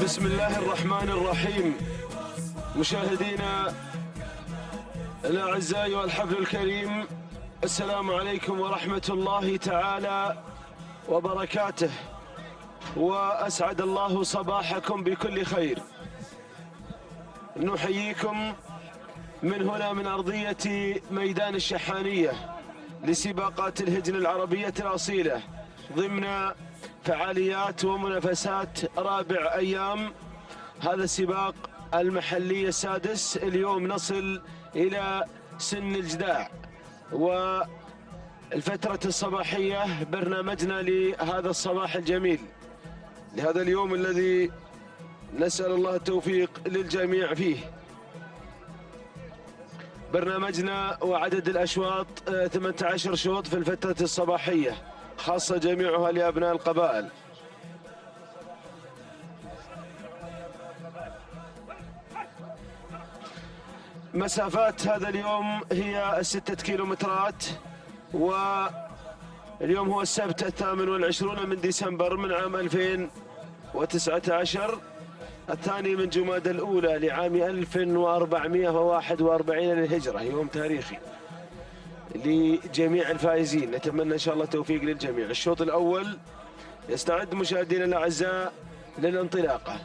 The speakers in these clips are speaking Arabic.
بسم الله الرحمن الرحيم. مشاهدينا الأعزاء والحفل الكريم، السلام عليكم ورحمة الله تعالى وبركاته، وأسعد الله صباحكم بكل خير. نحييكم من هنا من أرضية ميدان الشحانية لسباقات الهجن العربية الأصيلة ضمن فعاليات ومنافسات رابع أيام هذا السباق المحلي السادس. اليوم نصل إلى سن الجداع، والفترة الصباحية برنامجنا لهذا الصباح الجميل، لهذا اليوم الذي نسأل الله التوفيق للجميع فيه. برنامجنا وعدد الأشواط 18 شوط في الفترة الصباحية، خاصة جميعها لأبناء القبائل. مسافات هذا اليوم هي 6 كيلومترات، واليوم هو السبت 28 من ديسمبر من عام 2019، الثاني من جمادى الأولى لعام 1441 للهجرة. يوم تاريخي لجميع الفائزين، نتمنى إن شاء الله التوفيق للجميع. الشوط الأول يستعد مشاهدينا الأعزاء للانطلاقة.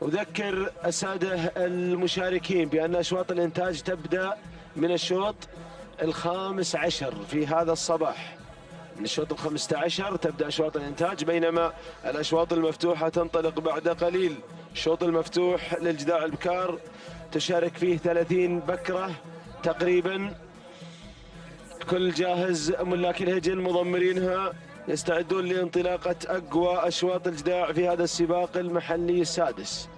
أذكر السادة المشاركين بأن أشواط الإنتاج تبدأ من الشوط 15 في هذا الصباح. من الشوط 15 تبدأ أشواط الإنتاج، بينما الأشواط المفتوحة تنطلق بعد قليل. الشوط المفتوح للجداع البكار تشارك فيه 30 بكرة تقريبا، كل جاهز. ملاك الهجن مضمرينها يستعدون لانطلاقة أقوى أشواط الجداع في هذا السباق المحلي السادس.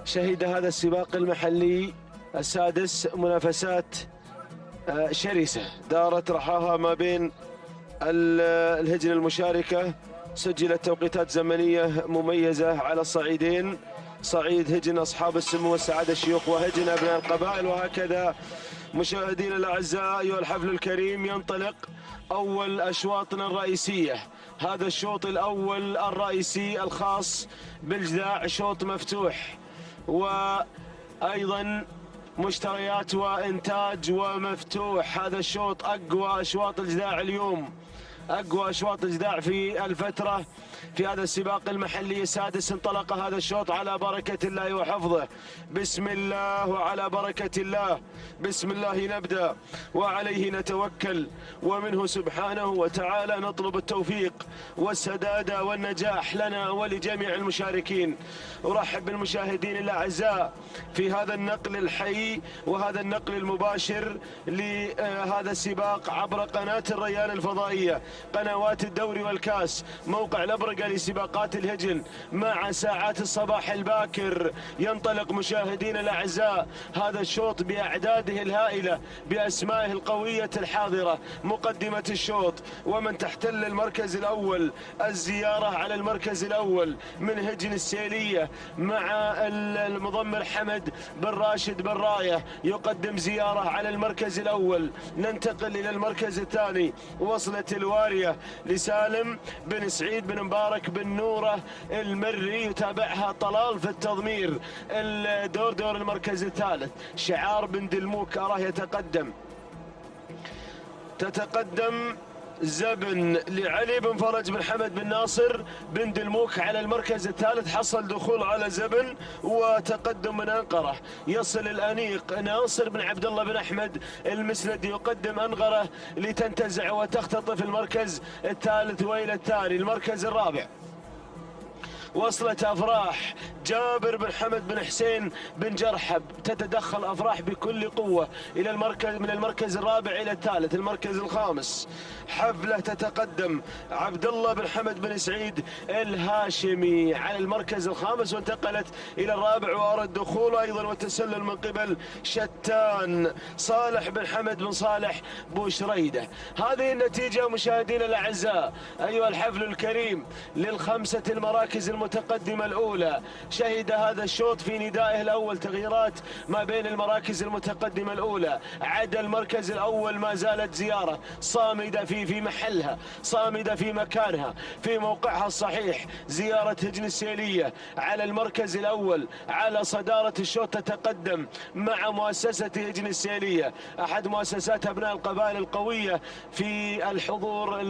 شهد هذا السباق المحلي السادس منافسات شرسة دارت رحاها ما بين الهجن المشاركة. سجلت توقيتات زمنية مميزة على الصعيدين، صعيد هجن أصحاب السمو والسعادة الشيوخ وهجن أبناء القبائل. وهكذا مشاهدينا الأعزاء أيها الحفل الكريم، ينطلق أول أشواطنا الرئيسية. هذا الشوط الأول الرئيسي الخاص بالجداع، شوط مفتوح وأيضا مشتريات وإنتاج ومفتوح. هذا الشوط أقوى أشواط الجداع اليوم، أقوى أشواط الجداع في الفترة في هذا السباق المحلي السادس. انطلق هذا الشوط على بركة الله وحفظه. بسم الله وعلى بركة الله، بسم الله نبدأ وعليه نتوكل، ومنه سبحانه وتعالى نطلب التوفيق والسداد والنجاح لنا ولجميع المشاركين. أرحب بالمشاهدين الأعزاء في هذا النقل الحي وهذا النقل المباشر لهذا السباق عبر قناة الريان الفضائية، قنوات الدوري والكاس، موقع الأبرقة لسباقات الهجن. مع ساعات الصباح الباكر ينطلق مشاهدينا الأعزاء هذا الشوط بأعداده الهائلة بأسمائه القوية الحاضرة. مقدمة الشوط ومن تحتل المركز الأول، الزيارة على المركز الأول من هجن السيلية مع المضمر حمد بن راشد بن راية يقدم زيارة على المركز الأول. ننتقل إلى المركز الثاني، وصلت الوارية لسالم بن سعيد بن مبارك بن نورة المري، يتابعها طلال في التضمير. دور المركز الثالث شعار بن دلموك أراه تتقدم زبن لعلي بن فرج بن حمد بن ناصر بن دلموك على المركز الثالث، حصل دخول على زبن وتقدم من أنقرة. يصل الأنيق ناصر بن عبد الله بن أحمد المسندي يقدم أنقرة لتنتزع وتختطف المركز الثالث وإلى الثاني. المركز الرابع وصلت أفراح جابر بن حمد بن حسين بن جرحب، تتدخل أفراح بكل قوة إلى المركز، من المركز الرابع إلى الثالث. المركز الخامس حفلة تتقدم عبد الله بن حمد بن سعيد الهاشمي على المركز الخامس، وانتقلت إلى الرابع وأرى الدخول أيضا والتسلل من قبل شتان صالح بن حمد بن صالح بوشريدة. هذه النتيجة مشاهدينا الأعزاء أيها الحفل الكريم للخمسة المراكز المتقدمة المتقدمة الأولى. شهد هذا الشوط في ندائه الأول تغييرات ما بين المراكز المتقدمة الأولى. عدا المركز الأول ما زالت زيارة صامدة في محلها، صامدة في مكانها، في موقعها الصحيح. زيارة هجن السيلية على المركز الأول على صدارة الشوط، تتقدم مع مؤسسة هجن السيلية، أحد مؤسسات أبناء القبائل القوية في الحضور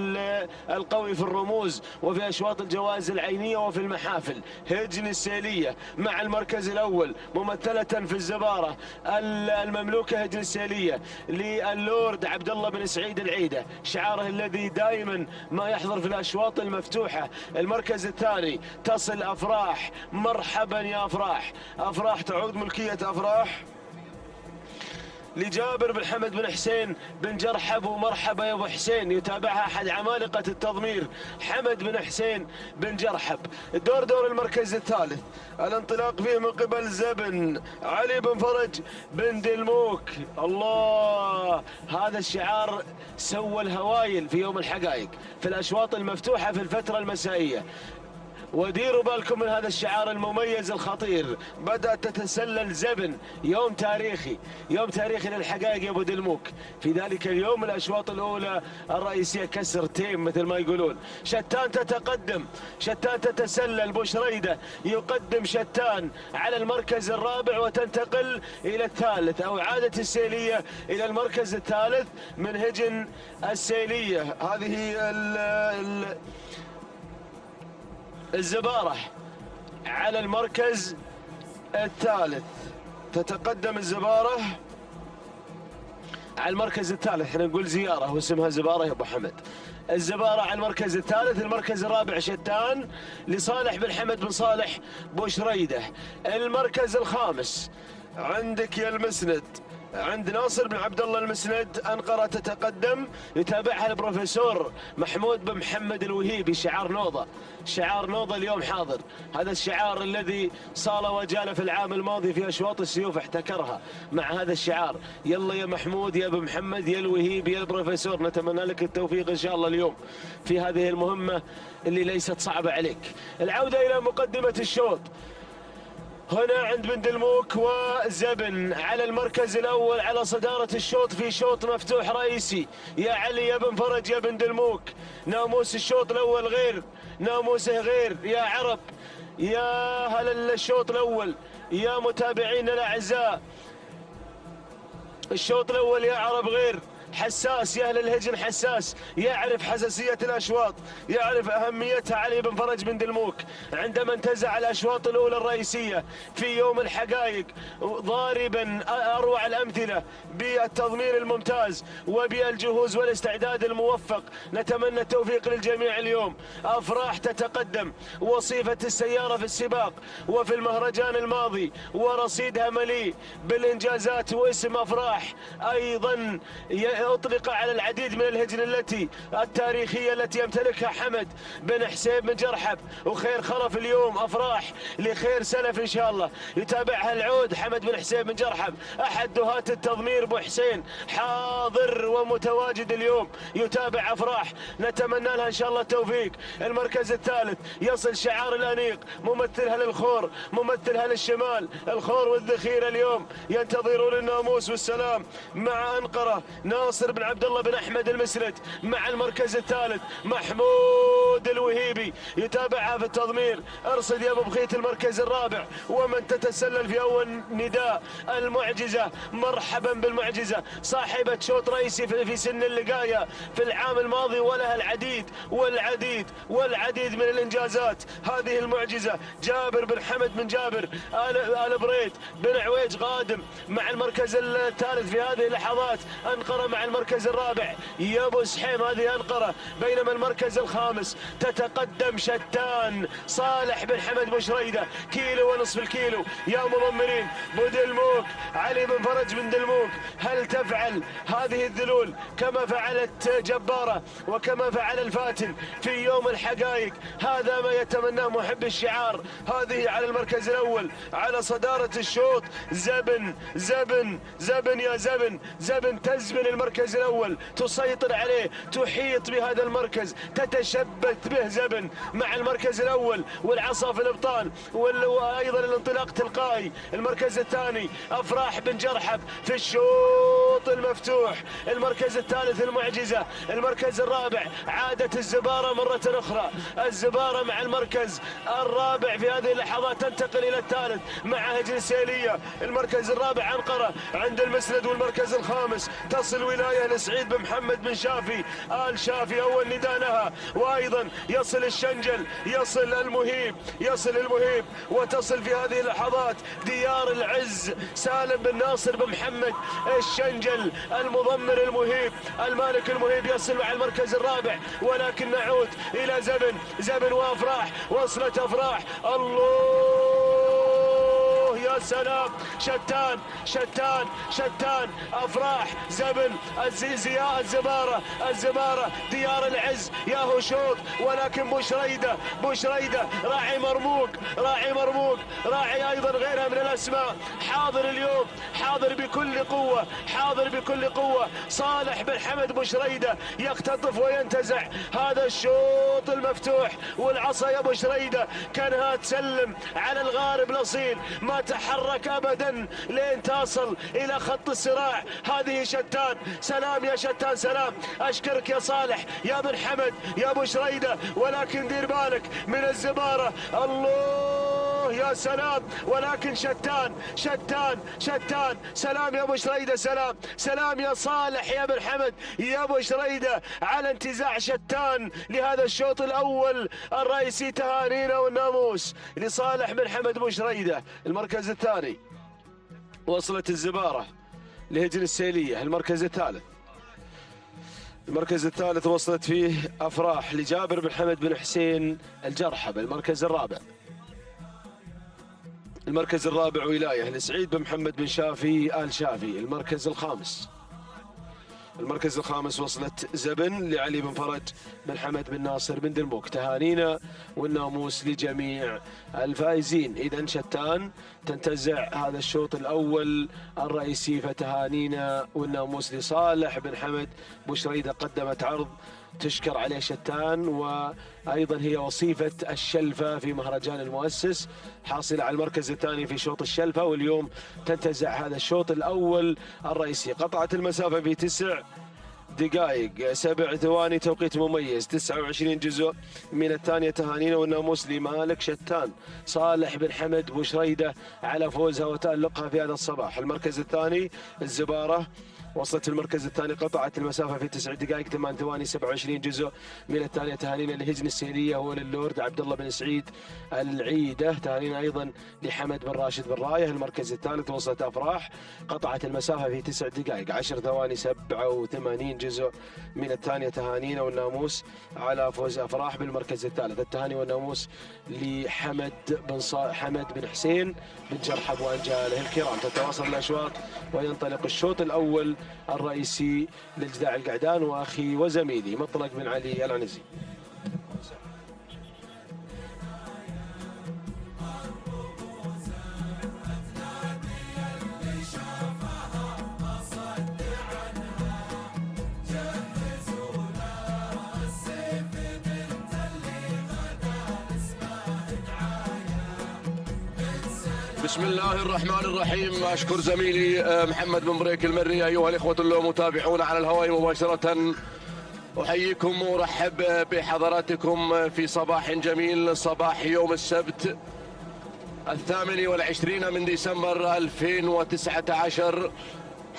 القوي في الرموز وفي أشواط الجوائز العينية وفي المحافل. هجن السيلية مع المركز الأول ممثلة في الزبارة المملوكة هجن السيلية للورد عبد الله بن سعيد العيدة، شعاره الذي دائما ما يحضر في الأشواط المفتوحة. المركز الثاني تصل أفراح، مرحبا يا أفراح. أفراح تعود ملكية أفراح لجابر بن حمد بن حسين بن جرحب، ومرحبا يا ابو حسين. يتابعها احد عمالقه التضمير حمد بن حسين بن جرحب. دور المركز الثالث الانطلاق فيه من قبل زبن علي بن فرج بن دلموك. الله، هذا الشعار سوى الهوايل في يوم الحقائق في الاشواط المفتوحه في الفتره المسائيه. وديروا بالكم من هذا الشعار المميز الخطير. بدأت تتسلل زبن، يوم تاريخي، يوم تاريخي للحقائق يا ابو دلموك. في ذلك اليوم الاشواط الاولى الرئيسيه كسر تيم مثل ما يقولون. شتان تتقدم، شتان تتسلل. بوشريده يقدم شتان على المركز الرابع وتنتقل الى الثالث، او عادت السيليه الى المركز الثالث من هجن السيليه. هذه الزبارة على المركز الثالث، تتقدم الزبارة على المركز الثالث. احنا نقول زيارة واسمها زبارة يا ابو حمد. الزبارة على المركز الثالث. المركز الرابع شتان لصالح بن حمد بن صالح بوشريده. المركز الخامس عندك يا المسند، عند ناصر بن عبد الله المسند. أنقرة تتقدم، يتابعها البروفيسور محمود بن محمد الوهيبي. شعار نوضة، شعار نوضة اليوم حاضر. هذا الشعار الذي صال وجال في العام الماضي في أشواط السيوف احتكرها مع هذا الشعار. يلا يا محمود يا ابن محمد يا الوهيبي يا البروفيسور، نتمنى لك التوفيق إن شاء الله اليوم في هذه المهمة اللي ليست صعبة عليك. العودة إلى مقدمة الشوط هنا عند بن دلموك وزبن على المركز الأول على صدارة الشوط في شوط مفتوح رئيسي. يا علي يا بن فرج يا بن دلموك، ناموس الشوط الأول غير، ناموسه غير يا عرب، يا هل الشوط الأول يا متابعينا الأعزاء. الشوط الأول يا عرب غير، حساس يا اهل الهجن، حساس، يعرف حساسيه الاشواط، يعرف اهميتها. علي بن فرج بن دلموك عندما انتزع الاشواط الاولى الرئيسيه في يوم الحقائق، ضاربا اروع الامثله بالتضمير الممتاز وبالجهوز والاستعداد الموفق. نتمنى التوفيق للجميع اليوم. افراح تتقدم، وصيفه السياره في السباق وفي المهرجان الماضي ورصيدها مليء بالانجازات، واسم افراح ايضا أطلق على العديد من الهجن التاريخية التي يمتلكها حمد بن حسين بن جرحب. وخير خلف اليوم أفراح لخير سلف إن شاء الله. يتابعها العود حمد بن حسين بن جرحب، أحد دهاة التضمير. بو حسين حاضر ومتواجد اليوم يتابع أفراح، نتمنى لها إن شاء الله التوفيق. المركز الثالث يصل شعار الأنيق، ممثلها للخور، ممثلها للشمال. الخور والذخيرة اليوم ينتظرون الناموس والسلام مع أنقرة. ناصر بن عبد الله بن احمد المسند مع المركز الثالث. محمود الوهيبي يتابعها في التضمير. ارصد يا ابو بخيت المركز الرابع، ومن تتسلل في اول نداء المعجزه. مرحبا بالمعجزه، صاحبه شوط رئيسي في سن اللقايه في العام الماضي، ولها العديد والعديد من الانجازات. هذه المعجزه جابر بن حمد بن جابر ال بريد بن عويج قادم مع المركز الثالث في هذه اللحظات. أنقرة مع المركز الرابع يا ابو سحيم، هذه أنقرة. بينما المركز الخامس تتقدم شتان صالح بن حمد بوشريده، كيلو ونصف الكيلو يا مضمرين. بو دلموك علي بن فرج بن دلموك، هل تفعل هذه الذلول كما فعلت جبارة وكما فعل الفاتن في يوم الحقائق؟ هذا ما يتمناه محب الشعار. هذه على المركز الأول على صدارة الشوط زبن زبن زبن يا زبن. زبن تزبن المركز الأول، تسيطر عليه، تحيط بهذا المركز، تتشبث وصلت به زبن مع المركز الأول والعصا في الإبطال، وأيضا الانطلاق تلقائي. المركز الثاني أفراح بن جرحب في الشوط المفتوح. المركز الثالث المعجزة. المركز الرابع عادت الزبارة مرة أخرى، الزبارة مع المركز الرابع في هذه اللحظات تنتقل إلى الثالث مع هجن السيلية. المركز الرابع عنقرة عند المسند، والمركز الخامس تصل ولاية لسعيد بن محمد بن شافي آل شافي أول نداء لها، وأيضا يصل الشنجل، يصل المهيب، يصل المهيب، وتصل في هذه اللحظات ديار العز سالم بن ناصر بن محمد الشنجل المضمر المهيب المالك المهيب يصل مع المركز الرابع. ولكن نعود إلى زبن وأفراح. وصلت أفراح، الله يا سلام، شتان أفراح زبن الزبارة ديار العز يا هشوط. ولكن بوشريدة راعي مرموق، راعي أيضا غيرها من الأسماء حاضر اليوم، حاضر بكل قوة. صالح بن حمد بوشريدة يختطف وينتزع هذا الشوط المفتوح، والعصا يا بوشريدة كانها تسلم على الغارب الأصيل، ما تحرك أبدا لين تصل إلى خط الصراع. هذه شتان، سلام يا شتان، سلام. أشكرك يا صالح يا بن حمد يا بوشريدة، ولكن دير بالك من الزبارة، الله يا سلام. ولكن شتان، سلام يا بوشريدة، سلام يا صالح يا بن حمد يا بوشريدة على انتزاع شتان لهذا الشوط الأول الرئيسي. تهانينا والناموس لصالح بن حمد بوشريدة. المركز الثاني وصلت الزبارة لهجن السيلية. المركز الثالث وصلت فيه أفراح لجابر بن حمد بن حسين الجرحب. المركز الرابع ولاية لسعيد بن محمد بن شافي آل شافي. المركز الخامس وصلت زبن لعلي بن فرج بن حمد بن ناصر بن درموك. تهانينا والناموس لجميع الفائزين. إذا شتان تنتزع هذا الشوط الأول الرئيسي، فتهانينا والناموس لصالح بن حمد بوشريدة. قدمت عرض تشكر عليه شتان، وأيضا هي وصيفة الشلفة في مهرجان المؤسس، حاصلة على المركز الثاني في شوط الشلفة، واليوم تنتزع هذا الشوط الأول الرئيسي. قطعت المسافة في 9 دقائق 7 ثواني، توقيت مميز 29 جزء من الثانية. تهانينا والناموس لمالك شتان صالح بن حمد بوشريدة على فوزها وتألقها في هذا الصباح. المركز الثاني الزبارة وصلت المركز الثاني، قطعت المسافة في 9 دقائق 8 ثواني 27 جزء من الثانية. تهانينا لهجن السيلية هو للورد عبد الله بن سعيد العيدة. تهانينا أيضا لحمد بن راشد بن راية. المركز الثالث وصلت أفراح، قطعت المسافة في 9 دقائق 10 ثواني 87 جزء من الثانية. تهانينا والناموس على فوز أفراح بالمركز الثالث. التهاني والناموس لحمد بن حسين بن جرحب وأنجاله الكرام. تتواصل الأشواط وينطلق الشوط الأول الرئيسي للجداع القعدان، واخي وزميلي مطلق بن علي العنزي. بسم الله الرحمن الرحيم. أشكر زميلي محمد بن بريك المري. أيها الإخوة المتابعون على الهواء مباشرة، أحييكم وأرحب بحضراتكم في صباح جميل، صباح يوم السبت 28 من ديسمبر 2019،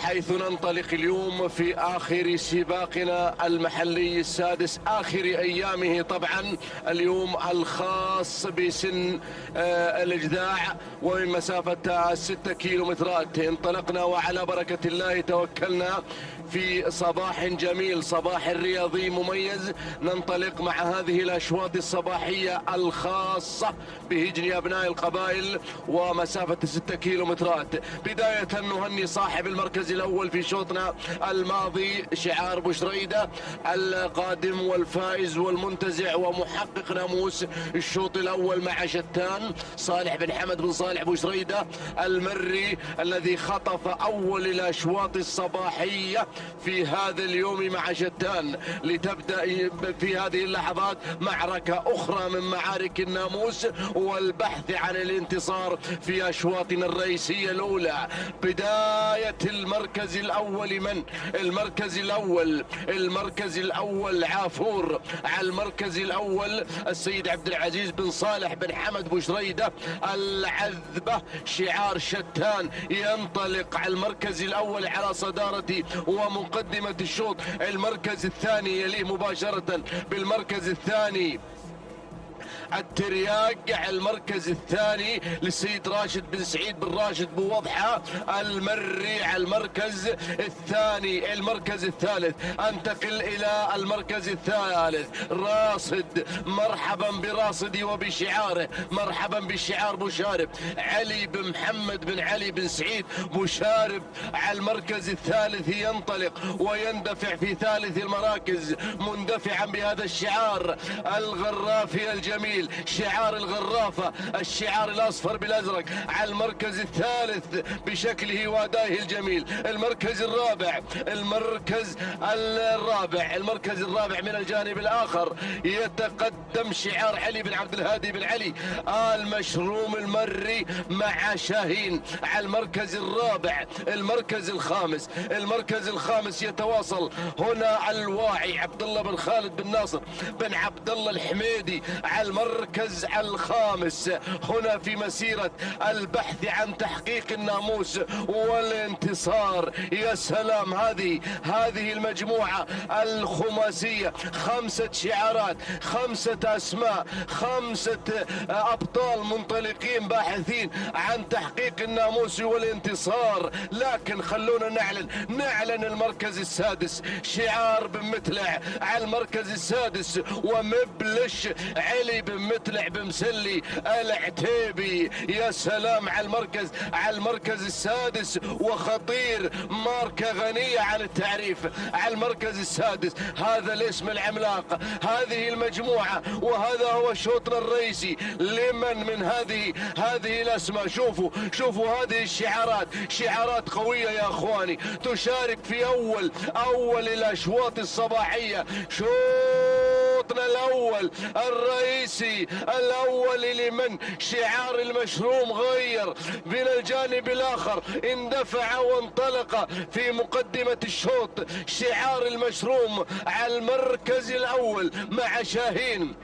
حيث ننطلق اليوم في آخر سباقنا المحلي السادس، آخر أيامه طبعا، اليوم الخاص بسن الإجداع، ومن مسافة 6 كيلومترات انطلقنا وعلى بركة الله توكلنا في صباح جميل، صباح رياضي مميز. ننطلق مع هذه الأشواط الصباحية الخاصة بهجن أبناء القبائل ومسافة 6 كيلومترات. بداية نهني صاحب المركز المركز الأول في شوطنا الماضي شعار بوشريدة القادم والفائز والمنتزع ومحقق ناموس الشوط الأول مع شتان صالح بن حمد بن صالح بوشريدة المري الذي خطف أول الأشواط الصباحية في هذا اليوم مع شتان، لتبدأ في هذه اللحظات معركة أخرى من معارك الناموس والبحث عن الانتصار في أشواطنا الرئيسية الأولى. بداية المركز الأول من؟ المركز الأول عافور، على المركز الأول السيد عبد العزيز بن صالح بن حمد بوشريدة العذبة شعار شتان ينطلق على المركز الأول على صدارة ومقدمة الشوط. المركز الثاني يليه مباشرة بالمركز الثاني الترياق، على المركز الثاني للسيد راشد بن سعيد بن راشد بوضحة المري على المركز الثاني. المركز الثالث انتقل الى المركز الثالث راصد، مرحبا براصدي وبشعاره، مرحبا بالشعار بوشارب علي بن محمد بن علي بن سعيد بوشارب على المركز الثالث ينطلق ويندفع في ثالث المراكز مندفعا بهذا الشعار الغرافي الجميل، شعار الغرافة الشعار الأصفر بالأزرق على المركز الثالث بشكله وأدائه الجميل. المركز الرابع من الجانب الآخر يتقدم شعار علي بن عبد الهادي بن علي المشروم المري مع شاهين على المركز الرابع. المركز الخامس يتواصل هنا الواعي عبد الله بن خالد بن ناصر بن عبد الله الحميدي على المركز الخامس هنا في مسيرة البحث عن تحقيق الناموس والانتصار. يا سلام، هذه المجموعة الخماسية، 5 شعارات، 5 أسماء، 5 أبطال منطلقين باحثين عن تحقيق الناموس والانتصار. لكن خلونا نعلن المركز السادس، شعار بن متلع على المركز السادس ومبلش علي بن متلع بن مسلي العتيبي. يا سلام على المركز السادس، وخطير ماركة غنية عن التعريف على المركز السادس. هذا الاسم العملاق، هذه المجموعة، وهذا هو شوطنا الرئيسي. لمن من هذه الاسماء؟ شوفوا هذه الشعارات، شعارات قوية يا اخواني، تشارك في اول الاشواط الصباحية. شوطنا الاول الرئيسي الاول لمن؟ شعار المشروم غير من الجانب الاخر، اندفع وانطلق في مقدمة الشوط شعار المشروم على المركز الاول مع شاهين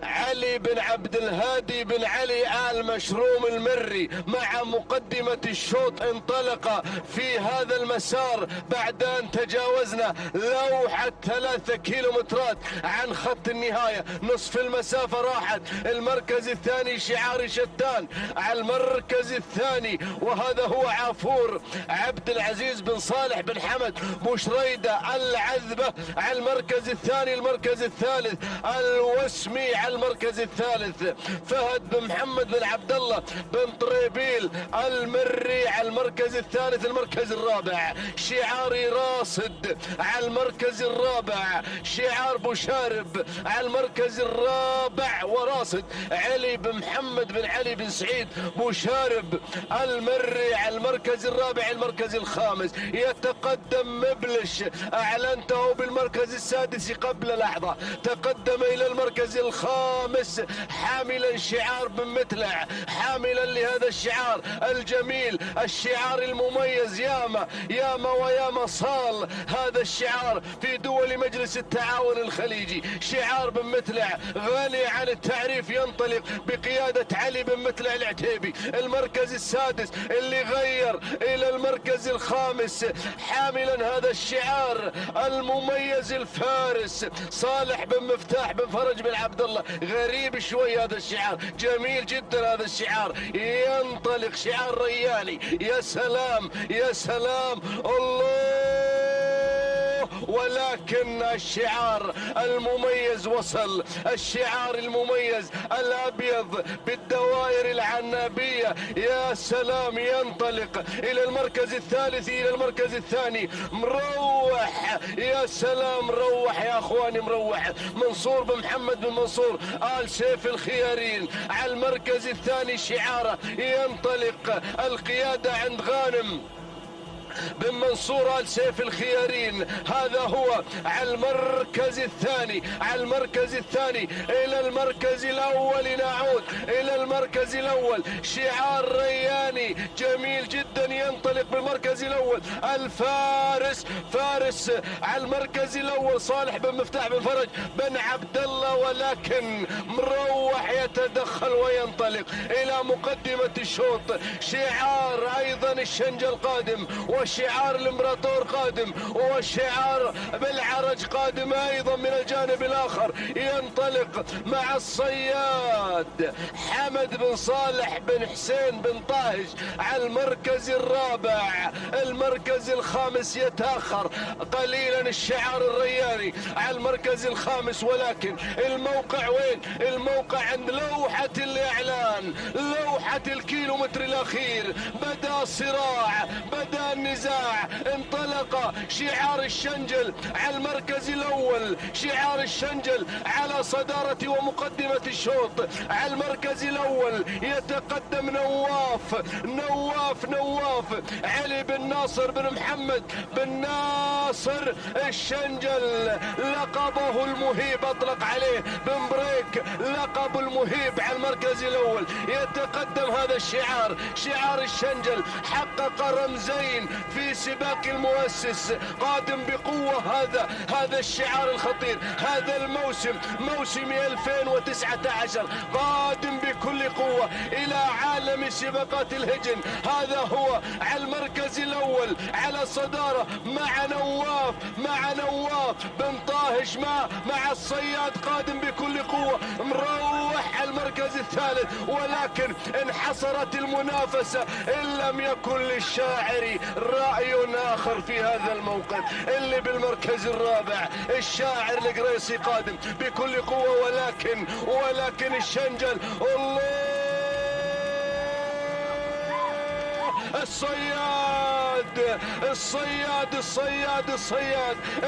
علي بن عبد الهادي بن علي آل مشروم المري. مع مقدمة الشوط انطلق في هذا المسار بعد أن تجاوزنا لوحة 3 كيلومترات عن خط النهاية، نصف المسافة راحت. المركز الثاني شعار شتان على المركز الثاني، وهذا هو عافور عبد العزيز بن صالح بن حمد بوشريدة العذبة على المركز الثاني. المركز الثالث الوسمي على المركز الثالث فهد بن محمد بن عبد الله بن طريبيل المري على المركز الثالث. المركز الرابع شعار راصد على المركز الرابع، شعار بوشارب على المركز الرابع، وراصد علي بن محمد بن علي بن سعيد بوشارب المري على المركز الرابع. المركز الخامس يتقدم مبلش، اعلنته بالمركز السادس قبل لحظة، تقدم الى المركز الخامس حاملا شعار بن متلع، حاملا لهذا الشعار الجميل، الشعار المميز. ياما وياما صال هذا الشعار في دول مجلس التعاون الخليجي. شعار بن متلع غني عن التعريف، ينطلق بقيادة علي بن متلع العتيبي. المركز السادس اللي غير الى المركز الخامس حاملا هذا الشعار المميز الفارس صالح بن مفتاح بن فرج بن عبد الله. غريب شوي هذا الشعار، جميل جدا هذا الشعار، ينطلق شعار رياني. يا سلام يا سلام، الله ولكن الشعار المميز وصل، الشعار المميز الأبيض بالدوائر العنابية. يا سلام، ينطلق إلى المركز الثالث، إلى المركز الثاني، مروح. يا سلام، مروح يا أخواني، مروح منصور بن محمد بن منصور آل سيف الخيارين على المركز الثاني. شعاره ينطلق، القيادة عند غانم بن منصور آل سيف الخيارين. هذا هو على المركز الثاني، على المركز الثاني. إلى المركز الأول نعود، إلى المركز الأول. شعار رياني جميل جدا ينطلق بالمركز الأول. الفارس، فارس على المركز الأول صالح بن مفتاح بن فرج بن عبد الله، ولكن مروح يتدخل وينطلق إلى مقدمة الشوط. شعار أيضا الشنجل قادم، وشعار الامبراطور قادم، وشعار بالعرج قادم ايضا من الجانب الاخر. ينطلق مع الصياد حمد بن صالح بن حسين بن طاهج على المركز الرابع. المركز الخامس يتاخر قليلا الشعار الرياني على المركز الخامس، ولكن الموقع وين؟ الموقع عند لوحة الاعلان، لوحة الكيلومتر الاخير. بدا الصراع، بدا النزاع، انطلق شعار الشنجل على المركز الاول. شعار الشنجل على صدارة ومقدمة الشوط على المركز الاول. يتقدم نواف علي بن ناصر بن محمد بن ناصر الشنجل، لقبه المهيب، اطلق عليه بن بريك لقب المهيب على المركز الاول. يتقدم هذا الشعار، شعار الشنجل، حقق رمزين في سباق المؤسس، قادم بقوة. هذا الشعار الخطير، هذا الموسم، موسم 2019 قادم بكل قوة إلى عالم سباقات الهجن. هذا هو على المركز الأول على صدارة مع نواف بن طاهش مع الصياد قادم بكل قوة. مروح على المركز الثالث، ولكن انحصرت المنافسة. إن لم يكن للشاعر رأي آخر في هذا الموقف. اللي بالمركز الرابع الشاعر القريصي قادم بكل قوة، ولكن الشنجل، الله، الصياد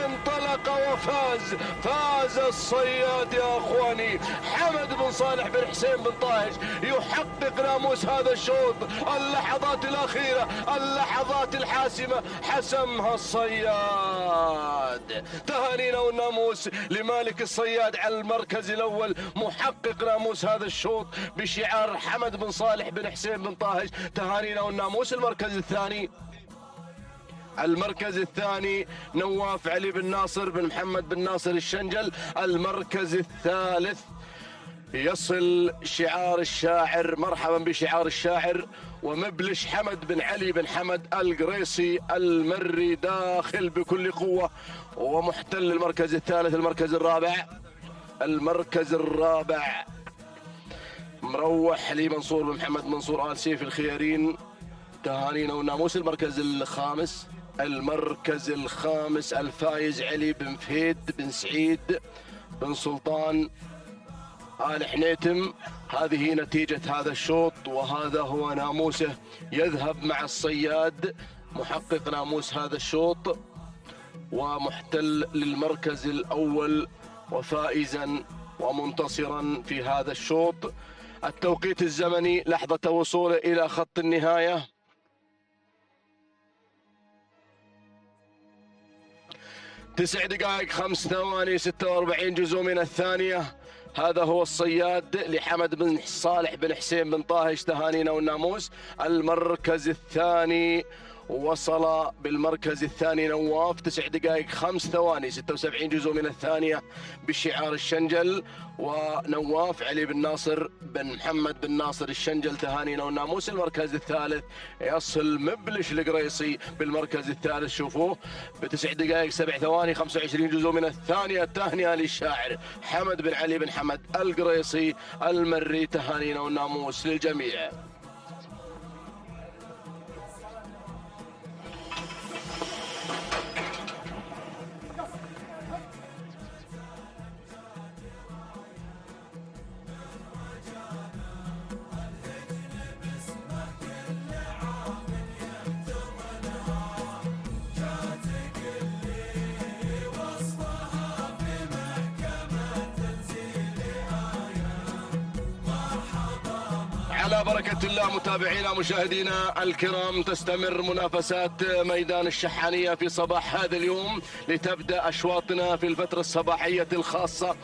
انطلق وفاز. فاز الصياد يا اخواني. حمد بن صالح بن حسين بن طاهج يحقق ناموس هذا الشوط. اللحظات الاخيرة، اللحظات الحاسمة حسمها الصياد. تهانينا والناموس لمالك الصياد على المركز الاول، محقق ناموس هذا الشوط بشعار حمد بن صالح بن حسين بن طاهج. تهانينا والناموس. المركز الثاني، المركز الثاني نواف علي بن ناصر بن محمد بن ناصر الشنجل. المركز الثالث يصل شعار الشاعر، مرحبا بشعار الشاعر، ومبلش حمد بن علي بن حمد القريصي المري داخل بكل قوة ومحتل المركز الثالث. المركز الرابع مروح علي منصور بن محمد منصور آل سيف الخيارين. تهانينا والناموس. المركز الخامس الفايز علي بن فهيد بن سعيد بن سلطان آل حنيتم. هذه نتيجة هذا الشوط، وهذا هو ناموسه. يذهب مع الصياد محقق ناموس هذا الشوط ومحتل للمركز الأول وفائزا ومنتصرا في هذا الشوط. التوقيت الزمني لحظة وصوله إلى خط النهاية 9 دقائق 5 ثواني 46 جزء من الثانية. هذا هو الصياد لحمد بن صالح بن حسين بن طاهش. تهانينا والناموس. المركز الثاني وصل بالمركز الثاني نواف 9 دقائق 5 ثواني 76 جزء من الثانية بشعار الشنجل. ونواف علي بن ناصر بن محمد بن ناصر الشنجل. تهانينا والناموس. المركز الثالث يصل مبلش القريصي بالمركز الثالث، شوفوه، ب9 دقائق 7 ثواني 25 جزء من الثانية. التهنئة للشاعر حمد بن علي بن حمد القريصي المري. تهانينا والناموس للجميع. وعلى بركة الله متابعينا مشاهدينا الكرام، تستمر منافسات ميدان الشحانية في صباح هذا اليوم لتبدأ أشواطنا في الفترة الصباحية الخاصة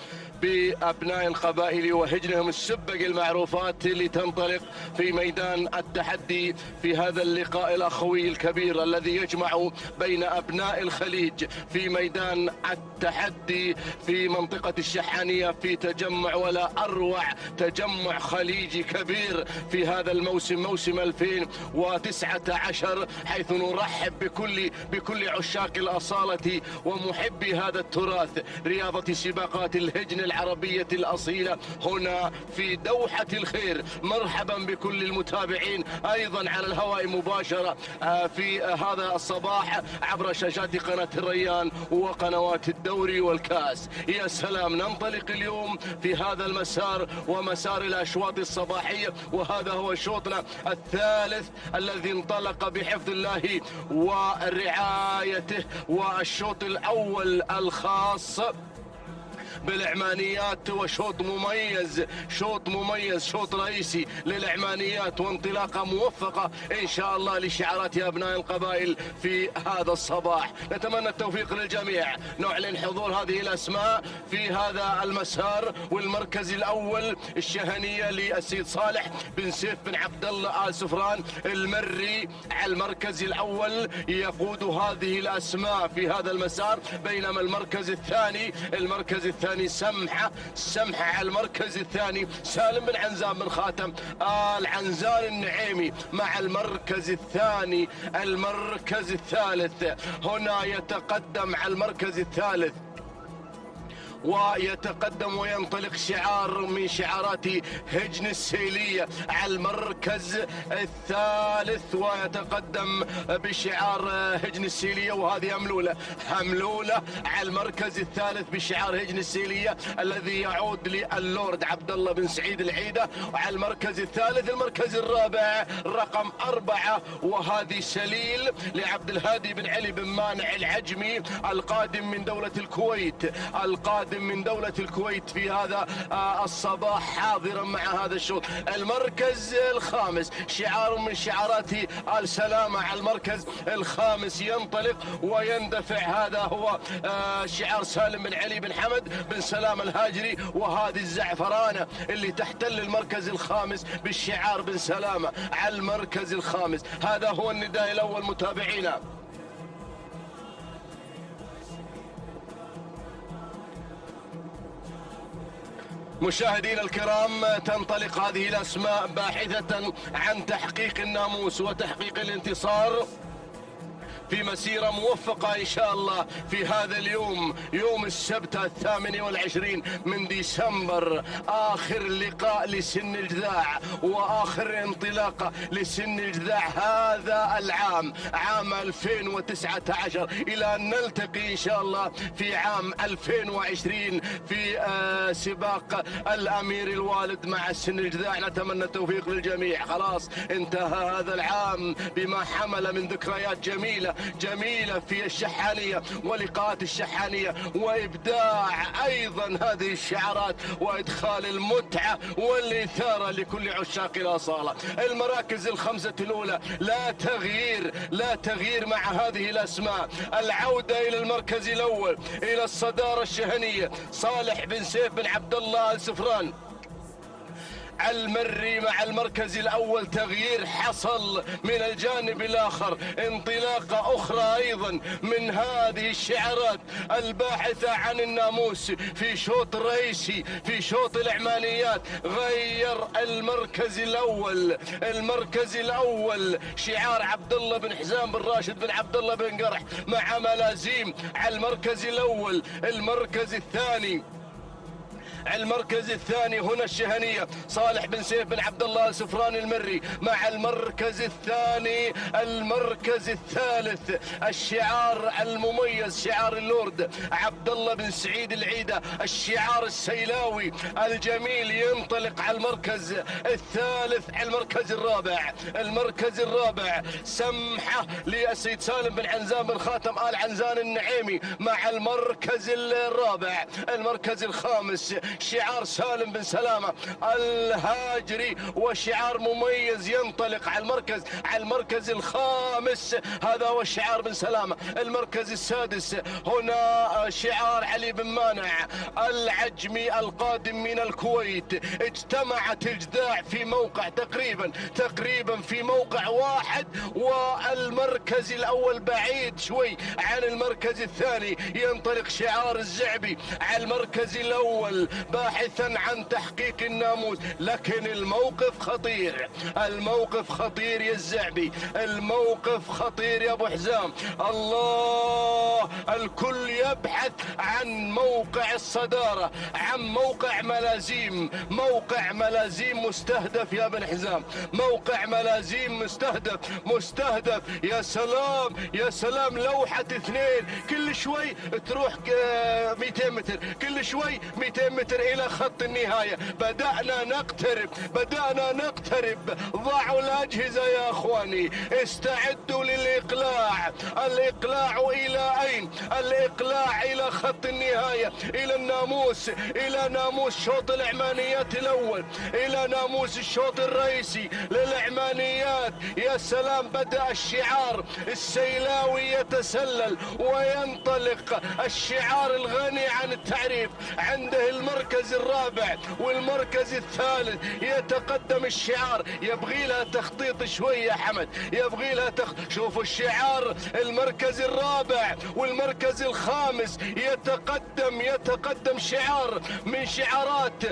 بأبناء القبائل وهجنهم السبق المعروفات لتنطلق في ميدان التحدي في هذا اللقاء الأخوي الكبير الذي يجمع بين أبناء الخليج في ميدان التحدي في منطقة الشحانية في تجمع ولا أروع تجمع خليجي كبير في هذا الموسم، موسم 2019، حيث نرحب بكل عشاق الأصالة ومحبي هذا التراث، رياضة سباقات الهجن العربية الأصيلة هنا في دوحة الخير. مرحبا بكل المتابعين أيضا على الهواء مباشرة في هذا الصباح عبر شاشات قناة الريان وقنوات الدوري والكاس. يا سلام، ننطلق اليوم في هذا المسار ومسار الأشواط الصباحية، وهذا هو شوطنا الثالث الذي انطلق بحفظ الله ورعايته، والشوط الأول الخاص بالعمانيات وشوط مميز، شوط رئيسي للعمانيات، وانطلاقة موفقة إن شاء الله لشعارات أبناء القبائل في هذا الصباح. نتمنى التوفيق للجميع. نعلن حضور هذه الأسماء في هذا المسار، والمركز الأول الشهنية للسيد صالح بن سيف بن عبد الله آل سفران المري على المركز الأول يقود هذه الأسماء في هذا المسار، بينما المركز الثاني سمحة على المركز الثاني سالم بن عنزان بن خاتم آل عنزان النعيمي مع المركز الثاني. المركز الثالث هنا يتقدم على المركز الثالث ويتقدم وينطلق شعار من شعارات هجن السيلية على المركز الثالث، ويتقدم بشعار هجن السيلية، وهذه هملولة على المركز الثالث بشعار هجن السيلية الذي يعود للورد عبد الله بن سعيد العيدة. وعلى المركز الثالث المركز الرابع رقم 4، وهذه سليل لعبد الهادي بن علي بن مانع العجمي القادم من دولة الكويت في هذا الصباح حاضرا مع هذا الشوط. المركز الخامس شعار من شعارات السلامة على المركز الخامس ينطلق ويندفع، هذا هو شعار سالم بن علي بن حمد بن سلام الهاجري، وهذه الزعفرانة اللي تحتل المركز الخامس بالشعار بن سلامة على المركز الخامس. هذا هو النداء الأول متابعينا. مشاهدينا الكرام، تنطلق هذه الأسماء باحثة عن تحقيق الناموس وتحقيق الانتصار في مسيرة موفقة إن شاء الله في هذا اليوم، يوم السبت 28 من ديسمبر، آخر لقاء لسن الجذاع وآخر انطلاقة لسن الجذاع هذا العام، عام 2019، إلى أن نلتقي إن شاء الله في عام 2020 في سباق الأمير الوالد مع سن الجذاع. نتمنى التوفيق للجميع. خلاص انتهى هذا العام بما حمل من ذكريات جميلة في الشحانية ولقاءات الشحانية، وإبداع أيضا هذه الشعارات وإدخال المتعة والإثارة لكل عشاق الأصالة. المراكز الخمسة الأولى لا تغيير مع هذه الأسماء. العودة إلى المركز الأول إلى الصدارة الشهنية صالح بن سيف بن عبد الله آل سفران المري مع المركز الأول. تغيير حصل من الجانب الآخر، انطلاقة أخرى أيضا من هذه الشعارات الباحثة عن الناموس في شوط رئيسي في شوط العمانيات. غير المركز الأول شعار عبد الله بن حزام بن راشد بن عبد الله بن قرح مع ملازيم على المركز الأول. المركز الثاني هنا الشهنية صالح بن سيف بن عبد الله آل سفران المري مع المركز الثاني. المركز الثالث الشعار المميز شعار اللورد عبد الله بن سعيد العيدة، الشعار السيلاوي الجميل ينطلق على المركز الثالث. على المركز الرابع سمحة للسيد سالم بن عنزان بن خاتم آل عنزان النعيمي مع المركز الرابع. المركز الخامس شعار سالم بن سلامة الهاجري، وشعار مميز ينطلق على المركز الخامس. هذا هو الشعار بن سلامة. المركز السادس هنا شعار علي بن مانع العجمي القادم من الكويت. اجتمعت الجذاع في موقع تقريبا في موقع واحد، والمركز الاول بعيد شوي عن المركز الثاني. ينطلق شعار الزعبي على المركز الاول باحثا عن تحقيق الناموس، لكن الموقف خطير يا الزعبي، الموقف خطير يا ابو حزام. الله، الكل يبحث عن موقع الصدارة، عن موقع ملازيم مستهدف يا بن حزام، موقع ملازيم مستهدف. يا سلام لوحة اثنين، كل شوي تروح 200 متر، كل شوي 200 متر الى خط النهاية. بدأنا نقترب. ضعوا الأجهزة يا اخواني، استعدوا للإقلاع. الإقلاع إلى أين؟ الإقلاع إلى خط النهاية، إلى ناموس شوط العمانيات الأول، إلى ناموس الشوط الرئيسي للعمانيات. يا سلام، بدأ الشعار السيلاوي يتسلل وينطلق، الشعار الغني عن التعريف. عنده المركز الرابع والمركز الثالث، يتقدم الشعار. يبغي لها تخطيط شوي يا حمد، يبغي لها شوفوا الشعار، المركز الرابع والمركز الخامس يتقدم شعار من شعارات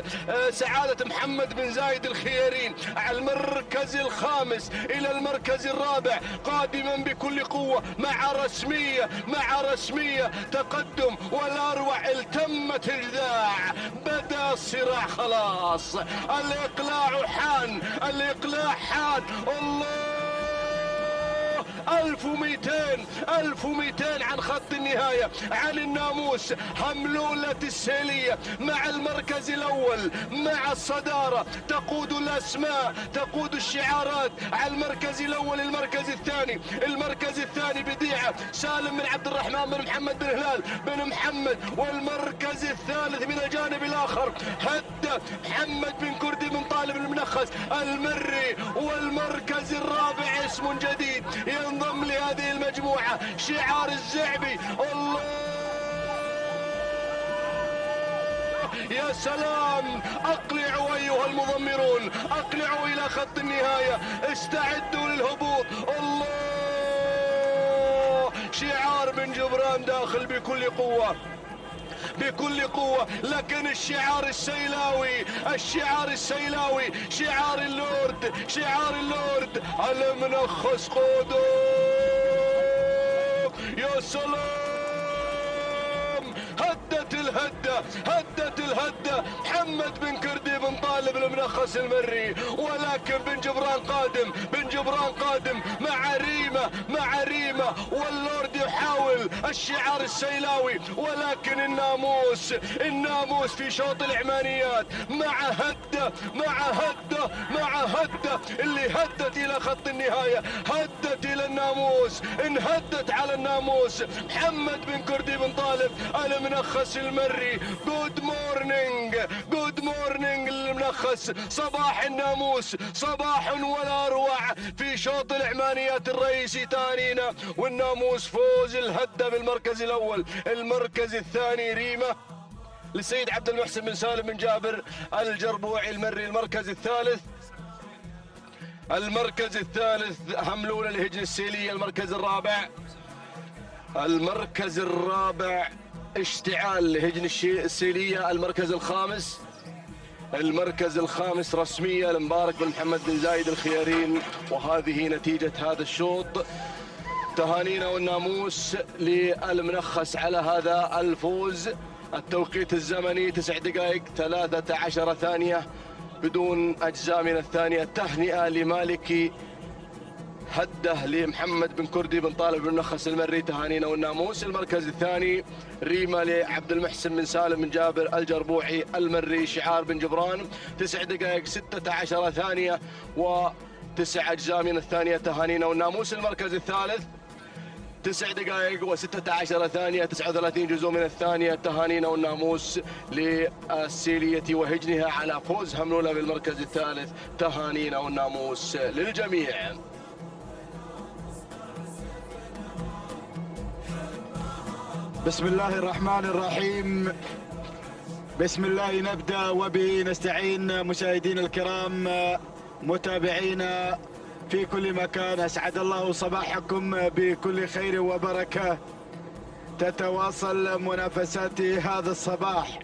سعادة محمد بن زايد الخيارين على المركز الخامس إلى المركز الرابع، قادما بكل قوة مع رسمية تقدم. والأروع التمت الجذاع، بدأ الصراع خلاص، الإقلاع حان. الله، 1200 عن خط النهاية، عن الناموس. هملولة السيلية مع المركز الأول، مع الصدارة، تقود الأسماء، تقود الشعارات على المركز الأول. المركز الثاني بديعة سالم بن عبد الرحمن بن محمد بن هلال بن محمد. والمركز الثالث من الجانب الآخر هدى محمد بن كردي بن طالب المنخس المري. والمركز الرابع اسم جديد ينضم لهذه المجموعة، شعار الزعبي. الله، يا سلام، اقلعوا ايها المضمرون، اقلعوا الى خط النهاية، استعدوا للهبوط. الله، شعار بن جبران داخل بكل قوة، لكن الشعار السيلاوي، شعار اللورد المنخس قودو. يا سلام، هدت الهدة محمد بن كردي بن طالب المنخس المري. ولكن بن جبران قادم مع ريمة واللورد يحاول الشعار السيلاوي. ولكن الناموس في شوط العمانيات مع هدة اللي هدت الى خط النهاية، هدت الى الناموس، انهدت على الناموس. محمد بن كردي بن طالب المنخس المري. جود مورنينج المنخس، صباح الناموس، صباح ولا اروع في شوط العمانيات الرئيسي تانينا. والناموس فوز الهدة بالمركز الاول. المركز الثاني ريمة للسيد عبد المحسن بن سالم بن جابر الجربوعي المري. المركز الثالث هملولة لهجن السيلية. المركز الرابع اشتعال لهجن السيلية. المركز الخامس رسمية لمبارك بن محمد بن زايد الخيارين. وهذه نتيجة هذا الشوط. تهانينا والناموس للمنخس على هذا الفوز. التوقيت الزمني 9 دقائق 13 ثانية بدون أجزاء من الثانية. تهنئة لمالكي، هده لمحمد بن كردي بن طالب بن نخس المري. تهانينا والناموس. المركز الثاني ريمة لعبد المحسن بن سالم بن جابر الجربوعي المري. شعار بن جبران 9 دقائق 16 ثانية و9 أجزاء من الثانية. تهانينا والناموس. المركز الثالث 9 دقائق و16 ثانية، 39 جزء من الثانية. تهانينا والناموس للسيلية وهجنها على فوزها من أولى بالمركز الثالث. تهانينا والناموس للجميع. بسم الله الرحمن الرحيم. بسم الله نبدأ وبه نستعين. مشاهدينا الكرام، متابعينا في كل مكان، أسعد الله صباحكم بكل خير وبركة. تتواصل منافسات هذا الصباح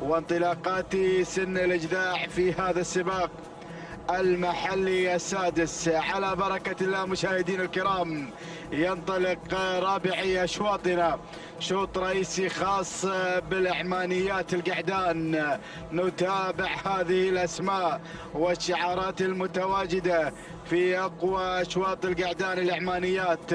وانطلاقات سن الإجداع في هذا السباق المحلي السادس. على بركة الله مشاهدينا الكرام، ينطلق رابعي أشواطنا، شوط رئيسي خاص بالعمانيات القعدان. نتابع هذه الأسماء والشعارات المتواجدة في أقوى أشواط القعدان العمانيات.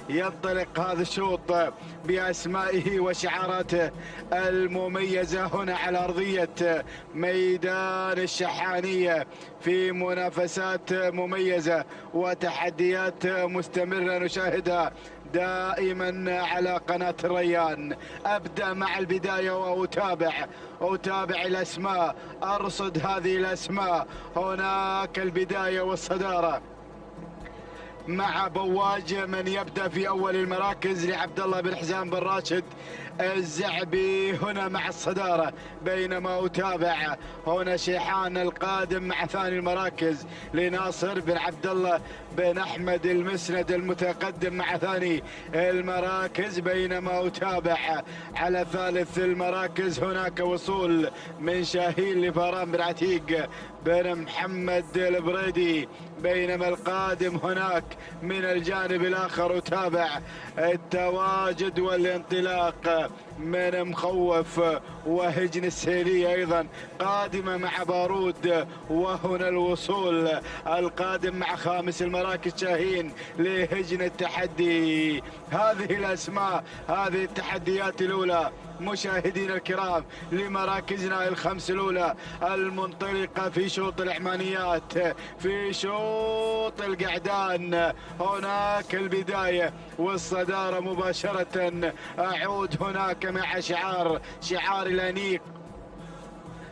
ينطلق هذا الشوط بأسمائه وشعاراته المميزة هنا على أرضية ميدان الشحانية في منافسات مميزة وتحديات مستمرة نشاهدها دائما على قناة الريان. أبدأ مع البداية وأتابع الأسماء، أرصد هذه الأسماء. هناك البداية والصدارة مع بواج، من يبدأ في أول المراكز لعبد الله بن حزام بن راشد الزعبي هنا مع الصدارة، بينما أتابع هنا شيحان القادم مع ثاني المراكز لناصر بن عبد الله بن أحمد المسند المتقدم مع ثاني المراكز، بينما أتابع على ثالث المراكز هناك وصول من شاهين لفاران بن عتيق بن محمد البريدي، بينما القادم هناك من الجانب الآخر أتابع التواجد والانطلاق من مخوف وهجن السيلية أيضا قادمة مع بارود. وهنا الوصول القادم مع خامس المراكز شاهين لهجن التحدي. هذه الأسماء، هذه التحديات الأولى مشاهدينا الكرام لمراكزنا الخمس الأولى المنطلقة في شوط العمانيات. في شوط القعدان هناك البداية والصدارة مباشرة. أعود هناك مع شعار الأنيق،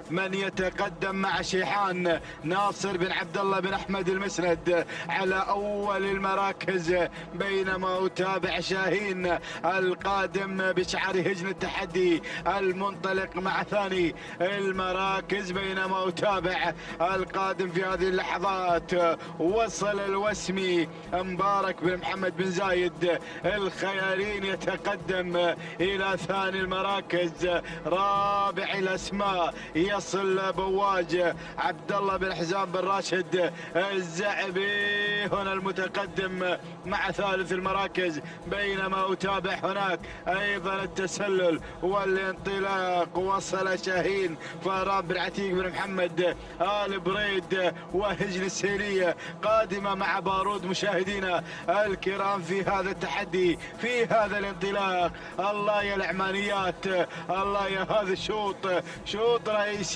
من يتقدم مع شيحان ناصر بن عبد الله بن احمد المسند على اول المراكز، بينما اتابع شاهين القادم بشعار هجن التحدي المنطلق مع ثاني المراكز، بينما اتابع القادم في هذه اللحظات وصل الوسمي مبارك بن محمد بن زايد الخيارين يتقدم الى ثاني المراكز. رابع الاسماء يصل بواج عبد الله بن حزام بن راشد الزعبي هنا المتقدم مع ثالث المراكز، بينما اتابع هناك ايضا التسلل والانطلاق. وصل شاهين فاران بن عتيق بن محمد آل بريد وهجن السيرية قادمة مع بارود مشاهدينا الكرام في هذا التحدي، في هذا الانطلاق. الله يا العمانيات، الله يا هذا الشوط، شوط رئيسي.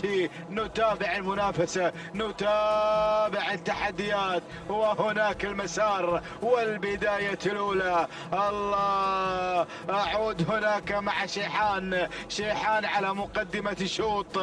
نتابع المنافسة، نتابع التحديات، وهناك المسار والبداية الأولى. الله، أعود هناك مع شيحان على مقدمة الشوط.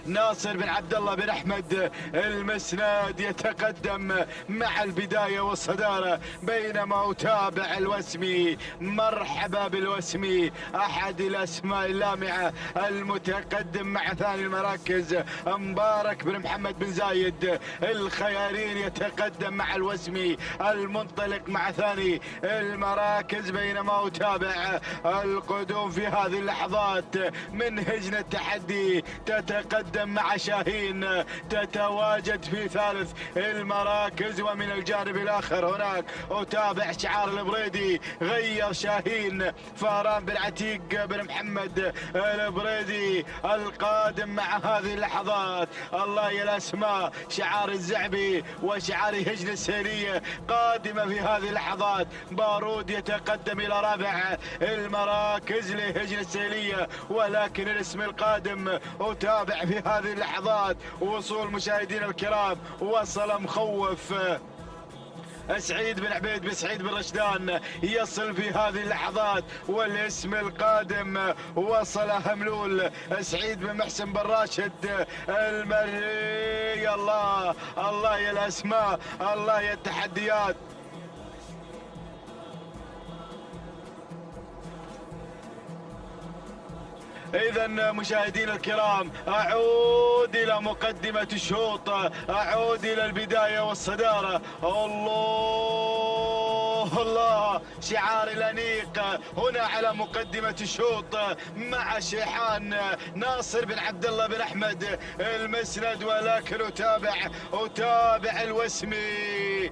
ناصر بن عبد الله بن احمد المسند يتقدم مع البدايه والصداره، بينما اتابع الوسمي. مرحبا بالوسمي، احد الاسماء اللامعه المتقدم مع ثاني المراكز. مبارك بن محمد بن زايد الخيارين يتقدم مع الوسمي المنطلق مع ثاني المراكز، بينما اتابع القدوم في هذه اللحظات من هجن التحدي تتقدم مع شاهين تتواجد في ثالث المراكز. ومن الجانب الاخر هناك اتابع شعار البريدي، غير شاهين فاران بن عتيق بن محمد البريدي القادم مع هذه اللحظات. الله يا الاسماء، شعار الزعبي وشعار هجن السيرية قادمة في هذه اللحظات. بارود يتقدم الى رابع المراكز لهجن السيرية، ولكن الاسم القادم اتابع في هذه اللحظات وصول مشاهدينا الكرام. وصل مخوف سعيد بن عبيد بن سعيد بن رشدان يصل في هذه اللحظات، والاسم القادم وصل هملول سعيد بن محسن بن راشد المري. الله الله يا الاسماء، الله يا التحديات. إذا مشاهدينا الكرام، أعود إلى مقدمة الشوط، أعود إلى البداية والصدارة. الله الله، شعار الأنيق هنا على مقدمة الشوط مع شيحان ناصر بن عبد الله بن أحمد المسند، ولكن أتابع الوسمي،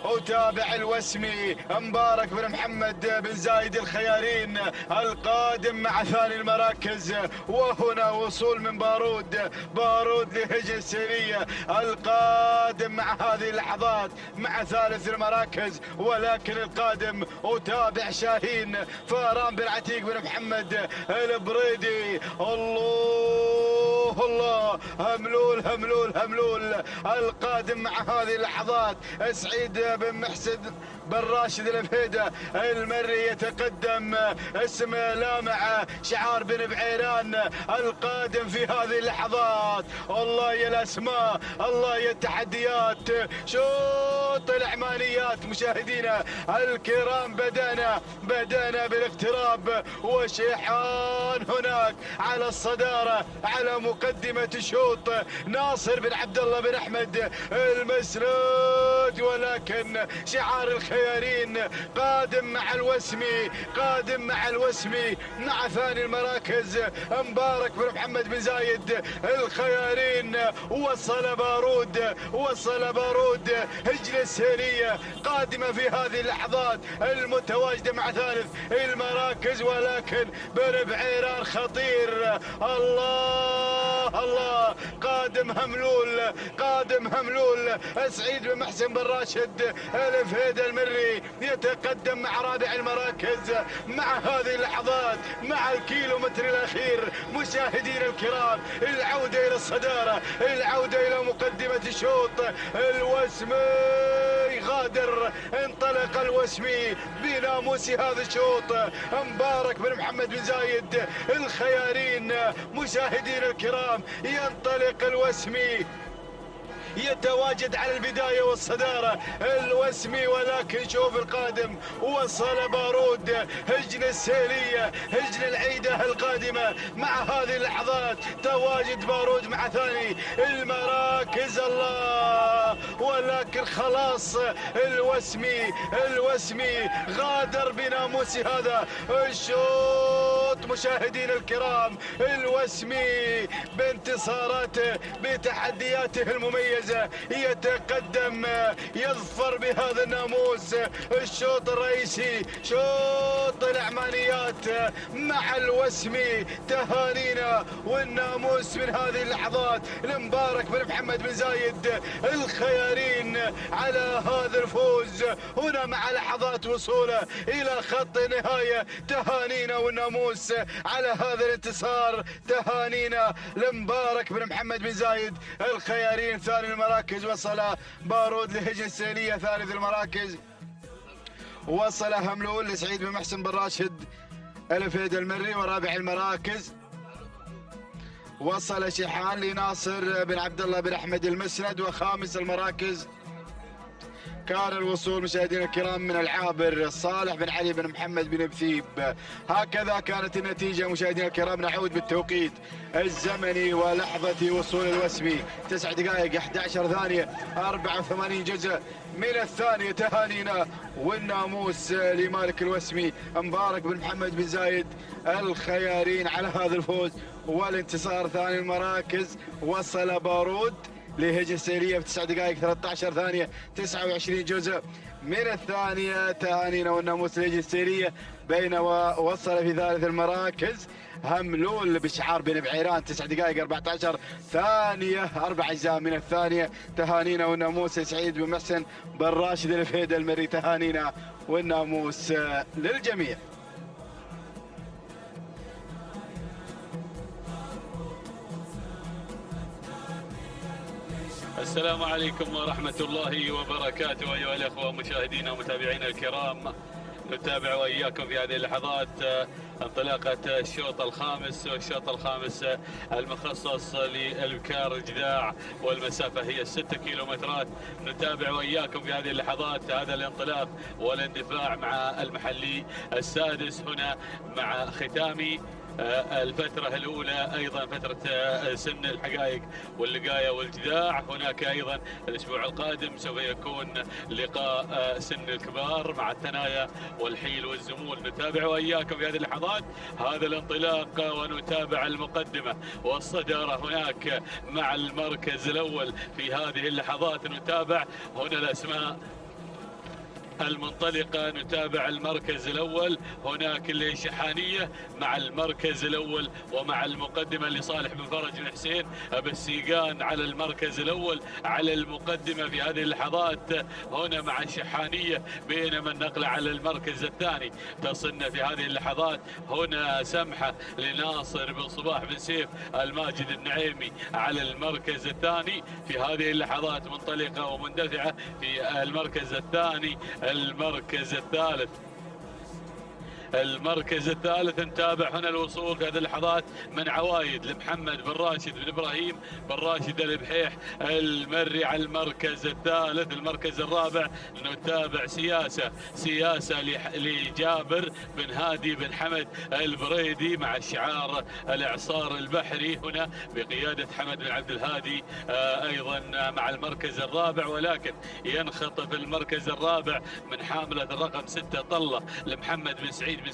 أتابع الوسمي مبارك بن محمد بن زايد الخيارين القادم مع ثاني المراكز. وهنا وصول من بارود لهجن السيرية القادم مع هذه اللحظات مع ثالث المراكز، ولكن القادم أتابع شاهين فاران بن عتيق بن محمد البريدي. الله الله، هملول القادم مع هذه اللحظات. سعيد بن محسن بن راشد الفهيدة المري يتقدم، اسم لامع شعار بن بعيران القادم في هذه اللحظات. الله يا الاسماء، الله يا التحديات. شوط العمانيات مشاهدينا الكرام، بدأنا بالاقتراب، وشيحان هناك على الصدارة على مقدمة الشوط. ناصر بن عبد الله بن احمد المسند، ولكن شعار الخيارين قادم مع الوسمي مع ثاني المراكز. مبارك بن محمد بن زايد الخيارين. وصل بارود هجن السيرية قادمة في هذه اللحظات المتواجدة مع ثالث المراكز، ولكن بن بعيران خطير. الله الله، قادم هملول سعيد بن محسن بن راشد الفهيدة المري يتقدم مع رابع المراكز مع هذه اللحظات مع الكيلومتر الأخير. مشاهدينا الكرام، العودة إلى الصدارة، العودة إلى مقدمة الشوط. الوسمي غادر، انطلق الوسمي بناموس هذا الشوط. مبارك بن محمد بن زايد الخيارين. مشاهدينا الكرام، ينطلق الوسمي، يتواجد على البداية والصدارة الوسمي، ولكن شوف القادم. وصل بارود هجن السيلية، هجن العيدة القادمة مع هذه اللحظات. تواجد بارود مع ثاني المراكز. الله، ولكن خلاص الوسمي غادر بناموس هذا الشوط. مشاهدين الكرام، الوسمي بانتصاراته بتحدياته المميزة يتقدم، يظفر بهذا الناموس. الشوط الرئيسي شوط العمانيات مع الوسمي. تهانينا والناموس من هذه اللحظات لمبارك بن محمد بن زايد الخيارين على هذا الفوز هنا مع لحظات وصوله إلى خط النهاية. تهانينا والناموس على هذا الانتصار، تهانينا لمبارك بن محمد بن زايد الخيارين. ثاني المراكز وصل بارود لهجن السيلية، ثالث المراكز وصل هملول لسعيد بن محسن بن راشد الفهيدة المري، ورابع المراكز وصل شيحان لناصر بن عبد الله بن احمد المسند، وخامس المراكز كان الوصول مشاهدينا الكرام من العابر صالح بن علي بن محمد بن بثيب. هكذا كانت النتيجة مشاهدينا الكرام. نعود بالتوقيت الزمني ولحظة وصول الوسمي 9 دقائق 11 ثانية 84 جزء من الثانية. تهانينا والناموس لمالك الوسمي مبارك بن محمد بن زايد الخيارين على هذا الفوز والانتصار. ثاني المراكز وصل بارود لهجن السيرية في 9 دقائق 13 ثانية 29 جزء من الثانية. تهانينا والناموس لهجن السيرية. بينما وصل في ثالث المراكز هملول بشعار بن بعيران 9 دقائق 14 ثانية 4 أجزاء من الثانية. تهانينا والناموس سعيد بن محسن بن راشد الفهيدة المري. تهانينا والناموس للجميع. السلام عليكم ورحمة الله وبركاته أيها الأخوة مشاهدينا ومتابعينا الكرام. نتابع وإياكم في هذه اللحظات انطلاقة الشوط الخامس، والشوط الخامس المخصص للبكار الجذاع، والمسافة هي 6 كيلومترات. نتابع وإياكم في هذه اللحظات هذا الانطلاق والاندفاع مع المحلي السادس هنا، مع ختام الفترة الأولى أيضا فترة سن الحقائق واللقاية والجذاع. هناك أيضا الأسبوع القادم سوف يكون لقاء سن الكبار مع الثنايا والحيل والزمول. نتابع وإياكم في هذه اللحظات هذا الانطلاق ونتابع المقدمة والصدارة هناك مع المركز الأول. في هذه اللحظات نتابع هنا الأسماء المنطلقة، نتابع المركز الأول هناك الشحانية مع المركز الأول، ومع المقدمة لصالح بن فرج بن حسين بالسيقان على المركز الأول على المقدمة في هذه اللحظات هنا مع الشحانية، بينما النقلة على المركز الثاني تصلنا في هذه اللحظات هنا سمحة لناصر بن صباح بن سيف الماجد النعيمي على المركز الثاني. في هذه اللحظات منطلقة ومندفعة في المركز الثاني. المركز الثالث نتابع هنا الوصول في هذه اللحظات من عوايد لمحمد بن راشد بن ابراهيم بن راشد البحيح المري على المركز الثالث. المركز الرابع نتابع سياسة لجابر بن هادي بن حمد البريدي مع الشعار الاعصار البحري هنا بقيادة حمد بن عبد الهادي ايضا مع المركز الرابع. ولكن ينخطف المركز الرابع من حاملة الرقم 6 طلة لمحمد بن سعيد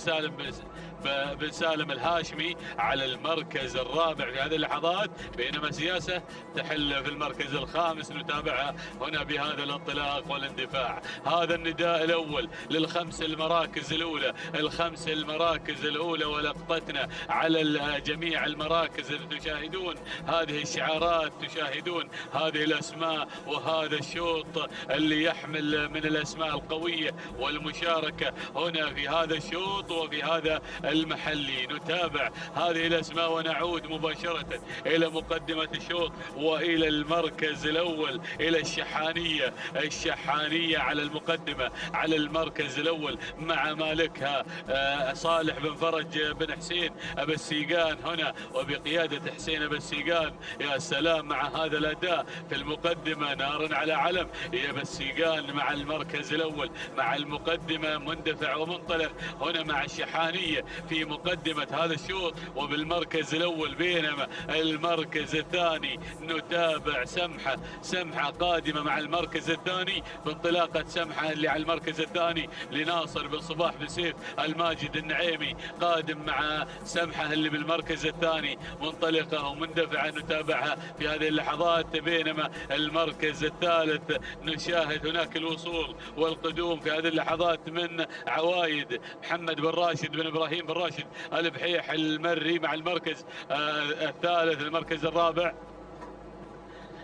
بن سالم الهاشمي على المركز الرابع في هذه اللحظات، بينما سياسة تحل في المركز الخامس. نتابعها هنا بهذا الانطلاق والاندفاع. هذا النداء الأول للخمس المراكز الأولى، الخمس المراكز الأولى، ولقطتنا على جميع المراكز اللي تشاهدون هذه الشعارات، تشاهدون هذه الأسماء وهذا الشوط اللي يحمل من الأسماء القوية والمشاركة هنا في هذا الشوط وفي هذا المحلي. نتابع هذه الأسماء ونعود مباشرة إلى مقدمة الشوط وإلى المركز الأول، إلى الشحانية على المقدمة على المركز الأول مع مالكها صالح بن فرج بن حسين أبا السيقان هنا وبقيادة حسين أبا السيقان. يا سلام مع هذا الأداء في المقدمة، نار على علم يا أبا السيقان مع المركز الأول، مع المقدمة مندفع ومنطلق هنا مع الشحانية في مقدمة هذا الشوط وبالمركز الأول. بينما المركز الثاني نتابع سمحة قادمة مع المركز الثاني بانطلاقة سمحة اللي على المركز الثاني لناصر بن صباح بن سيف الماجد النعيمي قادم مع سمحة اللي بالمركز الثاني منطلقة ومندفعة. نتابعها في هذه اللحظات. بينما المركز الثالث نشاهد هناك الوصول والقدوم في هذه اللحظات من عوايد محمد بن راشد بن ابراهيم بن راشد البحيح المري مع المركز الثالث. المركز الرابع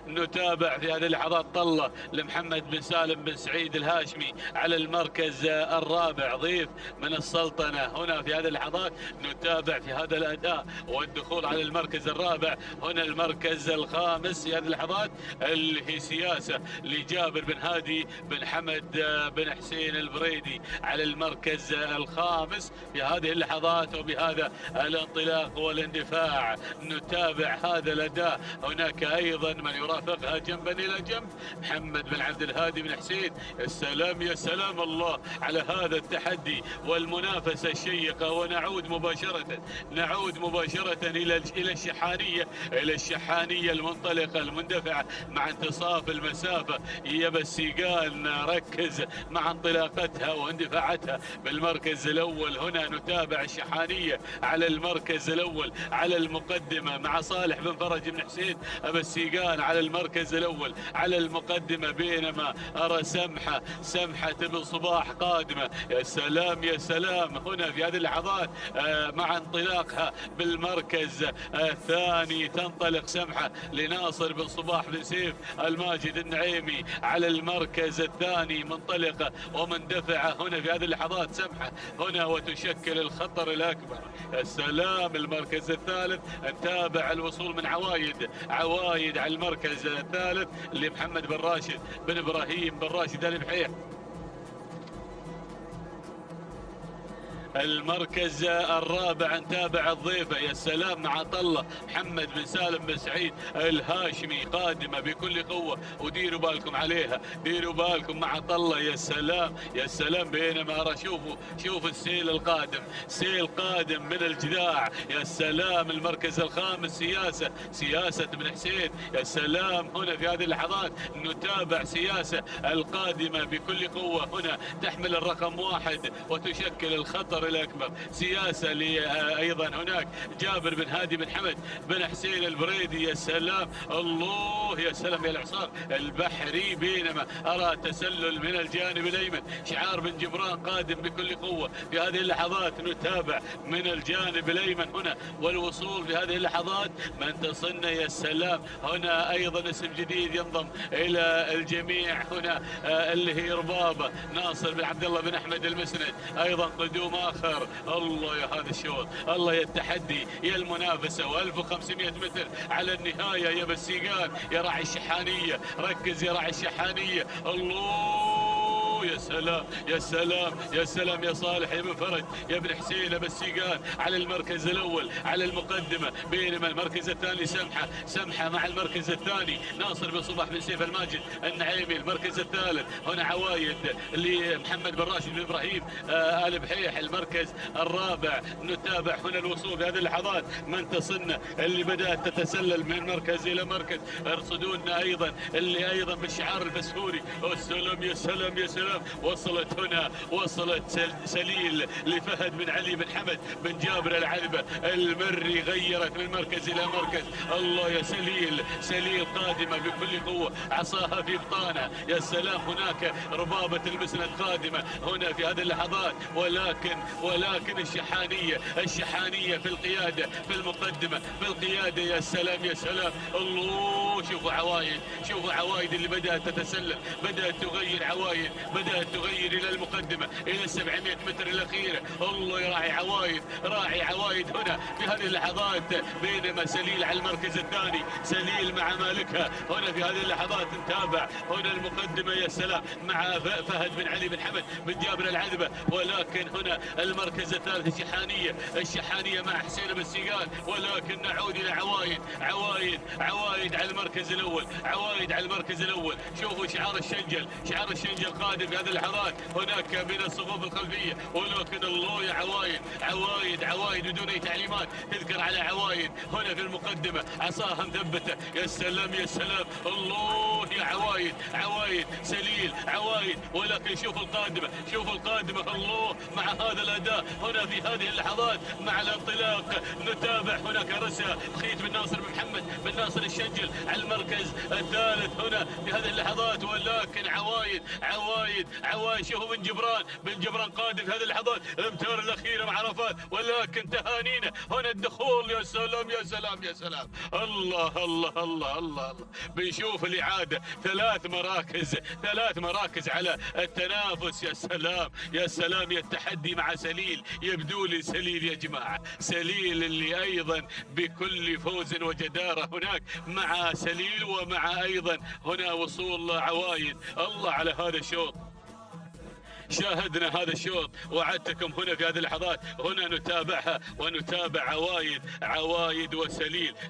نتابع في هذه اللحظات طلة لمحمد بن سالم بن سعيد الهاشمي على المركز الرابع. ضيف من السلطنة هنا في هذه اللحظات. نتابع في هذا الأداء والدخول على المركز الرابع. هنا المركز الخامس في هذه اللحظات اللي هي سياسة لجابر بن هادي بن حمد بن حسين البريدي على المركز الخامس في هذه اللحظات. وبهذا الانطلاق والاندفاع نتابع هذا الأداء. هناك أيضا من يرافقها جنبا إلى جنب محمد بن عبد الهادي بن حسين. السلام يا سلام الله على هذا التحدي والمنافسة الشيقة. ونعود مباشرة إلى الشحانية المنطلقة المندفعة مع انتصاف المسافة. يا السيقان ركز مع انطلاقتها واندفاعاتها بالمركز الأول. هنا نتابع الشحانية على المركز الأول على المقدمة مع صالح بن فرج بن حسين أبا السيقان على المركز الأول على المقدمة. بينما أرى سمحة بن صباح قادمة. يا سلام يا سلام هنا في هذه اللحظات مع انطلاقها بالمركز الثاني تنطلق سمحة لناصر بن صباح بن سيف الماجد النعيمي على المركز الثاني منطلقة ومندفعة هنا في هذه اللحظات سمحة هنا وتشكل الخطر الأكبر. السلام المركز الثالث نتابع الوصول من عوايد على المركز المركز الثالث لمحمد بن راشد بن إبراهيم بن راشد البحيح. المركز الرابع نتابع الضيفة يا سلام مع طلة محمد بن سالم بن سعيد الهاشمي قادمة بكل قوة، وديروا بالكم عليها، ديروا بالكم مع طلة. يا سلام يا سلام، بينما أرى شوفوا السيل القادم، سيل قادم من الجذاع. يا سلام المركز الخامس سياسة بن حسين. يا سلام هنا في هذه اللحظات نتابع سياسة القادمة بكل قوة، هنا تحمل الرقم 1 وتشكل الخطر الأكبر. سياسة أيضا هناك جابر بن هادي بن حمد بن حسين البريدي. يا سلام الله، يا سلام يا العصار البحري، بينما أرى تسلل من الجانب الأيمن. شعار بن جبران قادم بكل قوة في هذه اللحظات، نتابع من الجانب الأيمن هنا والوصول في هذه اللحظات من تصنع. يا سلام هنا أيضا اسم جديد ينضم إلى الجميع هنا اللي هي ربابة ناصر بن عبد الله بن أحمد المسند، أيضا قدوم آخر. الله يا هذا الشوط، الله يا التحدي يا المنافسة، و1500 متر على النهاية يا بسيقان يا راعي الشحانية، ركز يا راعي الشحانية. الله يا سلام يا سلام يا سلام يا صالح يا بن فرج يا ابن حسين يا بسيقان على المركز الأول على المقدمة، بينما المركز الثاني سمحة مع المركز الثاني ناصر بن صباح بن سيف الماجد النعيمي. المركز الثالث هنا عوايد لمحمد بن راشد بن إبراهيم آل بحيح. المركز الرابع نتابع هنا الوصول في هذه اللحظات من تصنع اللي بدأت تتسلل من مركز إلى مركز. ارصدونا أيضا اللي أيضا بالشعار الفسفوري. السلام يا سلام يا سلام، وصلت هنا وصلت سليل لفهد بن علي بن حمد بن جابر العذبة المري، غيرت من مركز إلى مركز. الله يا سليل قادمة بكل قوة، عصاها في بطانها. يا سلام هناك ربابة المسند قادمة هنا في هذه اللحظات، ولكن الشحانية في القيادة في المقدمة في القيادة. يا سلام يا سلام الله، شوفوا عوايد اللي بدأت تتسلل، بدأت تغير عوايد، بدأت تغير إلى المقدمة إلى 700 متر الأخيرة. الله يا راعي عوايد هنا في هذه اللحظات، بينما سليل على المركز الثاني، سليل مع مالكها هنا في هذه اللحظات. نتابع هنا المقدمة يا سلام مع فهد بن علي بن حمد بن جابر العذبة، ولكن هنا المركز الثالث الشحانية مع حسين بن سيقان. ولكن نعود إلى عوايد على المركز الأول، عوايد على المركز الأول. شوفوا شعار الشنجل قادم في هذه اللحظات هناك بين الصفوف الخلفية، ولكن الله يا عوايد بدون أي تعليمات تذكر على عوايد هنا في المقدمة، عصاها مثبتة. يا سلام يا سلام الله يا عوايد سليل عوايد. ولكن شوفوا القادمة الله مع هذا الأداء هنا في هذه اللحظات مع الانطلاق. نتابع هناك رسا خيت بن ناصر بن محمد بن ناصر الشنجل على المركز الثالث هنا في هذه اللحظات، ولكن عوايد شوفوا بن جبران قادم في هذه اللحظات، الامتار الأخيرة مع عرفات. ولكن تهانينا هنا الدخول. يا سلام يا سلام يا سلام الله الله الله الله. بنشوف الإعادة، ثلاث مراكز على التنافس. يا سلام يا سلام يا التحدي مع سليل. يبدو لي سليل يا جماعة، سليل اللي أيضا بكل فوز وجدارة هناك مع سليل، ومع أيضا هنا وصول عوايد. الله على هذا الشوط، شاهدنا هذا الشوط، وعدتكم هنا في هذه اللحظات هنا نتابعها ونتابع عوايد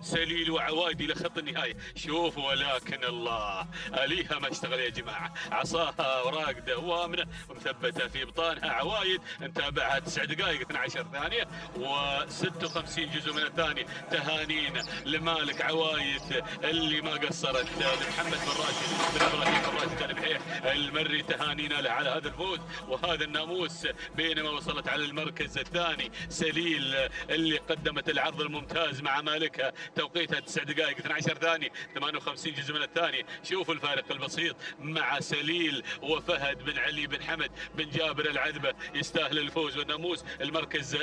سليل وعوايد إلى خط النهاية. شوفوا ولكن الله أليها ما اشتغل يا جماعة، عصاها راقدة وامنة ومثبتة في بطانها. عوايد نتابعها 9 دقائق 12 ثانية و56 جزء من الثانية. تهانينا لمالك عوايد اللي ما قصرت، لمحمد بن راشد بن إبراهيم بن راشد البحيح المري، تهانينا له على هذا الفوز وهذا الناموس. بينما وصلت على المركز الثاني سليل اللي قدمت العرض الممتاز مع مالكها، توقيتها 9 دقائق 12 ثانية 58 جزء من الثانية. شوفوا الفارق البسيط مع سليل وفهد بن علي بن حمد بن جابر العذبة، يستاهل الفوز والناموس. المركز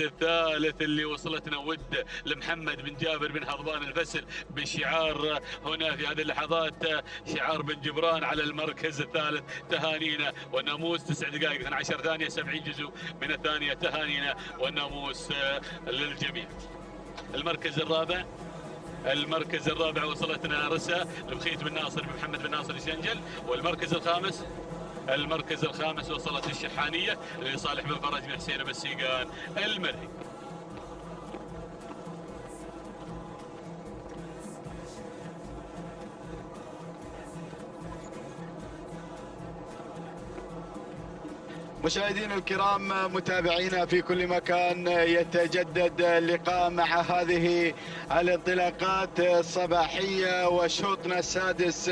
الثالث اللي وصلتنا ود لمحمد بن جابر بن هضبان الفسل بشعار هنا في هذه اللحظات شعار بن جبران على المركز الثالث. تهانينا والناموس 9 دقائق 12 ثانية 70 جزء من الثانية. تهانينا والناموس للجميع. المركز الرابع المركز الرابع وصلتنا رسا لبخيت بن ناصر محمد بن ناصر يسجل. والمركز الخامس وصلت الشحانية لصالح بن فرج بن حسين بن سيقان المري. مشاهدينا الكرام متابعينا في كل مكان، يتجدد اللقاء مع هذه الانطلاقات الصباحية وشوطنا السادس،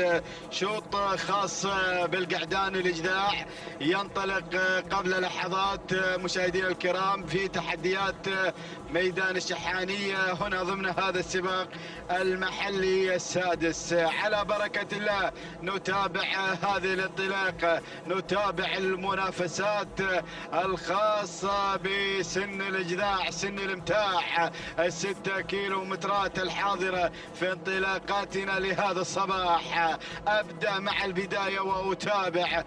شوط خاص بالقعدان الإجداع ينطلق قبل لحظات مشاهدينا الكرام في تحديات ميدان الشحانية هنا ضمن هذا السباق المحلي السادس. على بركة الله نتابع هذه الانطلاقة، نتابع المنافسات الخاصة بسن الإجذاع، سن الامتاع، ال6 كيلومترات الحاضرة في انطلاقاتنا لهذا الصباح. أبدأ مع البداية وأتابع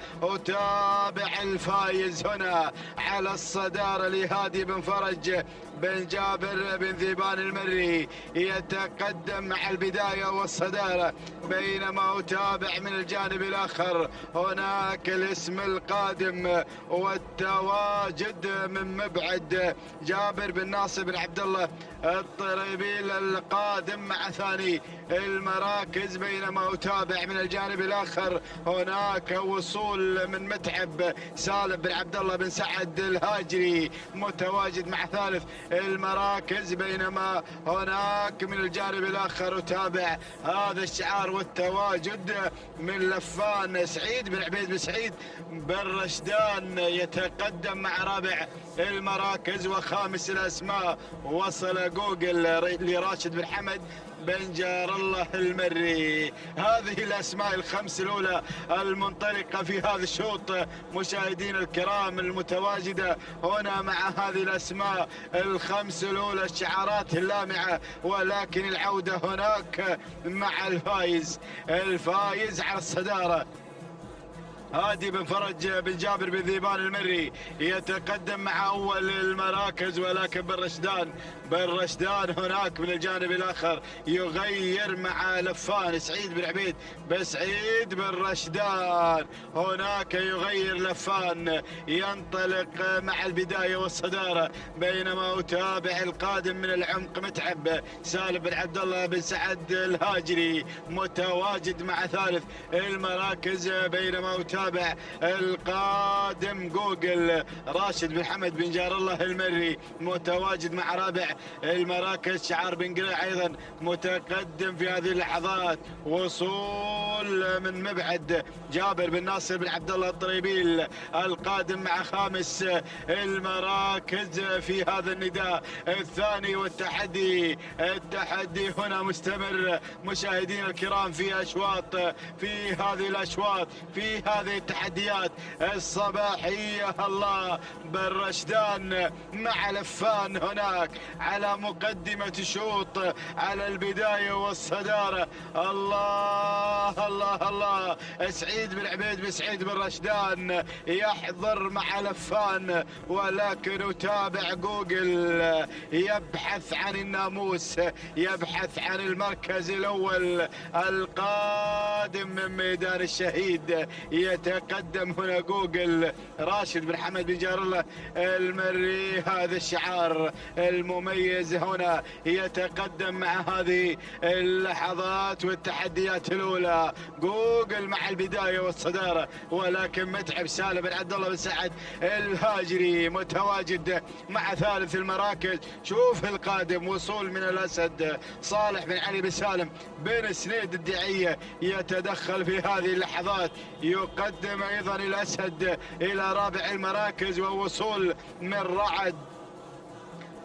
الفايز هنا على الصدارة لهادي بن فرج بن جابر بن ذيبان المري، يتقدم مع البداية والصدارة، بينما أتابع من الجانب الآخر هناك الاسم القادم والتواجد من مبعد جابر بن ناصر بن عبد الله الطريبيل القادم مع ثاني المراكز، بينما أتابع من الجانب الآخر هناك وصول من متعب سالم بن عبد الله بن سعد الهاجري متواجد مع ثالث المراكز، بينما هناك من الجانب الآخر أتابع هذا الشعار والتواجد من لفان سعيد بن عبيد بن سعيد بن رشدان يتقدم مع رابع المراكز. وخامس الأسماء وصل جوجل لراشد بن حمد بن جار الله المري. هذه الأسماء الخمس الأولى المنطلقة في هذا الشوط مشاهدينا الكرام، المتواجدة هنا مع هذه الأسماء الخمس الأولى، الشعارات اللامعة، ولكن العودة هناك مع الفايز على الصدارة هادي بن فرج بن جابر بن ذيبان المري، يتقدم مع أول المراكز، ولكن بن رشدان هناك من الجانب الآخر يغير مع لفان سعيد بن عبيد بن سعيد بن رشدان، هناك يغير لفان ينطلق مع البداية والصدارة، بينما أتابع القادم من العمق متعب سالم بن عبد الله بن سعد الهاجري متواجد مع ثالث المراكز، بينما أتابع القادم جوجل راشد بن حمد بن جار الله المري متواجد مع رابع المراكز. شعار بن قريع أيضا متقدم في هذه اللحظات، وصول من مبعد جابر بن ناصر بن عبد الله الطريبيل القادم مع خامس المراكز في هذا النداء الثاني. والتحدي هنا مستمر مشاهدينا الكرام في أشواط، في هذه الأشواط، في هذه التحديات الصباحية. الله بن رشدان مع لفان هناك على مقدمة شوط على البداية والصدارة. الله الله الله، سعيد بن عبيد بن سعيد بن رشدان يحضر مع لفان، ولكن أتابع جوجل يبحث عن الناموس، يبحث عن المركز الأول القادم من ميدان الشهيد. يتقدم هنا جوجل راشد بن حمد بن جار الله المري، هذا الشعار المميز هنا يتقدم مع هذه اللحظات والتحديات الأولى. جوجل مع البداية والصدارة، ولكن متعب سالم بن عبد الله بن سعد الهاجري متواجد مع ثالث المراكز. شوف القادم، وصول من الأسد صالح بن علي بن سالم بن سنيد الدعية يتدخل في هذه اللحظات، يقدم أيضا الأسد إلى رابع المراكز، ووصول من رعد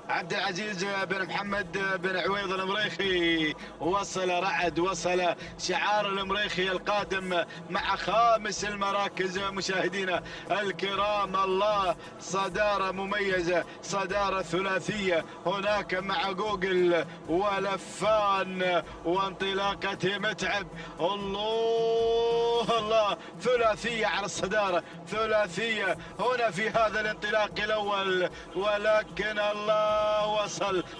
عبد العزيز بن محمد بن عويض المريخي. وصل رعد، وصل شعار المريخي القادم مع خامس المراكز مشاهدينا الكرام. الله، صدارة مميزة، صدارة ثلاثية هناك مع جوجل ولفان وانطلاقة متعب. الله الله، ثلاثية على الصدارة، ثلاثية هنا في هذا الانطلاق الأول، ولكن الله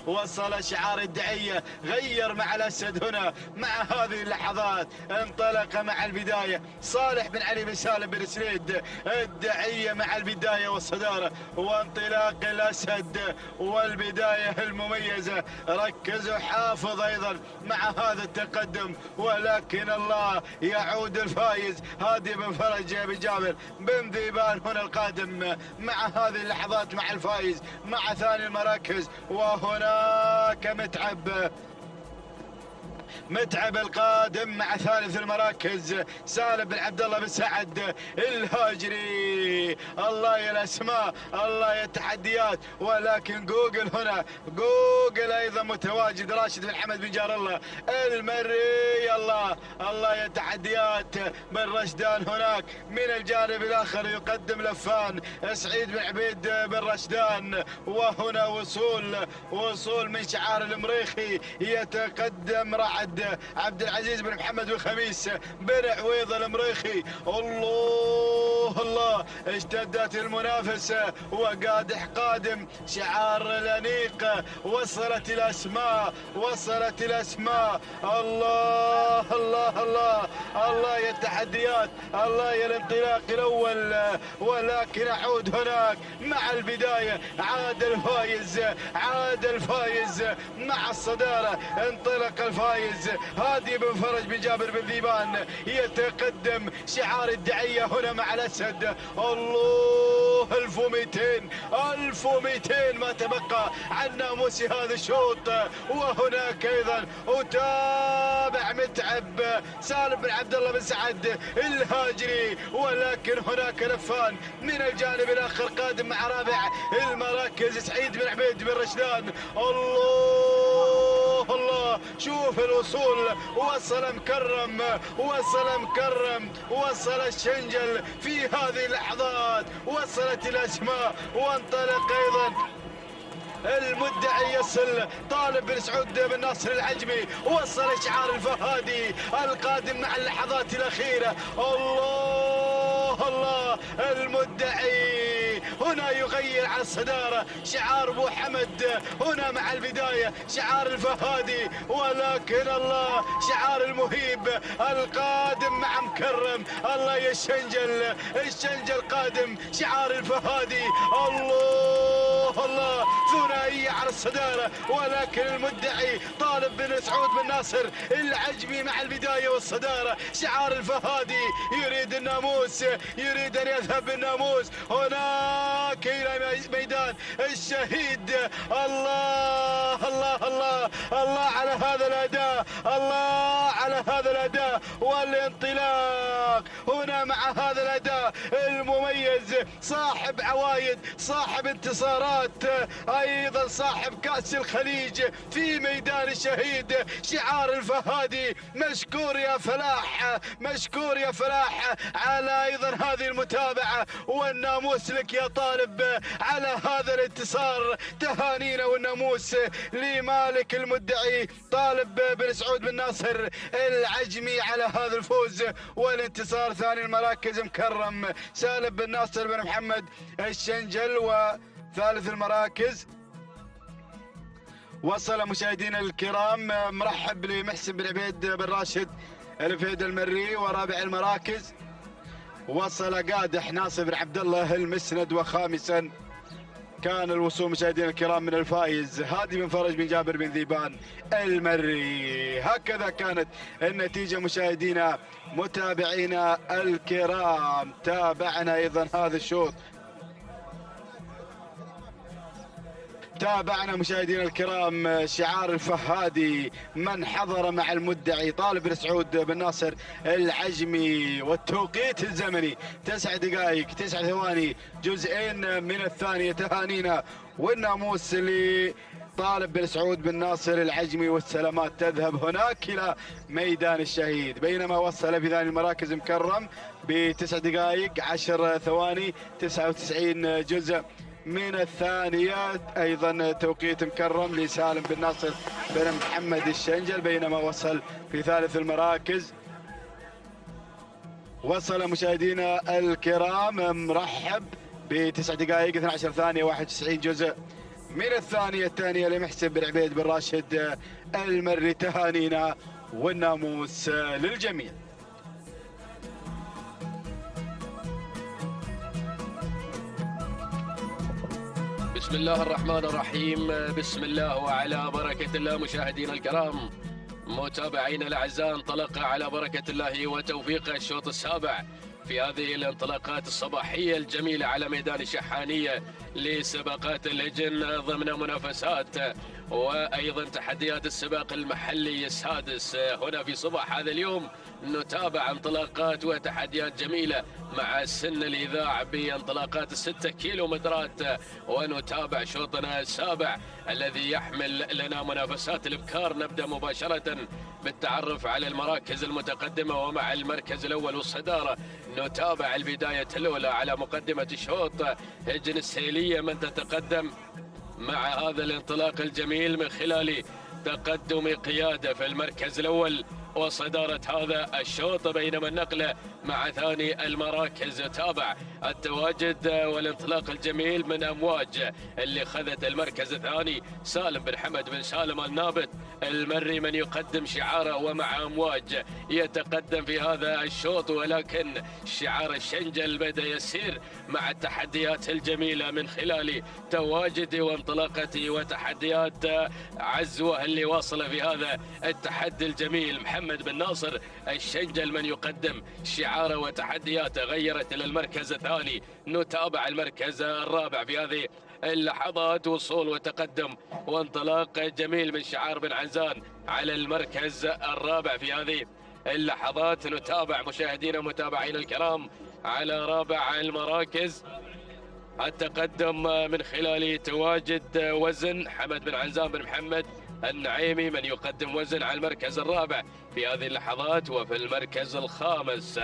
وصل شعار الدعية، غير مع الأسد هنا مع هذه اللحظات. انطلق مع البداية صالح بن علي بن سالم بن سليد، الدعية مع البداية والصدارة وانطلاق الأسد والبداية المميزة. ركزوا حافظ أيضا مع هذا التقدم، ولكن الله يعود الفايز. هادي بن فرج بن جابر بن ذيبان هنا القادم مع هذه اللحظات مع الفايز مع ثاني المراكز. وهناك متعب القادم مع ثالث المراكز سالم بن عبد الله بن سعد الهاجري. الله يا الاسماء، الله يا التحديات، ولكن جوجل هنا، جوجل ايضا متواجد. راشد بن حمد بن جار الله المري، الله يا التحديات. بن رشدان هناك من الجانب الاخر يقدم لفان سعيد بن عبيد بن رشدان. وهنا وصول من شعار المريخي، يتقدم رعد عبد العزيز بن محمد بن خميس بن عويض المريخي. الله اشتدت المنافسة وقادح قادم شعار الأنيق. وصلت الأسماء الله يا التحديات، الله يا الانطلاق الأول. ولكن أعود هناك مع البداية، عاد الفايز مع الصدارة. انطلق الفايز هادي بن فرج بن جابر بن ذيبان، يتقدم شعار الدعية هنا مع الأسد. الله 1200 ما تبقى عن ناموس هذا الشوط. وهناك أيضا أتابع متعب سالم بن عبد الله بن سعد الهاجري، ولكن هناك لفان من الجانب الآخر قادم مع رابع المراكز سعيد بن عبيد بن رشدان. الله شوف الوصول، وصل مكرم، وصل الشنجل في هذه اللحظات. وصلت الأسماء وانطلق أيضا المدعي يصل طالب بن سعود بن ناصر العجمي. وصل شعار الفهادي القادم مع اللحظات الأخيرة. الله المدعي هنا يغير على الصدارة شعار ابو حمد هنا مع البداية شعار الفهادي. ولكن الله شعار المهيب القادم مع مكرم. الله يا الشنجل قادم شعار الفهادي. الله ثنائية على الصدارة، ولكن المدعي طالب بن سعود بن ناصر العجمي مع البداية والصدارة. شعار الفهادي يريد الناموس، يريد أن يذهب بالناموس هناك إلى ميدان الشهيد. الله على هذا الأداء، الله على هذا الأداء والانطلاق هنا مع هذا الأداء المميز. صاحب عوايد، صاحب انتصارات، أيضا صاحب كأس الخليج في ميدان الشهيد. شعار الفهادي مشكور يا فلاح، مشكور يا فلاح على أيضا هذه المتابعة، والناموس لك يا طالب على هذا الانتصار. تهانينا والناموس لمالك المدعي طالب بن سعود بن ناصر العجمي على هذا الفوز والانتصار. ثاني المراكز مكرم سالم بن ناصر بن محمد الشنجل، وثالث المراكز وصل مشاهدينا الكرام مرحب لمحسن بن عبيد بن راشد الفهيد المري. ورابع المراكز وصل قادح ناصر بن عبد الله المسند. وخامسا كان الوصول مشاهدينا الكرام من الفائز هادي بن فرج بن جابر بن ذيبان المري. هكذا كانت النتيجة مشاهدينا متابعينا الكرام. تابعنا أيضا هذا الشوط، تابعنا مشاهدينا الكرام شعار الفهادي من حضر مع المدعي طالب بن سعود بن ناصر العجمي. والتوقيت الزمني 9 دقائق 9 ثواني جزئين من الثانية. تهانينا والناموس لطالب بن سعود بن ناصر العجمي، والسلامات تذهب هناك إلى ميدان الشهيد. بينما وصل في ثاني المراكز مكرم ب9 دقائق 10 ثواني 99 جزء من الثانيات. أيضا توقيت مكرم لسالم بن ناصر بن محمد الشنجل. بينما وصل في ثالث المراكز وصل مشاهدينا الكرام مرحب ب9 دقائق 12 ثانية 91 جزء من الثانية لمحسن بن عبيد بن راشد المري. تهانينا والناموس للجميع. بسم الله الرحمن الرحيم، بسم الله وعلى بركة الله. مشاهدينا الكرام، متابعينا الأعزاء، انطلق على بركة الله وتوفيقه الشوط السابع في هذه الانطلاقات الصباحية الجميلة على ميدان شحانية لسباقات الهجن ضمن منافسات وأيضا تحديات السباق المحلي السادس. هنا في صباح هذا اليوم نتابع انطلاقات وتحديات جميلة مع سن الإذاع بانطلاقات 6 كيلومترات، ونتابع شوطنا السابع الذي يحمل لنا منافسات الإبكار. نبدأ مباشرة بالتعرف على المراكز المتقدمة، ومع المركز الأول والصدارة نتابع البداية الأولى على مقدمة الشوط هجن السيلية، من تتقدم مع هذا الانطلاق الجميل من خلال تقدم قيادة في المركز الأول وصدارة هذا الشوط، بينما النقلة مع ثاني المراكز. تابع التواجد والانطلاق الجميل من أمواج اللي خذت المركز الثاني سالم بن حمد بن سالم النابت المري، من يقدم شعاره، ومع أمواج يتقدم في هذا الشوط، ولكن شعار الشنجل بدأ يسير مع التحديات الجميلة من خلال تواجد وانطلاقته وتحديات عزوة اللي واصل في هذا التحدي الجميل. محمد بن ناصر الشنجل من يقدم شعاره وتحدياته، غيرت إلى المركز الثاني. نتابع المركز الرابع في هذه اللحظات، وصول وتقدم وانطلاق جميل من شعار بن عنزان على المركز الرابع في هذه اللحظات. نتابع مشاهدينا متابعينا الكرام على رابع المراكز التقدم من خلال تواجد وزن حمد بن عنزان بن محمد النعيمي، من يقدم وزن على المركز الرابع في هذه اللحظات. وفي المركز الخامس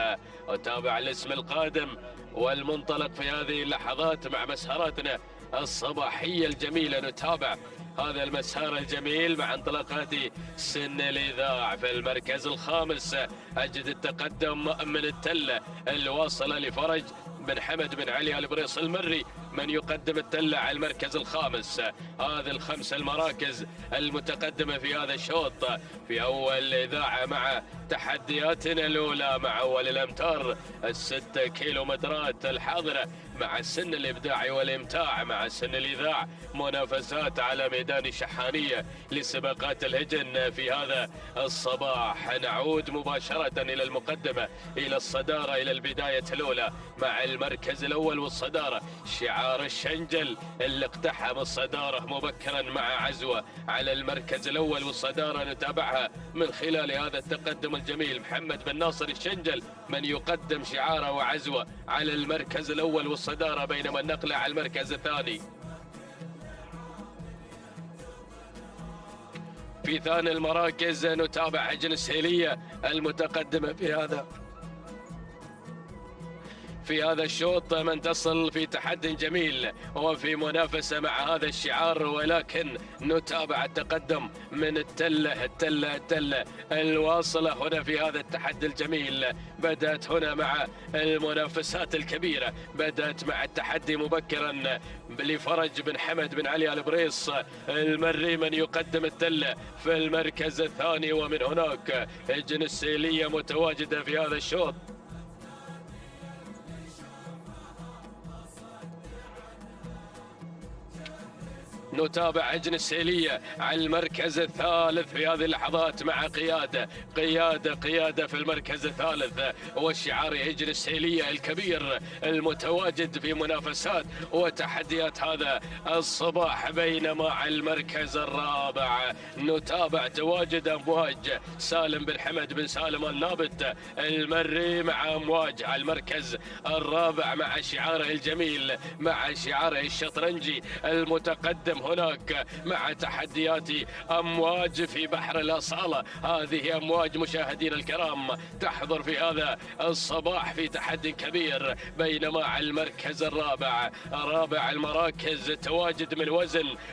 أتابع الاسم القادم والمنطلق في هذه اللحظات مع مساراتنا الصباحية الجميلة. نتابع هذا المسار الجميل مع انطلاقات سن الإذاعة. في المركز الخامس أجد التقدم من التلة الواصلة لفرج بن حمد بن علي البريص المري، من يقدم التلة على المركز الخامس. هذه الخمس المراكز المتقدمة في هذا الشوط في أول إذاعة، مع تحدياتنا الأولى مع أول الأمتار 6 كيلومترات الحاضرة مع السن الإبداعي والإمتاع مع سن الإذاع. منافسات على ميدان شحانية لسباقات الهجن في هذا الصباح. نعود مباشرة إلى المقدمة، إلى الصدارة، إلى البداية الأولى مع المركز الأول والصدارة. شعار الشنجل اللي اقتحم الصدارة مبكرا مع عزوة على المركز الأول والصدارة. نتابعها من خلال هذا التقدم الجميل. محمد بن ناصر الشنجل من يقدم شعاره وعزوة على المركز الأول والصدارة، بينما النقلة على المركز الثاني. في ثاني المراكز نتابع هجن السيلية المتقدمة في هذا الشوط، من تصل في تحدي جميل وفي منافسة مع هذا الشعار، ولكن نتابع التقدم من التلة الواصلة هنا في هذا التحدي الجميل. بدأت هنا مع المنافسات الكبيرة، بدأت مع التحدي مبكرا لفرج بن حمد بن علي البريص المري، من يقدم التلة في المركز الثاني. ومن هناك هجن السيلية متواجدة في هذا الشوط. نتابع هجن السيلية على المركز الثالث في هذه اللحظات مع قيادة في المركز الثالث، والشعار هجن السيلية الكبير المتواجد في منافسات وتحديات هذا الصباح. بينما على المركز الرابع نتابع تواجد أمواج سالم بن حمد بن سالم النابت المري مع أمواج على المركز الرابع مع شعاره الجميل، مع شعاره الشطرنجي المتقدم هناك مع تحديات أمواج في بحر الأصالة. هذه أمواج مشاهدين الكرام تحضر في هذا الصباح في تحدي كبير. بينما على المركز الرابع، رابع المراكز، تواجد من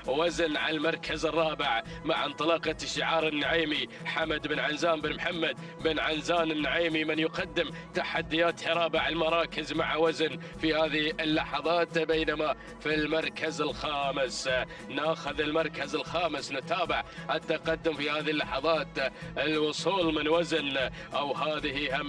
وزن على المركز الرابع مع انطلاقة شعار النعيمي حمد بن عنزان بن محمد بن عنزان النعيمي، من يقدم تحديات رابع المراكز مع وزن في هذه اللحظات. بينما في المركز الخامس ناخذ المركز الخامس. نتابع التقدم في هذه اللحظات، الوصول من وزن أو هذه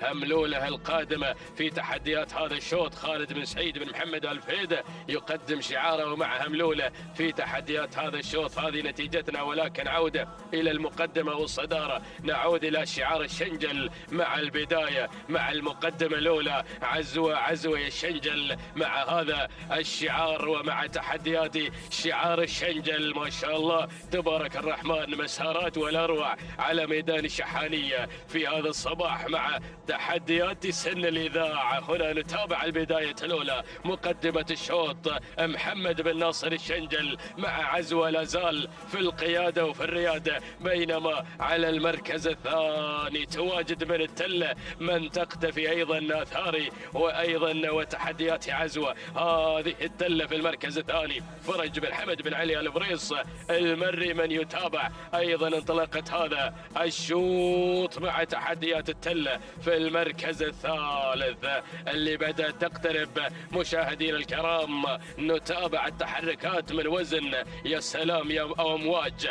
هملولة القادمة في تحديات هذا الشوط. خالد بن سعيد بن محمد الفهيدة يقدم شعاره مع هملولة في تحديات هذا الشوط. هذه نتيجتنا، ولكن عودة إلى المقدمة والصدارة. نعود إلى شعار الشنجل مع البداية، مع المقدمة الأولى عزوة الشنجل مع هذا الشعار ومع تحديات شعار الشنجل. ما شاء الله تبارك الرحمن، مسارات والأروع على ميدان الشحانية في هذا الصباح مع تحديات سن الإذاعة. هنا نتابع البداية الأولى، مقدمة الشوط محمد بن ناصر الشنجل مع عزوة لازال في القيادة وفي الريادة، بينما على المركز الثاني تواجد من التلة من تقتفي أيضا ناثاري وأيضا وتحديات عزوة. هذه التلة في المركز الثاني فرج بن حمد بن علي البريص المري من يتابع أيضا انطلاقة هذا الشوط مع تحديات التلة في المركز الثالث اللي بدأت تقترب. مشاهدين الكرام نتابع التحركات من وزن، يا سلام يا أمواج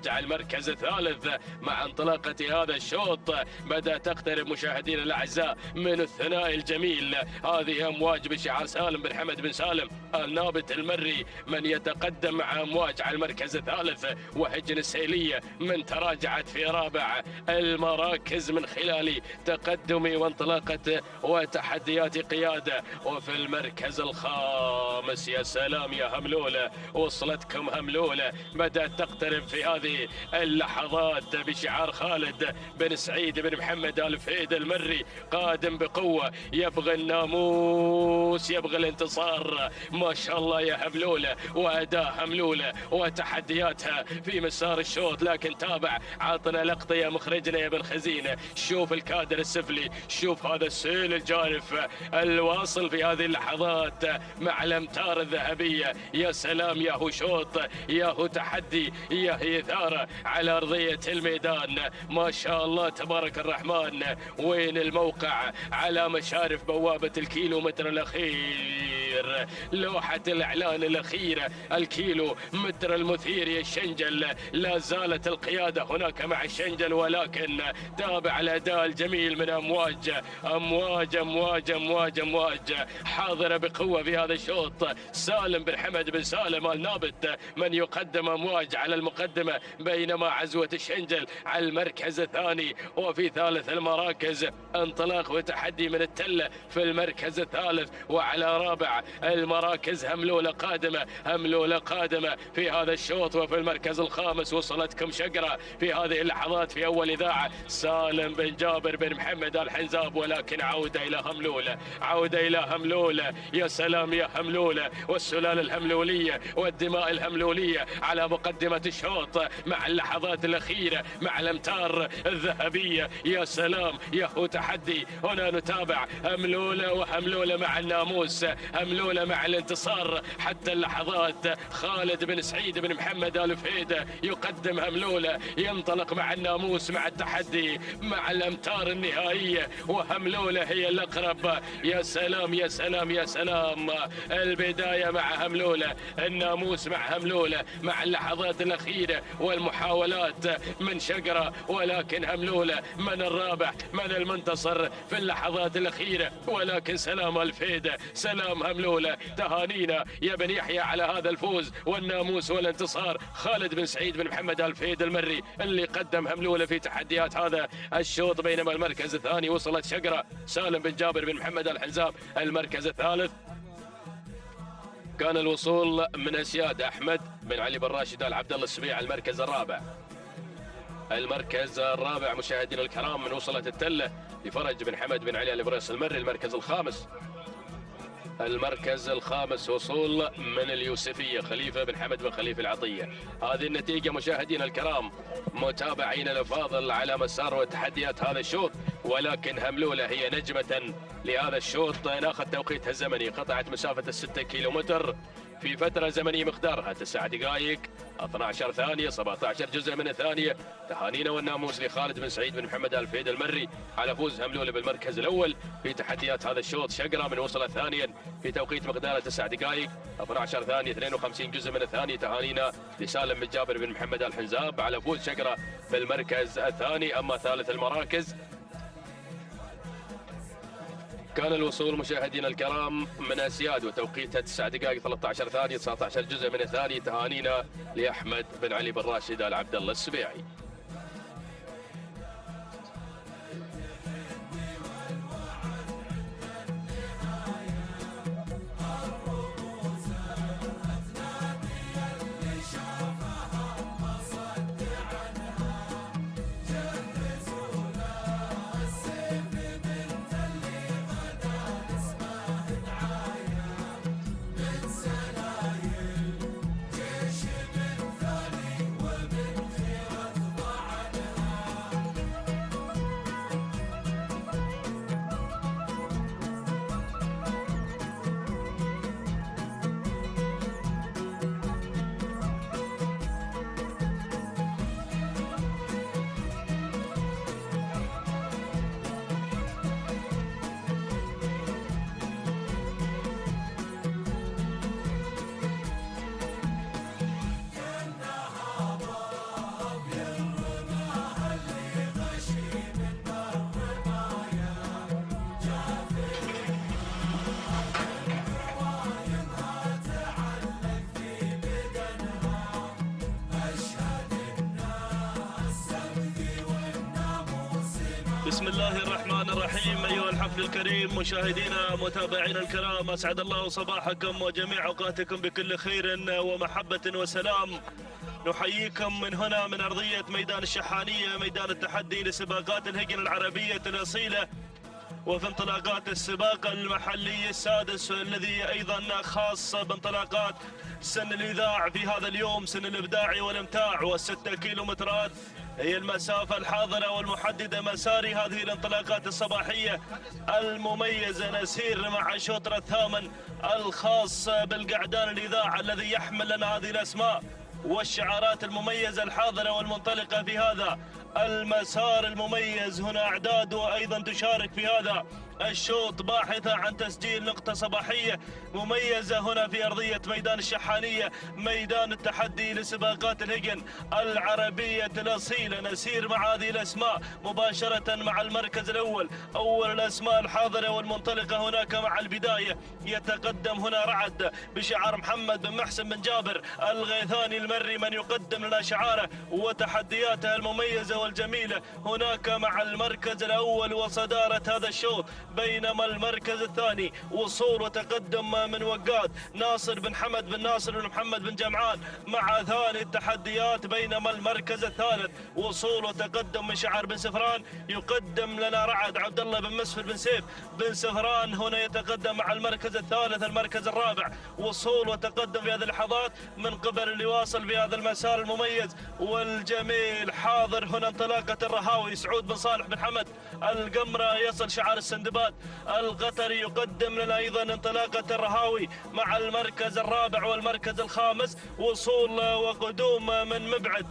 على المركز الثالث مع انطلاقة هذا الشوط. بدأت تقترب مشاهدين الأعزاء من الثنائي الجميل، هذه أمواج بشعار سالم بن حمد بن سالم النابت المري من يتقدم مع أمواج على المركز الثالث، وهجن السيلية من تراجعت في رابع المراكز من خلال تقدم وانطلاقة وتحديات قيادة. وفي المركز الخامس يا سلام يا هملولة، وصلتكم هملولة، بدأت تقترب في هذه اللحظات بشعار خالد بن سعيد بن محمد الفهيد المري قادم بقوة، يبغى الناموس، يبغى الانتصار. ما شاء الله يا هملولة، وأداء هملولة وتحدياتها في مسار الشوط. لكن تابع، عطنا لقطة يا مخرجنا يا بن خزينة، شوف الكادر السفلي، شوف هذا السيل الجارف الواصل في هذه اللحظات مع الأمتار الذهبية. يا سلام يا هو شوط، يا هو تحدي، يا هي إثارة على أرضية الميدان. ما شاء الله تبارك الرحمن. وين الموقع؟ على مشارف بوابة الكيلومتر الأخير، لوحة الإعلان الأخيرة، الكيلو متر المثير يا الشنجل. لا زالت القيادة هناك مع الشنجل، ولكن تابع الأداء الجميل من أمواج حاضرة بقوة في هذا الشوط. سالم بن حمد بن سالم النابت من يقدم أمواج على المقدمة، بينما عزوة الشنجل على المركز الثاني. وفي ثالث المراكز انطلاق وتحدي من التلة في المركز الثالث. وعلى رابع المراكز هملولة قادمة في هذا الشوط. وفي المركز الخامس وصلتكم شقرة في هذه اللحظات في أول إذاعة سالم بن جابر بن محمد الحنزاب، ولكن عودة إلى هملولة. يا سلام يا هملولة، والسلالة الهملولية والدماء الهملولية على مقدمة الشوط مع اللحظات الأخيرة مع الأمتار الذهبية. يا سلام يا هو تحدي. هنا نتابع هملولة مع الناموس، هملولة مع الانتصار حتى اللحظات. خالد بن سعيد بن محمد الفهيدة يقدم هملولة، ينطلق مع الناموس مع التحدي مع الأمتار النهائية، وهملولة هي الأقرب. يا سلام يا سلام يا سلام. البداية مع هملولة، الناموس مع هملولة مع اللحظات الأخيرة والمحاولات من شقرة، ولكن هملولة من الرابح، من المنتصر في اللحظات الأخيرة. ولكن سلام الفهيدة، سلام هملولة، تهانينا يا بن يحيى على هذا الفوز والناموس والانتصار. خالد بن سعيد بن محمد الفهيد المري اللي قدم هملولة في تحديات هذا الشوط، بينما المركز الثاني وصلت شقرة سالم بن جابر بن محمد الحنزاب. المركز الثالث كان الوصول من أسياد أحمد بن علي بن راشد العبد الله السبيع. المركز الرابع مشاهدينا الكرام من وصلت التلة لفرج بن حمد بن علي البريص المري. المركز الخامس وصول من اليوسفية خليفة بن حمد بن خليفة العطية. هذه النتيجة مشاهدينا الكرام متابعين الأفاضل على مسار وتحديات هذا الشوط، ولكن هملولة هي نجمة لهذا الشوط. ناخذ توقيتها الزمني، قطعت مسافة 6 كيلومتر في فترة زمنية مقدارها 9 دقائق 12 ثانية 17 جزء من الثانية. تهانينا والناموس لخالد بن سعيد بن محمد آل فهيد المري على فوز هملولة بالمركز الأول في تحديات هذا الشوط. شقرة من وصل ثانيا في توقيت مقداره 9 دقائق 12 ثانية 52 جزء من الثانية. تهانينا لسالم بن جابر بن محمد آل حنزاب على فوز شقرة بالمركز الثاني. أما ثالث المراكز كان الوصول مشاهدينا الكرام من اسياد وتوقيتها 9 دقائق 13 ثانية 19 جزء من الثانية. تهانينا لأحمد بن علي بن راشد آل عبد الله السبيعي. بسم الله الرحمن الرحيم. أيها الحفل الكريم مشاهدينا متابعينا الكرام، أسعد الله صباحكم وجميع أوقاتكم بكل خير ومحبة وسلام. نحييكم من هنا من أرضية ميدان الشحانية، ميدان التحدي لسباقات الهجن العربية الأصيلة، وفي انطلاقات السباق المحلي السادس الذي أيضا خاص بانطلاقات سن الإذاع في هذا اليوم، سن الإبداع والإمتاع. والستة كيلومترات هي المسافة الحاضرة والمحددة مسار هذه الانطلاقات الصباحية المميزة. نسير مع الشوط الثامن الخاص بالقعدان الإذاعة الذي يحمل لنا هذه الأسماء والشعارات المميزة الحاضرة والمنطلقة في هذا المسار المميز. هنا أعداد وأيضا تشارك في هذا الشوط باحثة عن تسجيل نقطة صباحية مميزة هنا في أرضية ميدان الشحانية، ميدان التحدي لسباقات الهجن العربية الأصيلة. نسير مع هذه الأسماء مباشرة مع المركز الأول. أول الأسماء الحاضرة والمنطلقة هناك مع البداية يتقدم هنا رعد بشعار محمد بن محسن بن جابر الغيثاني المري، من يقدم لنا شعاره وتحدياته المميزة والجميلة هناك مع المركز الأول وصدارة هذا الشوط. بينما المركز الثاني وصول وتقدم من وقاد ناصر بن حمد بن ناصر بن محمد بن جمعان مع ثاني التحديات. بينما المركز الثالث وصول وتقدم من شعار بن سفران، يقدم لنا رعد عبد الله بن مسفر بن سيف بن سفران هنا يتقدم مع المركز الثالث. المركز الرابع وصول وتقدم في هذه اللحظات من قبل اللي واصل في هذا المسار المميز والجميل. حاضر هنا انطلاقة الرهاوي سعود بن صالح بن حمد القمرة، يصل شعار السندباد القطري، يقدم لنا ايضا انطلاقة الرهاوي مع المركز الرابع والمركز الخامس. وصول وقدوم من مبعد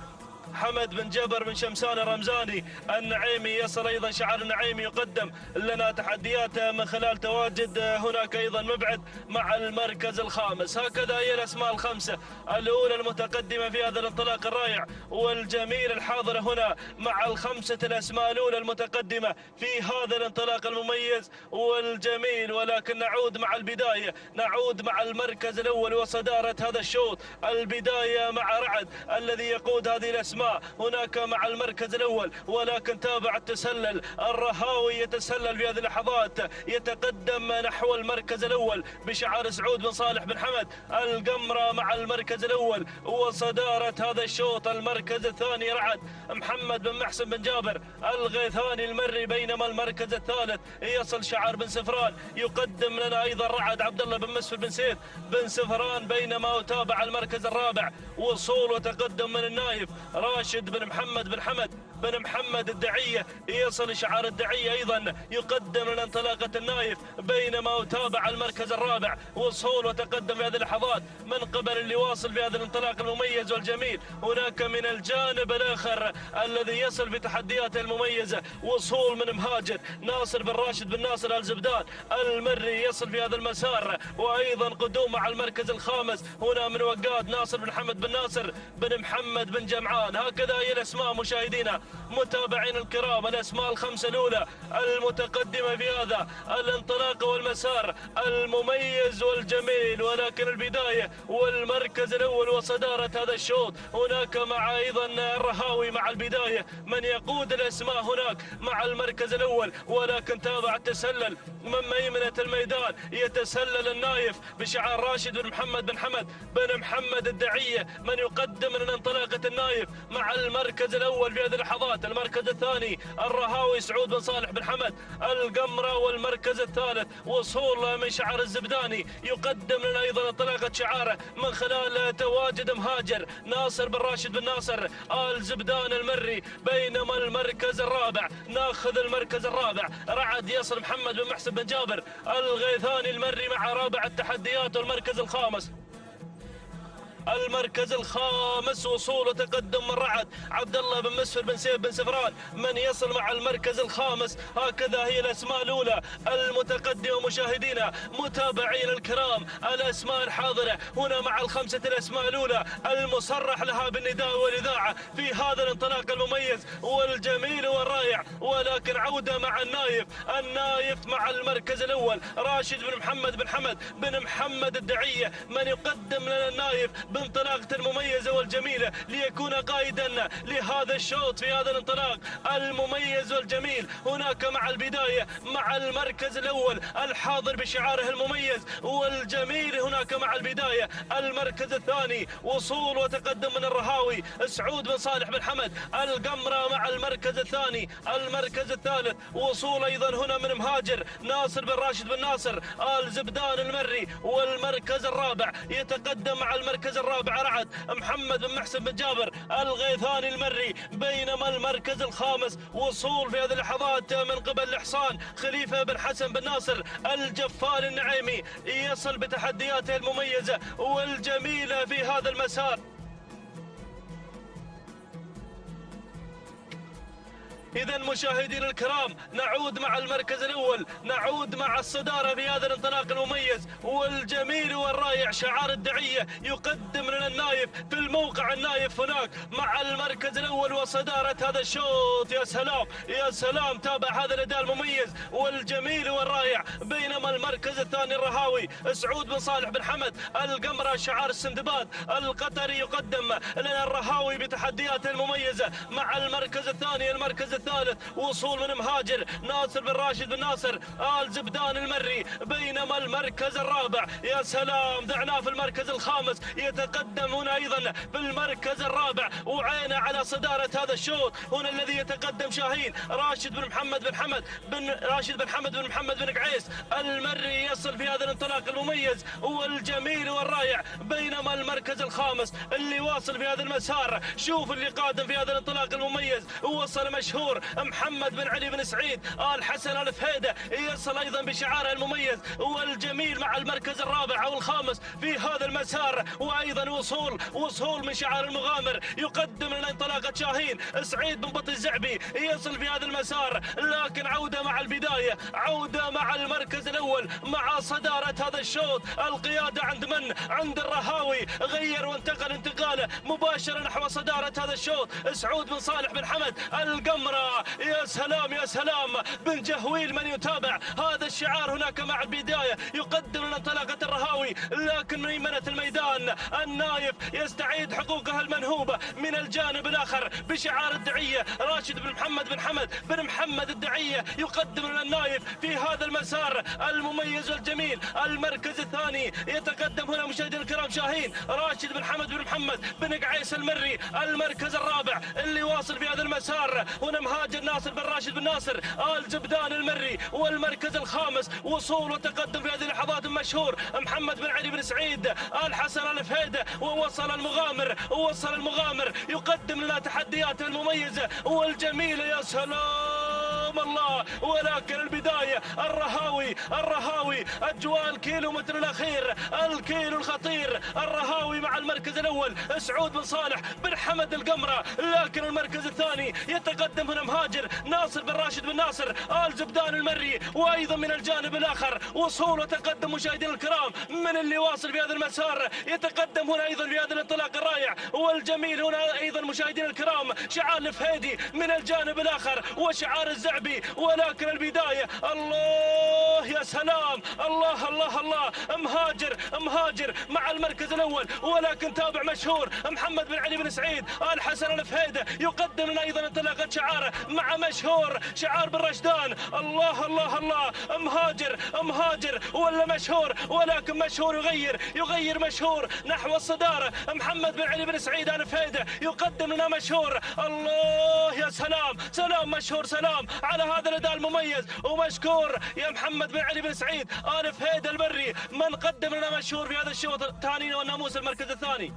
حمد بن جبر بن شمسان الرمزاني النعيمي، يصل ايضا شعار النعيمي، يقدم لنا تحديات من خلال تواجد هناك ايضا مبعد مع المركز الخامس. هكذا هي الاسماء الخمسه الاولى المتقدمه في هذا الانطلاق الرائع والجميل الحاضره هنا مع الخمسه الاسماء الاولى المتقدمه في هذا الانطلاق المميز والجميل. ولكن نعود مع البدايه، نعود مع المركز الاول وصداره هذا الشوط. البدايه مع رعد الذي يقود هذه الاسماء هناك مع المركز الأول، ولكن تابع التسلل. الرهاوي يتسلل في هذه اللحظات، يتقدم نحو المركز الأول بشعار سعود بن صالح بن حمد القمرة مع المركز الأول وصدارة هذا الشوط. المركز الثاني رعد محمد بن محسن بن جابر الغيثاني المري. بينما المركز الثالث يصل شعار بن سفران، يقدم لنا أيضا رعد عبد الله بن مسفر بن سيف بن سفران. بينما تابع المركز الرابع وصول وتقدم من النايف راشد بن محمد بن حمد بن محمد الدعية يصل شعار الدعية أيضا يقدم لنا انطلاقة النايف، بينما يتابع المركز الرابع وصول وتقدم في هذه اللحظات من قبل اللي واصل في هذا الانطلاق المميز والجميل. هناك من الجانب الآخر الذي يصل في تحدياته المميزة وصول من مهاجر ناصر بن راشد بن ناصر الزبدان المري يصل في هذا المسار، وأيضا قدوم مع المركز الخامس هنا من وقاد ناصر بن محمد بن ناصر بن محمد بن جمعان. هكذا هي الأسماء مشاهدينا متابعين الكرام، الأسماء الخمسة الأولى المتقدمة في هذا الانطلاق والمسار المميز والجميل. ولكن البداية والمركز الأول وصدارة هذا الشوط هناك مع أيضا الرهاوي مع البداية من يقود الأسماء هناك مع المركز الأول، ولكن تابع التسلل من ميمنة الميدان يتسلل النايف بشعار راشد بن محمد بن حمد بن محمد الدعية من يقدم لنا انطلاقة النايف مع المركز الأول في هذه اللحظات. المركز الثاني الرهاوي سعود بن صالح بن حمد القمرة، والمركز الثالث وصول من شعار الزبداني يقدم لنا أيضا انطلاقة شعاره من خلال تواجد مهاجر ناصر بن راشد بن ناصر آل زبدان المري. بينما المركز الرابع ناخذ المركز الرابع رعد يصل محمد بن محسن بن جابر الغيثاني المري مع رابع التحديات. والمركز الخامس وصول وتقدم من رعد عبد الله بن مسفر بن سيف بن سفران من يصل مع المركز الخامس. هكذا هي الاسماء الاولى المتقدمه مشاهدينا متابعين الكرام، الاسماء الحاضره هنا مع الخمسه الاسماء الاولى المصرح لها بالنداء والاذاعه في هذا الانطلاق المميز والجميل والرائع. ولكن عوده مع النايف مع المركز الاول راشد بن محمد بن حمد بن محمد الدعيه من يقدم لنا النايف بانطلاقة مميزة والجميلة ليكون قائدا لهذا الشوط في هذا الانطلاق المميز والجميل. هناك مع البداية مع المركز الأول الحاضر بشعاره المميز والجميل، هناك مع البداية المركز الثاني وصول وتقدم من الرهاوي سعود بن صالح بن حمد القمرة مع المركز الثاني. المركز الثالث وصول أيضا هنا من مهاجر ناصر بن راشد بن ناصر آل زبدان المري. والمركز الرابع يتقدم مع المركز الرابع رعد محمد بن محسن بن جابر الغيثاني المري. بينما المركز الخامس وصول في هذه اللحظات من قبل الإحصان خليفة بن حسن بن ناصر الجفال النعيمي يصل بتحدياته المميزة والجميلة في هذا المسار. إذا مشاهدينا الكرام نعود مع المركز الأول، نعود مع الصدارة في هذا الانطلاق المميز والجميل والرائع. شعار الدعية يقدم لنا النايف في الموقع النايف هناك مع المركز الأول وصدارة هذا الشوط. يا سلام يا سلام، تابع هذا الأداء المميز والجميل والرائع. بينما المركز الثاني الرهاوي سعود بن صالح بن حمد القمرة شعار السندباد القطري يقدم لنا الرهاوي بتحدياته المميزة مع المركز الثاني. المركز الثالث وصول من مهاجر ناصر بن راشد بن ناصر آل زبدان المري. بينما المركز الرابع يا سلام دعناه في المركز الخامس يتقدم هنا أيضا في المركز الرابع وعينا على صدارة هذا الشوط. هنا الذي يتقدم شاهين راشد بن محمد بن حمد بن راشد بن حمد بن محمد بن قعيس المري يصل في هذا الانطلاق المميز والجميل والرائع. بينما المركز الخامس اللي واصل في هذا المسار، شوف اللي قادم في هذا الانطلاق المميز وصل مشهور محمد بن علي بن سعيد آل حسن الفهيدة يصل أيضا بشعاره المميز والجميل مع المركز الرابع أو الخامس في هذا المسار. وأيضا وصول من شعار المغامر يقدم لنا انطلاقة شاهين سعيد بن بطي الزعبي يصل في هذا المسار. لكن عودة مع البداية، عودة مع المركز الأول مع صدارة هذا الشوط. القيادة عند من؟ عند الرهاوي، غير وانتقل انتقاله مباشرة نحو صدارة هذا الشوط سعود بن صالح بن حمد القمرة. يا سلام يا سلام بن جهويل من يتابع هذا الشعار هناك مع البداية يقدم لنا انطلاقة الرهاوي. لكن من ميمنة الميدان النايف يستعيد حقوقها المنهوبة من الجانب الآخر بشعار الدعية راشد بن محمد بن حمد بن محمد الدعية يقدم لنا النايف في هذا المسار المميز والجميل. المركز الثاني يتقدم هنا مشاهدينا الكرام شاهين راشد بن حمد بن محمد بن قعيس المري المركز الرابع اللي واصل في هذا المسار. هنا مهاجر ناصر بن راشد بن ناصر آل زبدان المري والمركز الخامس. وصول وتقدم في هذه اللحظات مشهور محمد بن علي بن سعيد آل حسن الفهيدة. ووصل المغامر يقدم لنا تحدياته المميزة والجميلة. يا سلام الله. ولكن البداية الرهاوي أجواء الكيلومتر الأخير، الكيلو الخطير. الرهاوي مع المركز الأول سعود بن صالح بن حمد القمرة. لكن المركز الثاني يتقدم هنا مهاجر ناصر بن راشد بن ناصر آل زبدان المري. وأيضا من الجانب الآخر وصول وتقدم مشاهدينا الكرام من اللي واصل في هذا المسار. يتقدم هنا أيضا في هذا الانطلاق الرائع والجميل. هنا أيضا مشاهدينا الكرام شعار الفهيدي من الجانب الآخر وشعار الزعبي. ولكن البداية الله يا سلام. الله مهاجر مع المركز الأول. ولكن تابع مشهور محمد بن علي بن سعيد آل حسن الفهيدة يقدم لنا أيضا انطلاقة شعاره مع مشهور شعار بن رشدان. الله مهاجر ولا مشهور. ولكن مشهور يغير مشهور نحو الصدارة. محمد بن علي بن سعيد آل فهيدة يقدم لنا مشهور. الله يا سلام مشهور. سلام على هذا الأداء المميز ومشكور يا محمد بن علي بن سعيد آل فهيدة المري من قدم لنا مشهور في هذا الشوط الثاني والناموس المركز الثاني.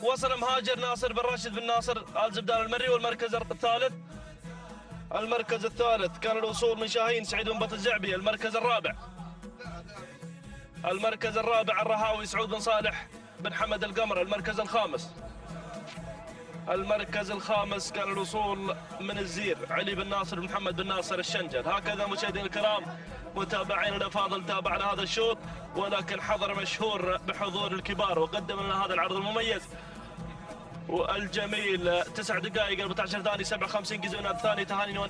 وصل مهاجر ناصر بن راشد بن ناصر آل زبدان المري والمركز الثالث. المركز الثالث كان الوصول من شاهين سعيد بن بط الزعبي. المركز الرابع الرهاوي سعود بن صالح بن حمد القمر. المركز الخامس كان الوصول من الزير علي بن ناصر بن محمد بن ناصر الشنجل. هكذا مشاهدينا الكرام متابعينا الافاضل تابعنا هذا الشوط. ولكن حضر مشهور بحضور الكبار وقدم لنا هذا العرض المميز والجميل. 9 دقائق 14 ثانية 57 جزء من الثاني. تهاني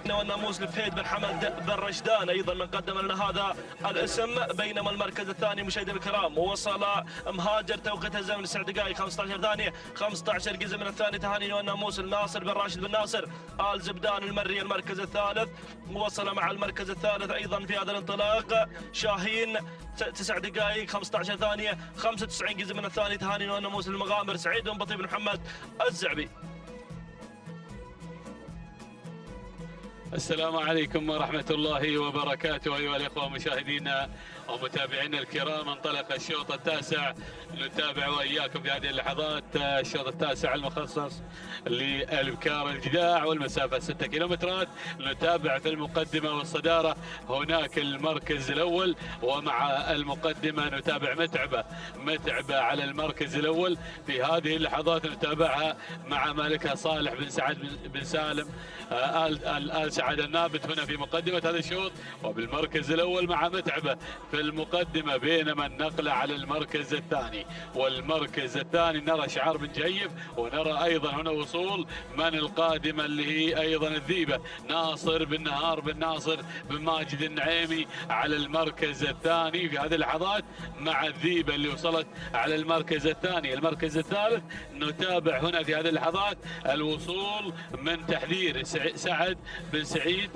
والناموس الفهيد بن حمد بن رشدان ايضا من قدم لنا هذا الاسم. بينما المركز الثاني مشاهدينا الكرام وصل مهاجر توقيت الزمن 9 دقائق 15 ثانية 15 جزء من الثاني. تهاني والناموس الناصر بن راشد بن ناصر آل زبدان المري. المركز الثالث وصل مع المركز الثالث ايضا في هذا الانطلاق شاهين 9 دقائق 15 ثانية 95 جزء من الثاني. تهاني والناموس المغامر سعيد بن بطي بن محمد الزعبي. السلام عليكم ورحمة الله وبركاته أيها الأخوة مشاهدينا ومتابعينا الكرام. انطلق الشوط التاسع. نتابع وإياكم في هذه اللحظات الشوط التاسع المخصص للبكار الجداع والمسافة 6 كيلومترات. نتابع في المقدمة والصدارة هناك المركز الأول ومع المقدمة نتابع متعبة على المركز الأول. في هذه اللحظات نتابعها مع مالكها صالح بن سعد بن سالم آل سعد النابت هنا في مقدمة هذا الشوط. وبالمركز الأول مع متعبة في المقدمة. بينما النقلة على المركز الثاني. والمركز الثاني نرى شعار بن جيف ونرى أيضا هنا وصول من القادمة اللي هي أيضا الذيبة ناصر بن نهار بن ناصر بن ماجد النعيمي على المركز الثاني في هذه اللحظات مع الذيبة اللي وصلت على المركز الثاني. المركز الثالث نتابع هنا في هذه اللحظات الوصول من تحذير سعد بن سعيد.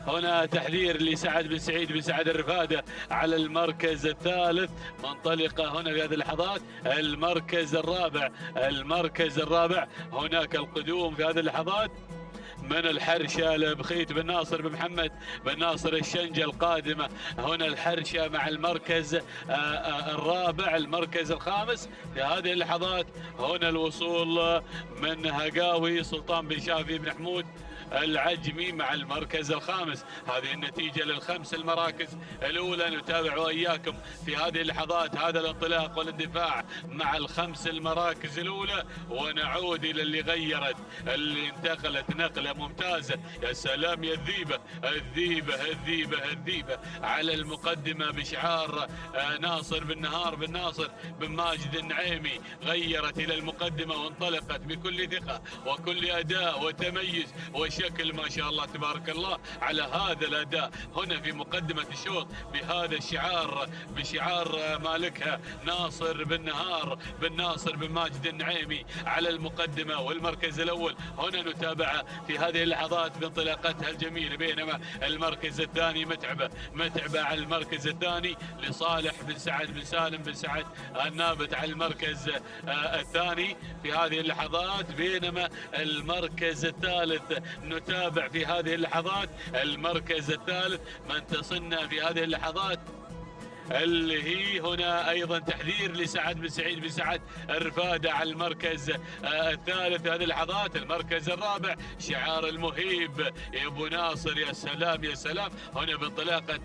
هنا تحذير لسعد بن سعيد بن سعد الرفادة على المركز الثالث. منطلقة هنا في هذه اللحظات المركز الرابع هناك القدوم في هذه اللحظات من الحرشة لبخيت بن ناصر بن محمد بن ناصر الشنجة القادمة. هنا الحرشة مع المركز الرابع. المركز الخامس في هذه اللحظات هنا الوصول من هقاوي سلطان بن شافي بن حمود العجمي مع المركز الخامس. هذه النتيجة للخمس المراكز الأولى. نتابع وإياكم في هذه اللحظات هذا الانطلاق والاندفاع مع الخمس المراكز الأولى. ونعود إلى اللي غيرت اللي انتقلت نقلة ممتازة. يا سلام يا الذيبة على المقدمة بشعار ناصر بن نهار بن ناصر بن ماجد النعيمي. غيرت إلى المقدمة وانطلقت بكل ثقة وكل أداء وتميز بشكل ما شاء الله تبارك الله على هذا الأداء هنا في مقدمة الشوط بهذا الشعار، بشعار مالكها ناصر بن نهار بن ناصر بن ماجد النعيمي على المقدمة والمركز الأول. هنا نتابع في هذه اللحظات بانطلاقتها الجميلة، بينما المركز الثاني متعبة على المركز الثاني لصالح بن سعد بن سالم بن سعد النابت على المركز الثاني في هذه اللحظات، بينما المركز الثالث نتابع في هذه اللحظات المركز الثالث من تصلنا في هذه اللحظات اللي هي هنا ايضا تحذير لسعد بن سعيد بن سعد الرفادة على المركز الثالث في هذه اللحظات. المركز الرابع شعار المهيب يا ابو ناصر، يا سلام يا سلام، هنا بانطلاقة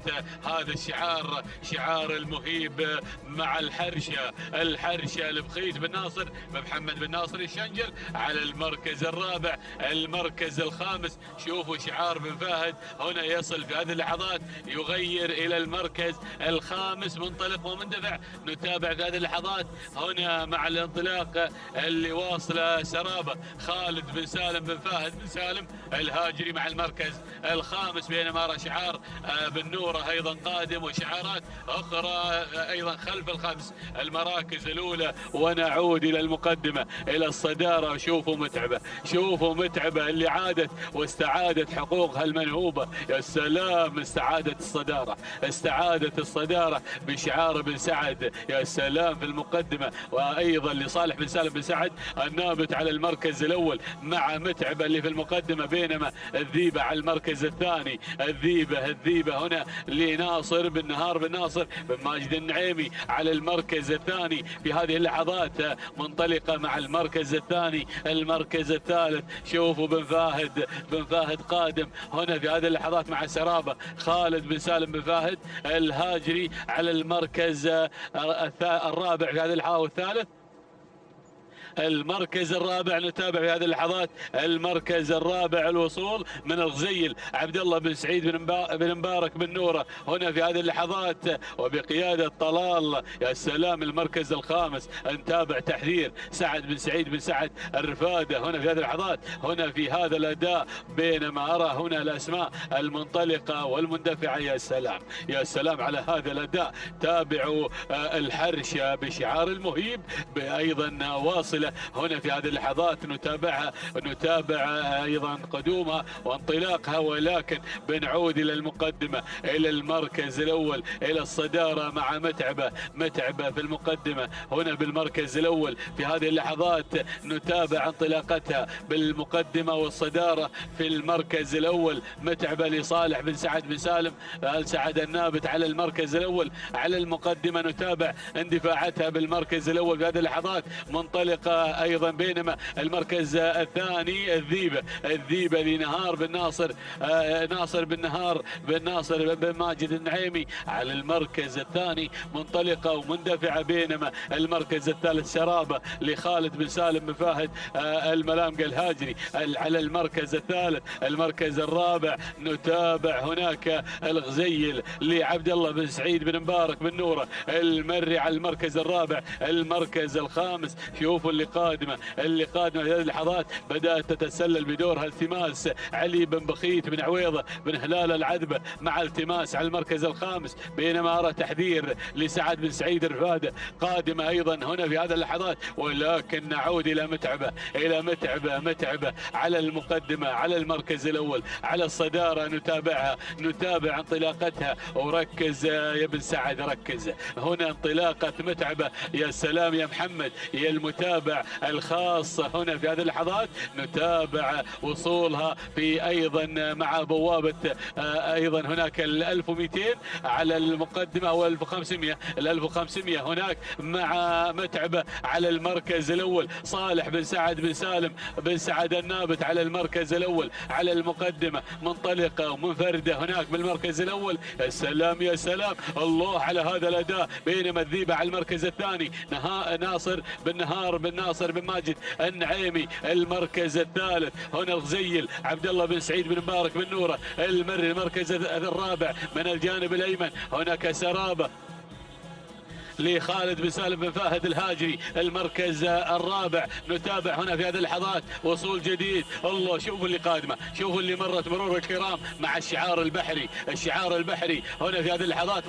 هذا الشعار شعار المهيب مع الحرشة البخيت بن ناصر محمد بن ناصر الشنجل على المركز الرابع. المركز الخامس شوفوا شعار بن فهد هنا يصل في هذه اللحظات يغير الى المركز الخامس منطلق ومندفع. نتابع في هذه اللحظات هنا مع الانطلاق اللي واصله سرابه خالد بن سالم بن فهد بن سالم الهاجري مع المركز الخامس، بينما أرى شعار بن نوره ايضا قادم وشعارات اخرى ايضا خلف الخمس المراكز الاولى. ونعود الى المقدمه الى الصداره. شوفوا متعبه اللي عادت واستعادت حقوقها المنهوبه. يا سلام، استعادت الصداره بشعار بن سعد. يا سلام في المقدمة، وأيضا لصالح بن سالم بن سعد النابت على المركز الأول مع متعبة اللي في المقدمة، بينما الذيبة على المركز الثاني. الذيبة هنا لناصر بن نهار بن ناصر بن ماجد النعيمي على المركز الثاني في هذه اللحظات منطلقة مع المركز الثاني. المركز الثالث شوفوا بن فاهد قادم هنا في هذه اللحظات مع سرابة خالد بن سالم بن فاهد الهاجري على المركز الرابع في هذه اللحظة والثالث. المركز الرابع نتابع في هذه اللحظات المركز الرابع الوصول من الغزيل عبد الله بن سعيد بن مبارك بن نوره هنا في هذه اللحظات وبقيادة طلال. يا سلام المركز الخامس نتابع تحذير سعد بن سعيد بن سعد الرفادة هنا في هذه اللحظات هنا في هذا الأداء، بينما أرى هنا الأسماء المنطلقة والمندفعة. يا سلام على هذا الأداء. تابعوا الحرشة بشعار المهيب أيضا واصل هنا في هذه اللحظات. نتابع ايضا قدومها وانطلاقها، ولكن بنعود الى المقدمه الى المركز الاول الى الصداره مع متعبه في المقدمه هنا بالمركز الاول في هذه اللحظات. نتابع انطلاقتها بالمقدمه والصداره في المركز الاول. متعبه لصالح بن سعد بن سالم سعد النابت على المركز الاول على المقدمه. نتابع اندفاعاتها بالمركز الاول في هذه اللحظات منطلقه ايضا، بينما المركز الثاني الذيبه لنهار بن ناصر بن نهار بن ناصر بن ماجد النعيمي على المركز الثاني منطلقه ومندفعه، بينما المركز الثالث سرابه لخالد بن سالم بن فهد الملامقه الهاجري على المركز الثالث. المركز الرابع نتابع هناك الغزيل لعبد الله بن سعيد بن مبارك بن نوره المري على المركز الرابع. المركز الخامس شوفوا اللي قادمه في هذه اللحظات بدات تتسلل بدورها التماس علي بن بخيت بن عويضه بن هلال العذبه مع التماس على المركز الخامس، بينما ارى تحذير لسعد بن سعيد الرفاده قادمه ايضا هنا في هذه اللحظات. ولكن نعود الى متعبه على المقدمه على المركز الاول على الصداره. نتابع انطلاقتها، وركز يا بن سعد ركز هنا انطلاقه متعبه. يا سلام يا محمد يا المتابع الخاص هنا في هذه اللحظات. نتابع وصولها في ايضا مع بوابه ايضا هناك 1200 على المقدمه او 1500 هناك مع متعبه على المركز الاول. صالح بن سعد بن سالم بن سعد النابت على المركز الاول على المقدمه منطلقه ومنفرده هناك بالمركز الاول. يا سلام يا سلام الله على هذا الاداء، بينما الذيبه على المركز الثاني ناصر بن نهار بن ناصر بن ماجد النعيمي. المركز الثالث هنا الغزيل عبد الله بن سعيد بن مبارك بن نوره المري. المركز الرابع من الجانب الايمن هناك سرابه لخالد بن سالم بن فهد الهاجري المركز الرابع. نتابع هنا في هذه اللحظات وصول جديد. الله شوفوا اللي قادمه، شوفوا اللي مرت مرور الكرام مع الشعار البحري، الشعار البحري هنا في هذه اللحظات.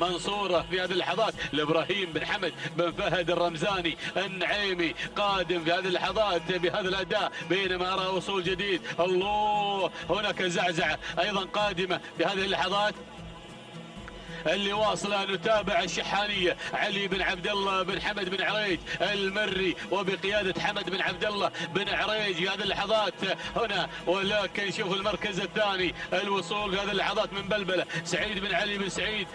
منصورة في هذه اللحظات لابراهيم بن حمد بن فهد الرمزاني النعيمي قادم في هذه اللحظات بهذا الاداء، بينما ارى وصول جديد. الله هناك زعزعه ايضا قادمه في هذه اللحظات اللي واصله. نتابع الشحانيه علي بن عبد الله بن حمد بن عريج المري وبقياده حمد بن عبد الله بن عريج في هذه اللحظات هنا، ولكن شوف المركز الثاني الوصول في هذه اللحظات من بلبله سعيد بن علي بن سعيد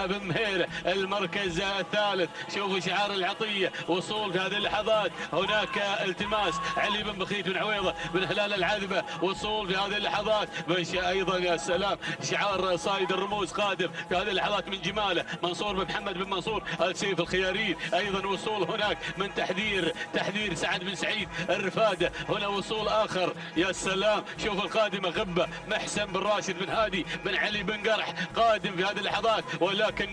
بن مهيره. المركز الثالث شوفوا شعار العطيه وصول في هذه اللحظات. هناك التماس علي بن بخيت بن عويضه بن هلال العذبه وصول في هذه اللحظات. ايضا يا سلام شعار صايد الرموز قادم في هذه اللحظات من جماله. منصور بن محمد بن منصور السيف الخيارين ايضا وصول هناك من تحذير سعد بن سعيد الرفاده. هنا وصول اخر يا سلام. شوف القادمه غبه محسن بن راشد بن هادي بن علي بن قرح قادم في هذه اللحظات، ولكن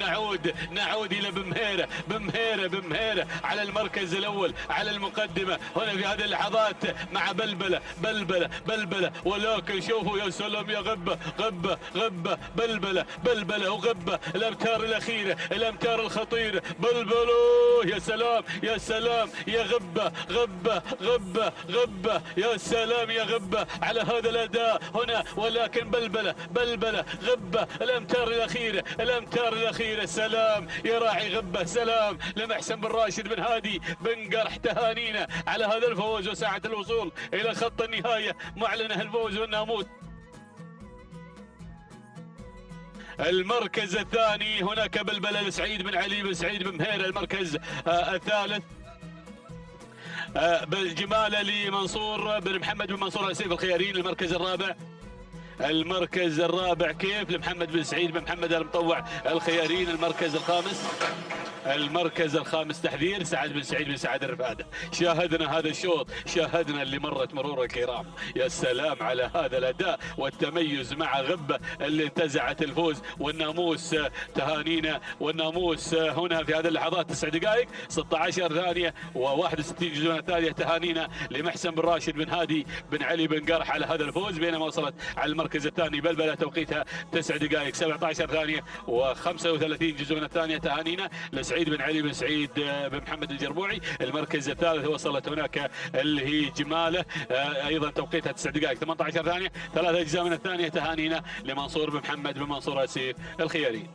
نعود الى بن مهيره على المركز الاول على المقدمه هنا في هذه اللحظات مع بلبله. ولكن شوفوا يا سلام يا غبه بلبله وغبه. الامتار الاخيره الامتار الخطيره بلبلو يا سلام يا غبه يا سلام يا غبه على هذا الاداء هنا، ولكن بلبله غبه. الامتار الاخيره سلام يا راعي غبه. سلام لمحسن بن راشد بن هادي بن قرح. تهانينا على هذا الفوز وساعه الوصول الى خط النهايه معلنه الفوز والناموس. المركز الثاني هناك بلبله لسعيد بن علي بن سعيد بن مهيره. المركز الثالث بالجماله لمنصور بن محمد بن منصور السيف الخيارين. المركز الرابع كيف لمحمد بن سعيد بن محمد المطوع الخيارين. المركز الخامس تحذير سعد بن سعيد بن سعد الرفاده. شاهدنا هذا الشوط، شاهدنا اللي مرت مرور الكرام. يا سلام على هذا الاداء والتميز مع غبه اللي انتزعت الفوز والناموس. تهانينا والناموس هنا في هذه اللحظات 9 دقائق 16 ثانيه و61 جزء من الثانيه. تهانينا لمحسن بن راشد بن هادي بن علي بن قرح على هذا الفوز، بينما وصلت على المركز الثاني بلبله توقيتها 9 دقائق 17 ثانيه و35 جزء من الثانيه. تهانينا سعيد بن علي بن سعيد بن محمد الجربوعي. المركز الثالث وصلت هناك اللي هي جماله ايضا توقيتها 9 دقائق 18 ثانيه 3 اجزاء من الثانيه. تهانينا لمنصور بن محمد بن منصور السيف الخياري.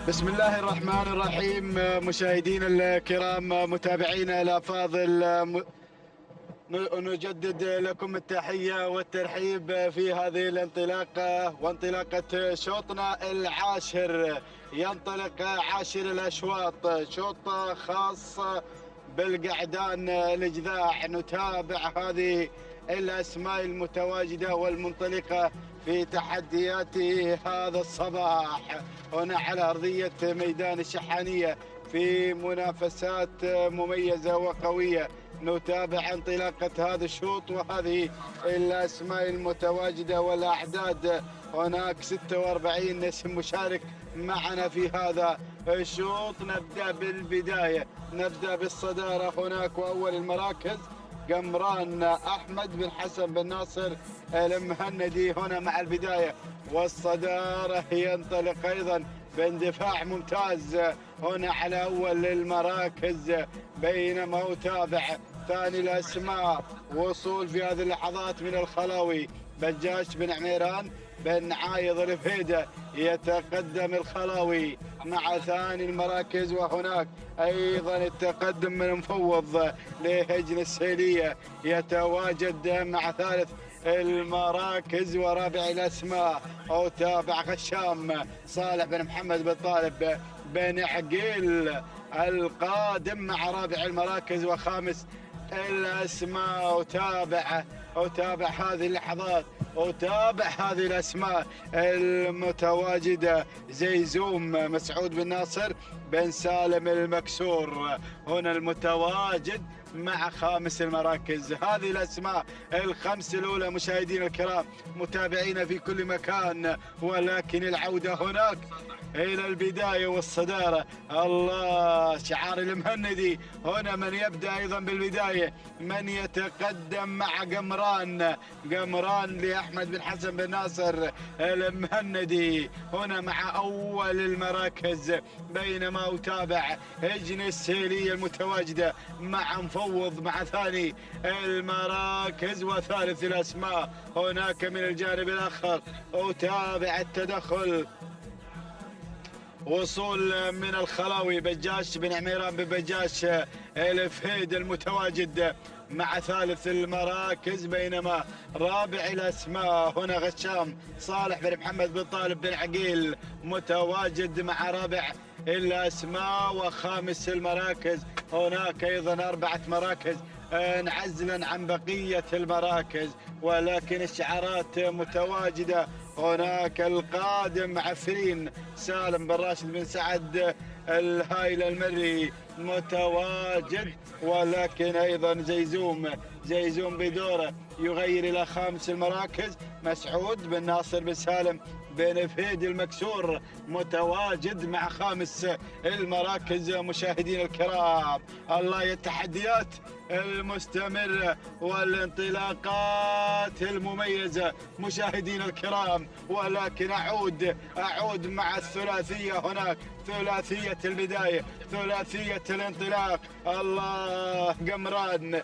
بسم الله الرحمن الرحيم. مشاهدينا الكرام متابعينا الافاضل، نجدد لكم التحيه والترحيب في هذه الانطلاقه وانطلاقه شوطنا العاشر. ينطلق عاشر الاشواط، شوط خاص بالقعدان الجذاع. نتابع هذه الاسماء المتواجده والمنطلقه في تحديات هذا الصباح هنا على أرضية ميدان الشحانية في منافسات مميزة وقوية. نتابع انطلاقة هذا الشوط وهذه الأسماء المتواجدة والأعداد. هناك 46 اسم مشارك معنا في هذا الشوط. نبدأ بالبداية، نبدأ بالصدارة هناك، وأول المراكز قمران أحمد بن حسن بن ناصر المهندي هنا مع البداية والصدارة. ينطلق أيضا باندفاع ممتاز هنا على أول المراكز، بينما أتابع ثاني الأسماء وصول في هذه اللحظات من الخلاوي بجاش بن عميران بن عايض الفهيدة. يتقدم الخلاوي مع ثاني المراكز، وهناك أيضا التقدم من مفوض لهجن السيلية يتواجد مع ثالث المراكز ورابع الأسماء. أتابع غشام صالح بن محمد بن طالب بن عقيل القادم مع رابع المراكز وخامس الأسماء. أتابع هذه اللحظات وتابع هذه الأسماء المتواجدة: زيزوم مسعود بن ناصر بن سالم المكسور، هنا المتواجد مع خامس المراكز. هذه الأسماء الخمس الأولى مشاهدينا الكرام متابعينا في كل مكان، ولكن العودة هناك إلى البداية والصدارة. الله، شعار المهندي هنا من يبدأ أيضا بالبداية، من يتقدم مع قمران لأحمد بن حسن بن ناصر المهندي هنا مع أول المراكز، بينما أتابع هجن السيلية المتواجدة مع مفوض مع ثاني المراكز وثالث الأسماء. هناك من الجانب الآخر أتابع التدخل، وصول من الخلاوي بجاش بن عميران بن بجاش الفهيد المتواجد مع ثالث المراكز، بينما رابع الأسماء هنا غشام صالح بن محمد بن طالب بن عقيل متواجد مع رابع الأسماء. وخامس المراكز هناك أيضا 4 مراكز انعزلا عن بقية المراكز، ولكن الشعارات متواجدة. هناك القادم عفرين سالم بن راشد بن سعد الهايل المري متواجد، ولكن أيضا زيزوم بدوره يغير إلى خامس المراكز. مسعود بن ناصر بن سالم بن فهيد المكسور متواجد مع خامس المراكز. مشاهدين الكرام، الله، التحديات المستمرة والانطلاقات المميزة مشاهدين الكرام، ولكن أعود مع الثلاثية هناك، ثلاثية البداية، ثلاثية الانطلاق. الله، قمران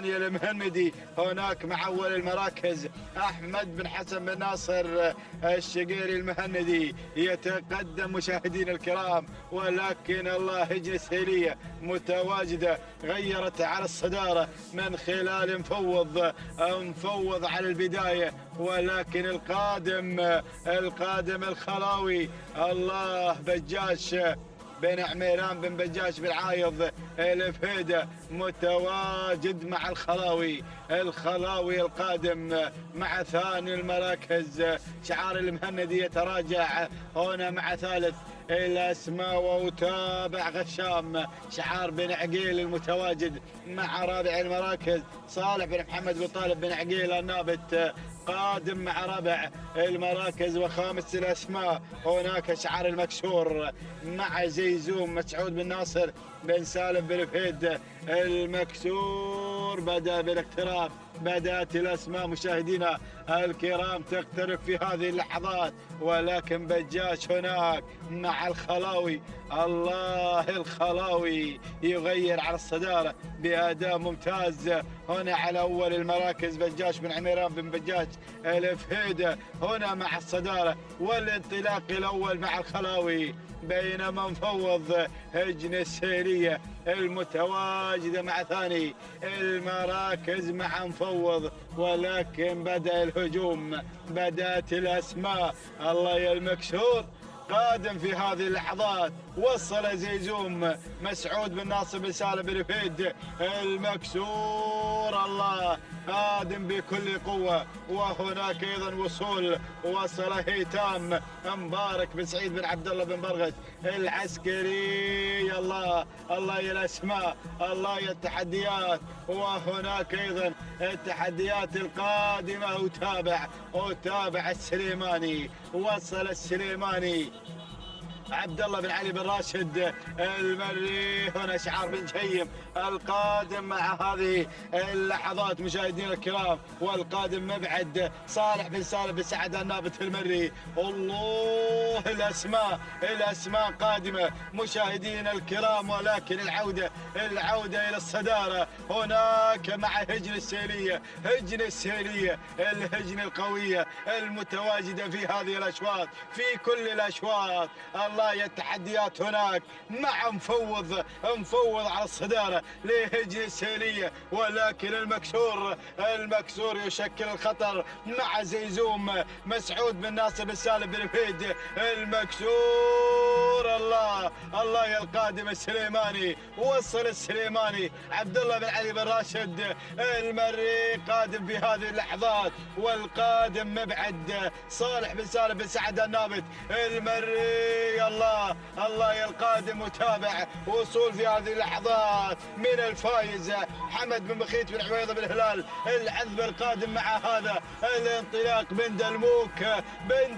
يا المهندي هناك مع أول المراكز. أحمد بن حسن بن ناصر الشقيري المهندي يتقدم مشاهدين الكرام، ولكن الله، هجن السيلية متواجدة غيرت على الصدارة من خلال مفوض على البداية، ولكن القادم الخلاوي. الله، بجاش بن عميران بن بجاش بالعايض الفهيدة متواجد مع الخلاوي القادم مع ثاني المراكز. شعار المهندي يتراجع هنا مع ثالث الأسماء، وتابع غشام شعار بن عقيل المتواجد مع رابع المراكز. صالح بن محمد بن طالب بن عقيل النابت قادم مع رابع المراكز. وخامس الأسماء هناك شعار المكسور مع زيزوم مسعود بن ناصر بن سالم بن فهيد المكسور. بدأ بالاقتراب، بدأت الأسماء مشاهدينا الكرام تقترب في هذه اللحظات، ولكن بجاش هناك مع الخلاوي. الله، الخلاوي يغير على الصدارة بأداء ممتاز هنا على أول المراكز. بجاش بن عميران بن بجاش الفهيدة هنا مع الصدارة والانطلاق الأول مع الخلاوي، بينما مفوض هجن السيلية المتواجدة مع ثاني المراكز مع مفوض. ولكن بدأ الهجوم، بدأت الأسماء. الله يا المكسور قادم في هذه اللحظات، وصل زيزوم مسعود بن ناصر بن سالم بن فهيد المكسور. الله، قادم بكل قوة. وهناك أيضا وصل هيثام مبارك بن سعيد بن عبد الله بن برغش العسكري. الله يا الأسماء، الله يا التحديات. وهناك أيضا التحديات القادمة. أتابع السليماني، وصل السليماني عبد الله بن علي بن راشد المري. هنا شعار بن جهيم القادم مع هذه اللحظات مشاهدينا الكرام، والقادم مبعد صالح بن سالم بن سعد النابت المري. الله، الأسماء قادمة مشاهدينا الكرام، ولكن العودة إلى الصدارة هناك مع هجن السيلية، الهجن القوية المتواجدة في هذه الأشواط، في كل الأشواط. الله يا التحديات هناك مع مفوض على الصدارة لهجن السيلية، ولكن المكسور يشكل الخطر مع زيزوم مسعود بن ناصر بن سالم بن فهد. المكسور الله يا القادم السليماني، وصل السليماني عبد الله بن علي بن راشد المري قادم في هذه اللحظات، والقادم مبعد صالح بن سالم بن سعد النابت المري. الله يا القادم متابع وصول في هذه اللحظات من الفايز حمد بن بخيت بن عويضة بن هلال العذب القادم مع هذا الانطلاق. بن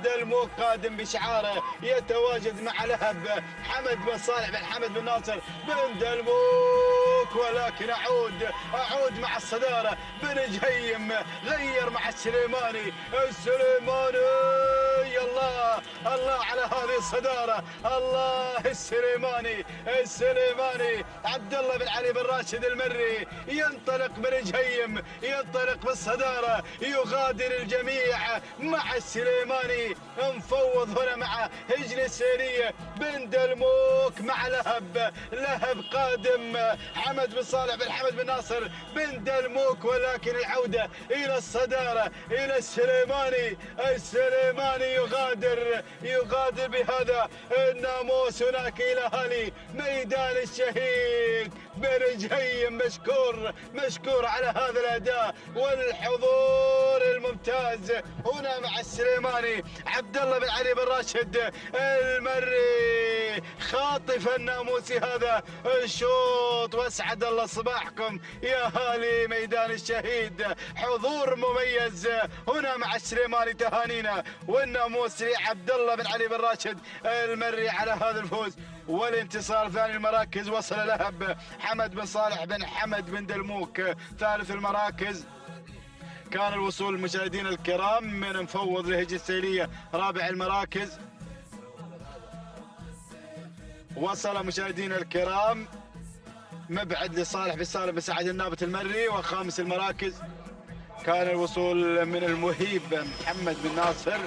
دلموك قادم بشعاره يتواجد مع لهب حمد بن صالح بن حمد بن ناصر بن دلموك، ولكن اعود مع الصدارة. بن جهيم غير مع السليماني الله على هذه الصدارة. الله السليماني عبد الله بن علي بن راشد المري ينطلق. بن جهيم ينطلق بالصدارة يغادر الجميع مع السليماني، مفوض هنا مع هجن السيرية. بن دلموك مع لهب قادم حمد بن صالح بن حمد بن ناصر بن دلموك، ولكن العودة إلى الصدارة إلى السليماني يغادر بهذا الناموس هناك إلى أهالي ميدان الشهيد. بن جهيم مشكور على هذا الأداء والحضور الممتاز هنا مع السليماني. عبد الله بن علي بن راشد المري خاطف الناموسي هذا الشوط، واسعد الله صباحكم يا اهالي ميدان الشهيد. حضور مميز هنا مع السليماني، تهانينا والناموسي عبد الله بن علي بن راشد المري على هذا الفوز والانتصار. ثاني المراكز وصل لهب حمد بن صالح بن حمد بن دلموك. ثالث المراكز كان الوصول مشاهدينا الكرام من مفوض لهجن السيلية. رابع المراكز وصل مشاهدينا الكرام مبعد لصالح بن سالم بن سعد النابت المري. وخامس المراكز كان الوصول من المهيب محمد بن ناصر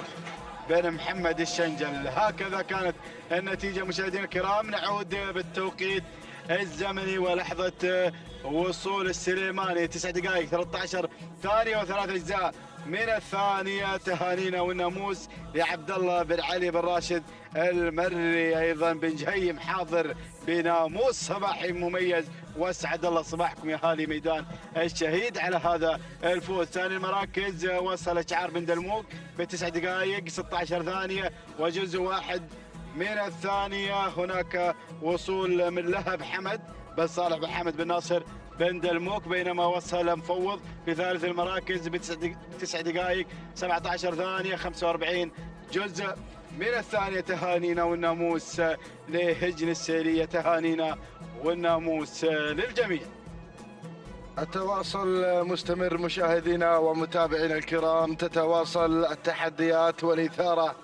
بن محمد الشنجل. هكذا كانت النتيجة مشاهدينا الكرام. نعود بالتوقيت الزمني ولحظة وصول السليماني 9 دقائق 13 ثانية و3 أجزاء من الثانية. تهانينا والناموس لعبد الله بن علي بن راشد المري. أيضا بن جهيم حاضر بناموس صباحي مميز، واسعد الله صباحكم يا اهالي ميدان الشهيد على هذا الفوز. ثاني المراكز وصل شعار بن دلموك ب9 دقائق 16 ثانية وجزء واحد من الثانية. هناك وصول من لهب حمد بن صالح بن حمد بن ناصر بن دلموك، بينما وصل مفوض في ثالث المراكز ب9 دقائق 17 ثانية 45 جزء من الثانية. تهانينا والناموس لهجن السيلية، تهانينا والناموس للجميع. التواصل مستمر مشاهدينا ومتابعينا الكرام، تتواصل التحديات والإثارة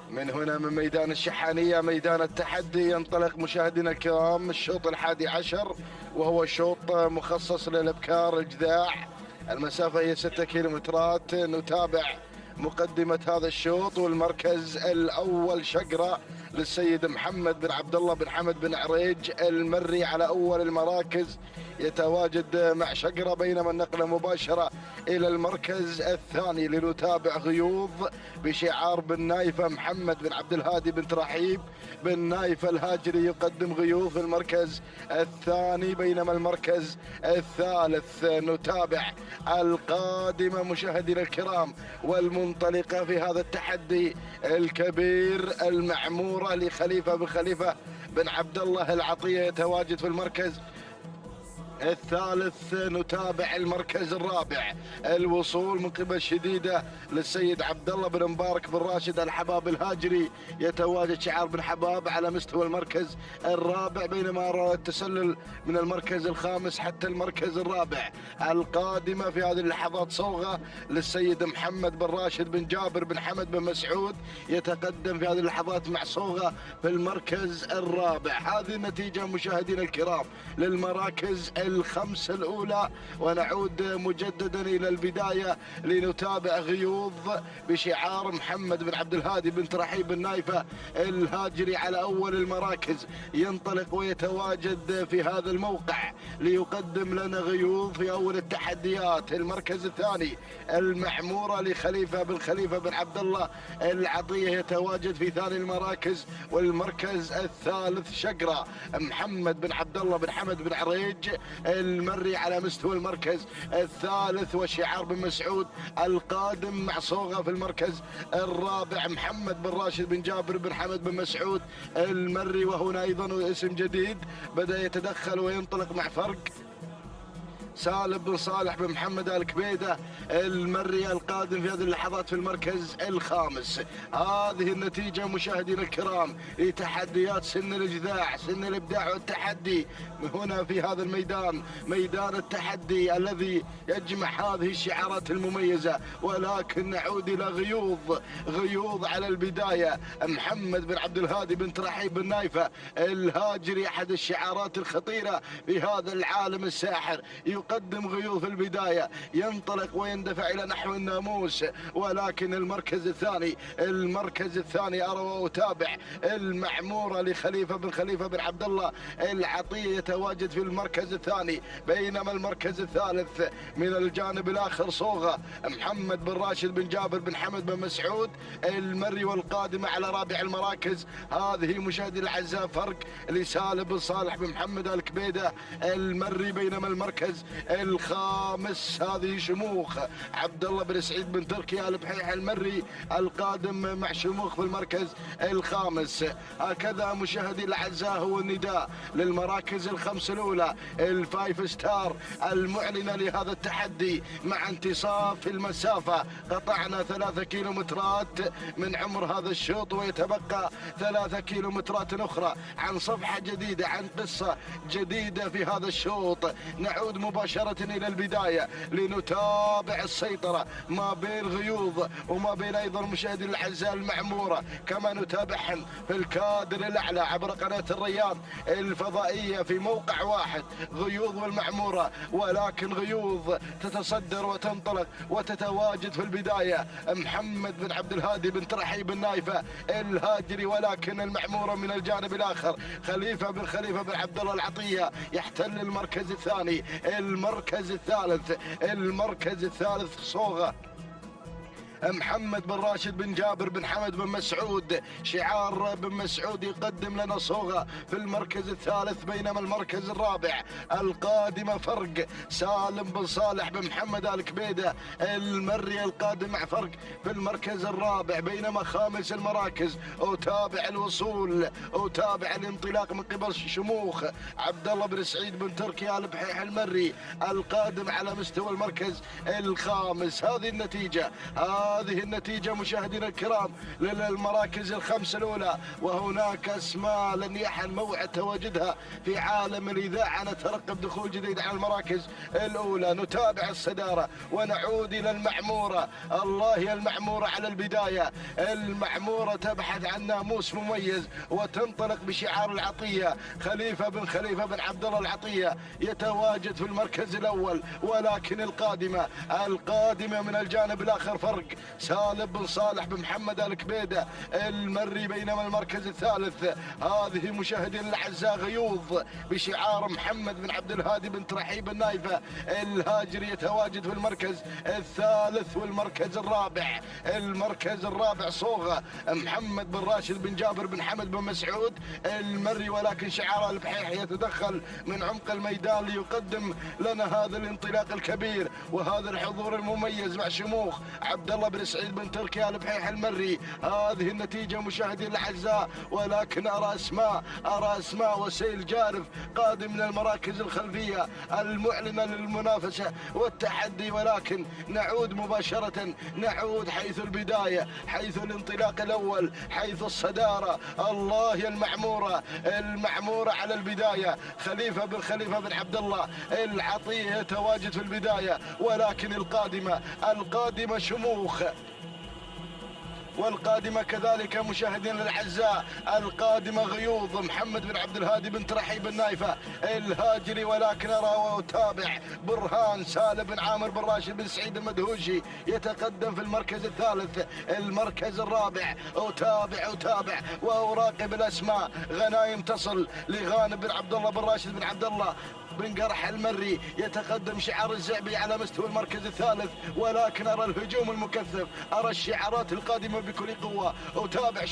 من هنا من ميدان الشحانية ميدان التحدي. ينطلق مشاهدينا الكرام الشوط 11 وهو شوط مخصص للابكار الجذاع. المسافة هي 6 كيلومترات. نتابع مقدمة هذا الشوط، والمركز الأول شقرة للسيد محمد بن عبد الله بن حمد بن عريج المري على أول المراكز، يتواجد مع شقرة. بينما النقلة مباشرة إلى المركز الثاني لنتابع غيوض بشعار بن نايفة محمد بن عبد الهادي بن ترحيب بن نايفة الهاجري يقدم غيوض في المركز الثاني. بينما المركز الثالث نتابع القادمة مشاهدينا الكرام والمنطلقة في هذا التحدي الكبير المعمورة لخليفة بن خليفة بن عبد الله العطية، يتواجد في المركز الثالث. نتابع المركز الرابع، الوصول من قبل شديدة للسيد عبد الله بن مبارك بن راشد الحباب الهاجري، يتواجد شعار بن حباب على مستوى المركز الرابع. بينما التسلل من المركز الخامس حتى المركز الرابع. القادمة في هذه اللحظات صوغة للسيد محمد بن راشد بن جابر بن حمد بن مسعود، يتقدم في هذه اللحظات مع صوغة في المركز الرابع. هذه النتيجة مشاهدينا الكرام للمراكز الخمسة الأولى. ونعود مجددا إلى البداية لنتابع غيوض بشعار محمد بن عبد الهادي بن ترحيب النايفة الهاجري على أول المراكز، ينطلق ويتواجد في هذا الموقع ليقدم لنا غيوض في أول التحديات. المركز الثاني المعمورة لخليفة بن عبد الله العطية يتواجد في ثاني المراكز. والمركز الثالث شقرة محمد بن عبد الله بن حمد بن عريج المري على مستوى المركز الثالث. وشعار بن مسعود القادم مع صوغة في المركز الرابع. محمد بن راشد بن جابر بن حمد بن مسعود المري، وهنا أيضا اسم جديد بدأ يتدخل وينطلق مع فرق. سالم بن صالح بن محمد الكبيدة المري القادم في هذه اللحظات في المركز الخامس. هذه النتيجة مشاهدينا الكرام لتحديات سن الإجذاع، سن الإبداع والتحدي هنا في هذا الميدان، ميدان التحدي الذي يجمع هذه الشعارات المميزة. ولكن نعود إلى غيوض على البداية. محمد بن عبد الهادي بن ترحيب النايفة الهاجري أحد الشعارات الخطيرة في هذا العالم الساحر، يقدم غيوض في البداية، ينطلق ويندفع إلى نحو الناموس. ولكن المركز الثاني أرى وأتابع المعمورة لخليفة بن عبد الله العطية يتواجد في المركز الثاني. بينما المركز الثالث من الجانب الآخر صوغة محمد بن راشد بن جابر بن حمد بن مسعود المري والقادمة على رابع المراكز. هذه مشاهدي الأعزاء فرق لسالم بن صالح بن محمد الكبيدة المري. بينما المركز الخامس هذه شموخ عبد الله بن سعيد بن تركي آل بحيح المري القادم مع شموخ في المركز الخامس. هكذا مشاهدي الأعزاء هو النداء للمراكز الخمس الأولى الفايف ستار المعلنة لهذا التحدي. مع انتصاف المسافة قطعنا 3 كيلومترات من عمر هذا الشوط، ويتبقى 3 كيلومترات أخرى عن صفحة جديدة، عن قصة جديدة في هذا الشوط. نعود مباشرة إلى البداية لنتابع السيطرة ما بين غيوض وما بين أيضا مشاهدي الأعزاء المعمورة، كما نتابعهم في الكادر الأعلى عبر قناة الريان الفضائية في موقع واحد، غيوض والمعمورة. ولكن غيوض تتصدر وتنطلق وتتواجد في البداية محمد بن عبد الهادي بن ترحيب النايفة الهاجري. ولكن المعمورة من الجانب الآخر خليفة بن عبد الله العطية يحتل المركز الثاني. المركز الثالث صوغة محمد بن راشد بن جابر بن حمد بن مسعود، شعار بن مسعود يقدم لنا صوغة في المركز الثالث. بينما المركز الرابع القادمة فرق سالم بن صالح بن محمد الكبيدة المري القادم مع فرق في المركز الرابع. بينما خامس المراكز أتابع الوصول، أتابع الانطلاق من قبل شموخ عبد الله بن سعيد بن تركي آل بحيح المري القادم على مستوى المركز الخامس. هذه النتيجة مشاهدينا الكرام للمراكز الخمس الأولى. وهناك أسماء لن يحن موعد تواجدها في عالم الإذاعة. نترقب دخول جديد على المراكز الأولى. نتابع الصدارة ونعود إلى المعمورة. الله يا المعمورة على البداية. المعمورة تبحث عن ناموس مميز وتنطلق بشعار العطية. خليفة بن عبد الله العطية يتواجد في المركز الأول. ولكن القادمة من الجانب الآخر فرق سالم بن صالح بن محمد الكبيدة المري. بينما المركز الثالث هذه مشاهدين الأعزاء غيوض بشعار محمد بن عبد الهادي بن ترحيب النايفة الهاجري يتواجد في المركز الثالث. والمركز الرابع صوغة محمد بن راشد بن جابر بن حمد بن مسعود المري. ولكن شعار البحيح يتدخل من عمق الميدان ليقدم لنا هذا الانطلاق الكبير وهذا الحضور المميز مع شموخ عبد الله بن سعيد بن تركي آل بحيح المري. هذه النتيجة مشاهدين الأعزاء. ولكن أرى أسماء وسيل جارف قادم من المراكز الخلفية المعلنة للمنافسة والتحدي. ولكن نعود مباشرة، نعود حيث البداية، حيث الانطلاق الأول، حيث الصدارة. الله يا المعمورة على البداية. خليفة بن عبد الله العطية يتواجد في البداية. ولكن القادمة شموخ والقادمة كذلك مشاهدينا الأعزاء القادمة غيوض محمد بن عبد الهادي بنت رحيب النايفة الهاجري، ولكن أرى وأتابع برهان سالم بن عامر بن راشد بن سعيد المدهوشي يتقدم في المركز الثالث. المركز الرابع أتابع وأراقب الأسماء. غنايم تصل لغانم بن عبد الله بن راشد بن عبد الله بن قرح المري، يتقدم شعار الزعبي على مستوى المركز الثالث، ولكن أرى الهجوم المكثف، أرى الشعارات القادمة بكل قوة. أتابع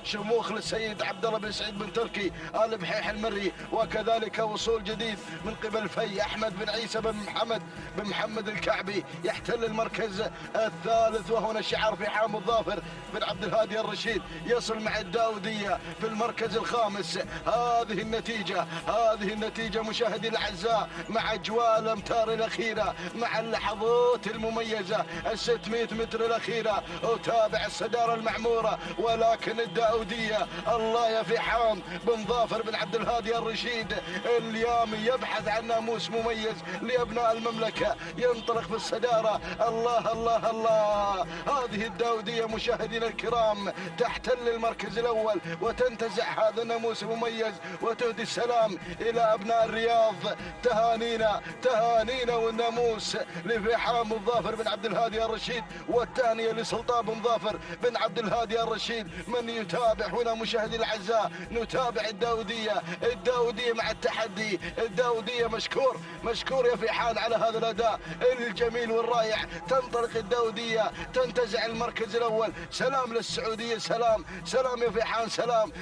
شموخ للسيد عبد الله بن سعيد بن تركي آل بحيح المري، وكذلك وصول جديد من قبل في أحمد بن عيسى بن محمد الكعبي يحتل المركز الثالث. وهنا شعار في حامد ظافر بن عبد الهادي الرشيد يصل مع الداودية في المركز الخامس. هذه النتيجة مشاهدينا الأعزاء مع أجواء الأمتار الأخيرة، مع اللحظات المميزة 600 متر الأخيرة. أتابع الصدارة المعمورة، ولكن الداودية الله يا فحام بن ظافر بن عبد الهادي الرشيد اليامي يبحث عن ناموس مميز لأبناء المملكة، ينطلق في الصدارة. الله الله الله، هذه الداودية مشاهدينا الكرام تحتل المركز الأول وتنتزع هذا الناموس المميز وتهدي السلام إلى أبناء الرياض. تهانينا والناموس لفحام بن ظافر بن عبد الهادي الرشيد، والتهنئة لسلطان بن ظافر بن عبد الهادي الرشيد. من يتابع هنا مشاهدي الأعزاء نتابع الداودية مع التحدي. الداودية مشكور يا فحان على هذا الأداء الجميل والرائع. تنطلق الداودية تنتزع المركز الأول. سلام للسعودية، سلام يا فحان،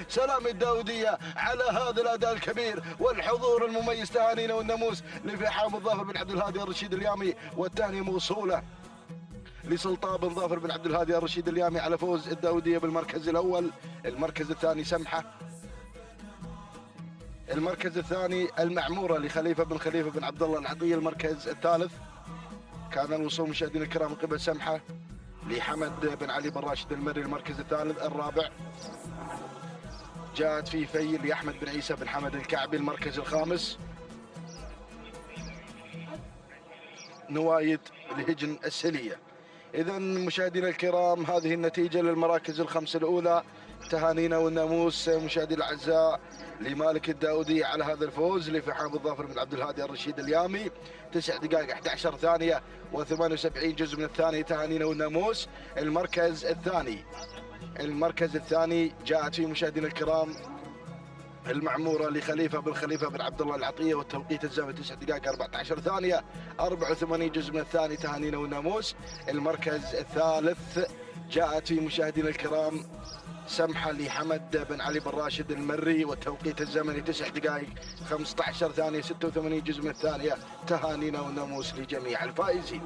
سلام الداودية على هذا الأداء الكبير والحضور المميز. تهانينا والناموس لفحام بن ظافر بن عبد الهادي الرشيد اليامي، والتهنئة موصولة لسلطان بن ظافر بن عبد الهادي الرشيد اليامي على فوز الداودية بالمركز الأول. المركز الثاني سمحة. المركز الثاني المعمورة لخليفة بن عبد الله العطية. المركز الثالث كان الوصول مشاهدينا الكرام من قبل سمحة لحمد بن علي بن راشد المري. المركز الثالث الرابع جاءت في لأحمد بن عيسى بن حمد الكعبي. المركز الخامس نوايد لهجن السلية. إذا مشاهدينا الكرام هذه النتيجة للمراكز الخمس الأولى. تهانينا والناموس مشاهدينا الأعزاء لمالك الداودية على هذا الفوز لفحام بن ظافر بن عبد الهادي الرشيد اليامي. 9 دقائق 11 ثانية و78 جزء من الثانية. تهانينا والناموس. المركز الثاني جاءت فيه مشاهدينا الكرام المعمورة لخليفة بن عبد الله العطية، والتوقيت الزمني 9 دقائق 14 ثانية 84 جزء من الثاني. تهانينا والناموس. المركز الثالث جاءت فيه مشاهدينا الكرام سمحة لحمد بن علي بن راشد المري، والتوقيت الزمني 9 دقائق 15 ثانية 86 جزء من الثانية. تهانينا والناموس لجميع الفائزين.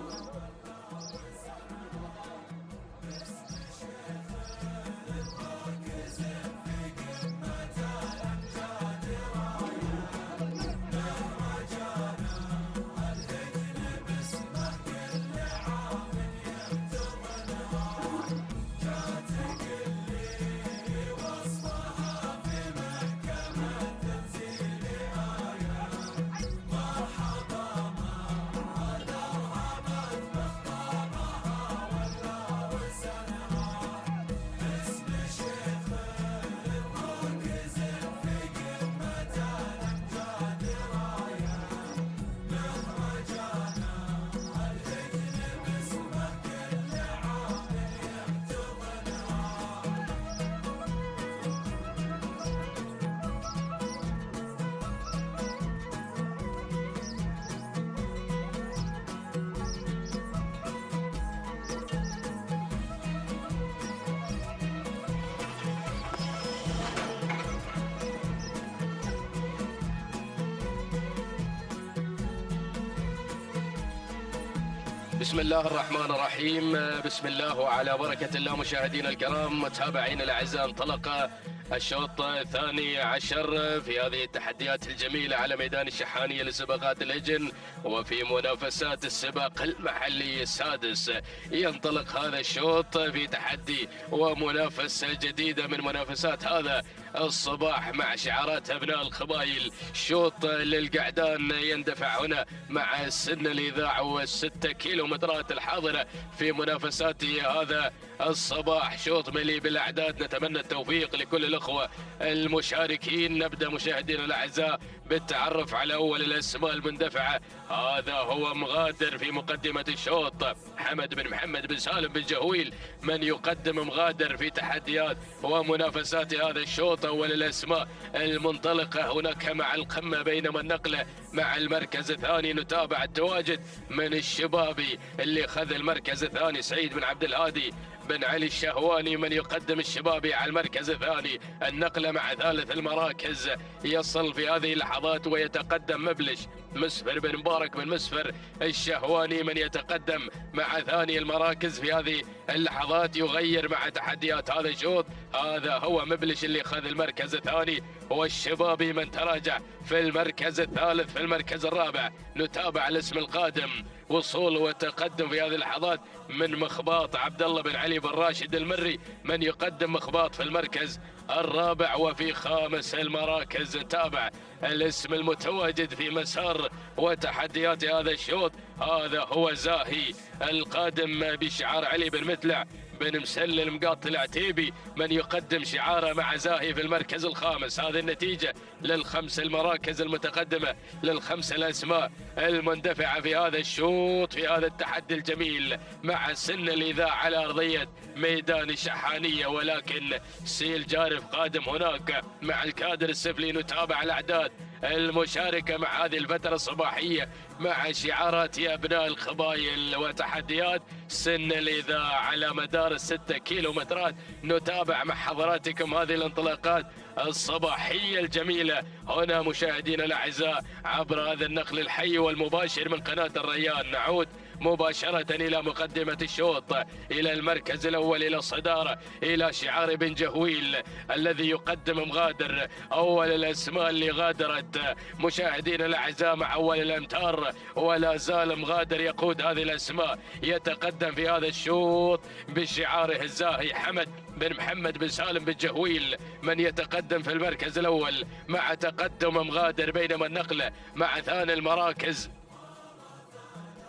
بسم الله الرحمن الرحيم. بسم الله وعلى بركة الله. مشاهدينا الكرام متابعين الأعزاء، انطلق الشوط الثاني عشر في هذه التحديات الجميلة على ميدان الشحانية لسباقات الهجن وفي منافسات السباق المحلي السادس. ينطلق هذا الشوط في تحدي ومنافسة جديدة من منافسات هذا الصباح مع شعارات أبناء القبائل. شوط للقعدان يندفع هنا مع سن الإذاعة والستة كيلومترات الحاضرة في منافسات هذا الصباح. شوط مليء بالأعداد، نتمنى التوفيق لكل الأخوة المشاركين. نبدأ مشاهدينا الأعزاء بالتعرف على أول الأسماء المندفعة. هذا هو مغادر في مقدمة الشوط، حمد بن محمد بن سالم بن جهويل من يقدم مغادر في تحديات ومنافسات هذا الشوط. أول الأسماء المنطلقة هناك مع القمة، بينما النقلة مع المركز الثاني. نتابع التواجد من الشبابي اللي أخذ المركز الثاني سعيد بن عبد الهادي بن علي الشهواني من يقدم الشبابي على المركز الثاني. النقلة مع ثالث المراكز يصل في هذه اللحظات ويتقدم مبلش مسفر بن مبارك بن مسفر الشهواني من يتقدم مع ثاني المراكز في هذه اللحظات. يغير مع تحديات هذا الشوط. هذا هو مبلش اللي اخذ المركز الثاني، والشبابي من تراجع في المركز الثالث. في المركز الرابع نتابع الاسم القادم وصول وتقدم في هذه اللحظات من مخباط عبد الله بن علي بن راشد المري من يقدم مخباط في المركز الرابع. وفي خامس المراكز نتابع الاسم المتواجد في مسار وتحديات هذا الشوط. هذا هو زاهي القادم بشعار علي بن متلع بن مسلل مقاط العتيبي من يقدم شعاره مع زاهي في المركز الخامس. هذه النتيجة للخمس المراكز المتقدمة، للخمس الأسماء المندفعة في هذا الشوط في هذا التحدي الجميل مع سن الإذاعة على أرضية ميدان الشحانية. ولكن سيل جارف قادم هناك مع الكادر السفلي. نتابع الأعداد المشاركة مع هذه الفترة الصباحية مع شعارات يا أبناء القبائل وتحديات سن الإذاعة على مدار الستة كيلومترات. نتابع مع حضراتكم هذه الانطلاقات الصباحية الجميلة هنا مشاهدينا الأعزاء عبر هذا النقل الحي والمباشر من قناة الريان. نعود مباشرة إلى مقدمة الشوط، إلى المركز الأول، إلى الصدارة، إلى شعار بن جهويل الذي يقدم مغادر. أول الأسماء اللي غادرت مشاهدينا الأعزاء مع أول الأمتار، ولا زال مغادر يقود هذه الأسماء. يتقدم في هذا الشوط بشعاره الزاهي حمد بن محمد بن سالم بن جهويل من يتقدم في المركز الأول مع تقدم مغادر، بينما النقلة مع ثاني المراكز.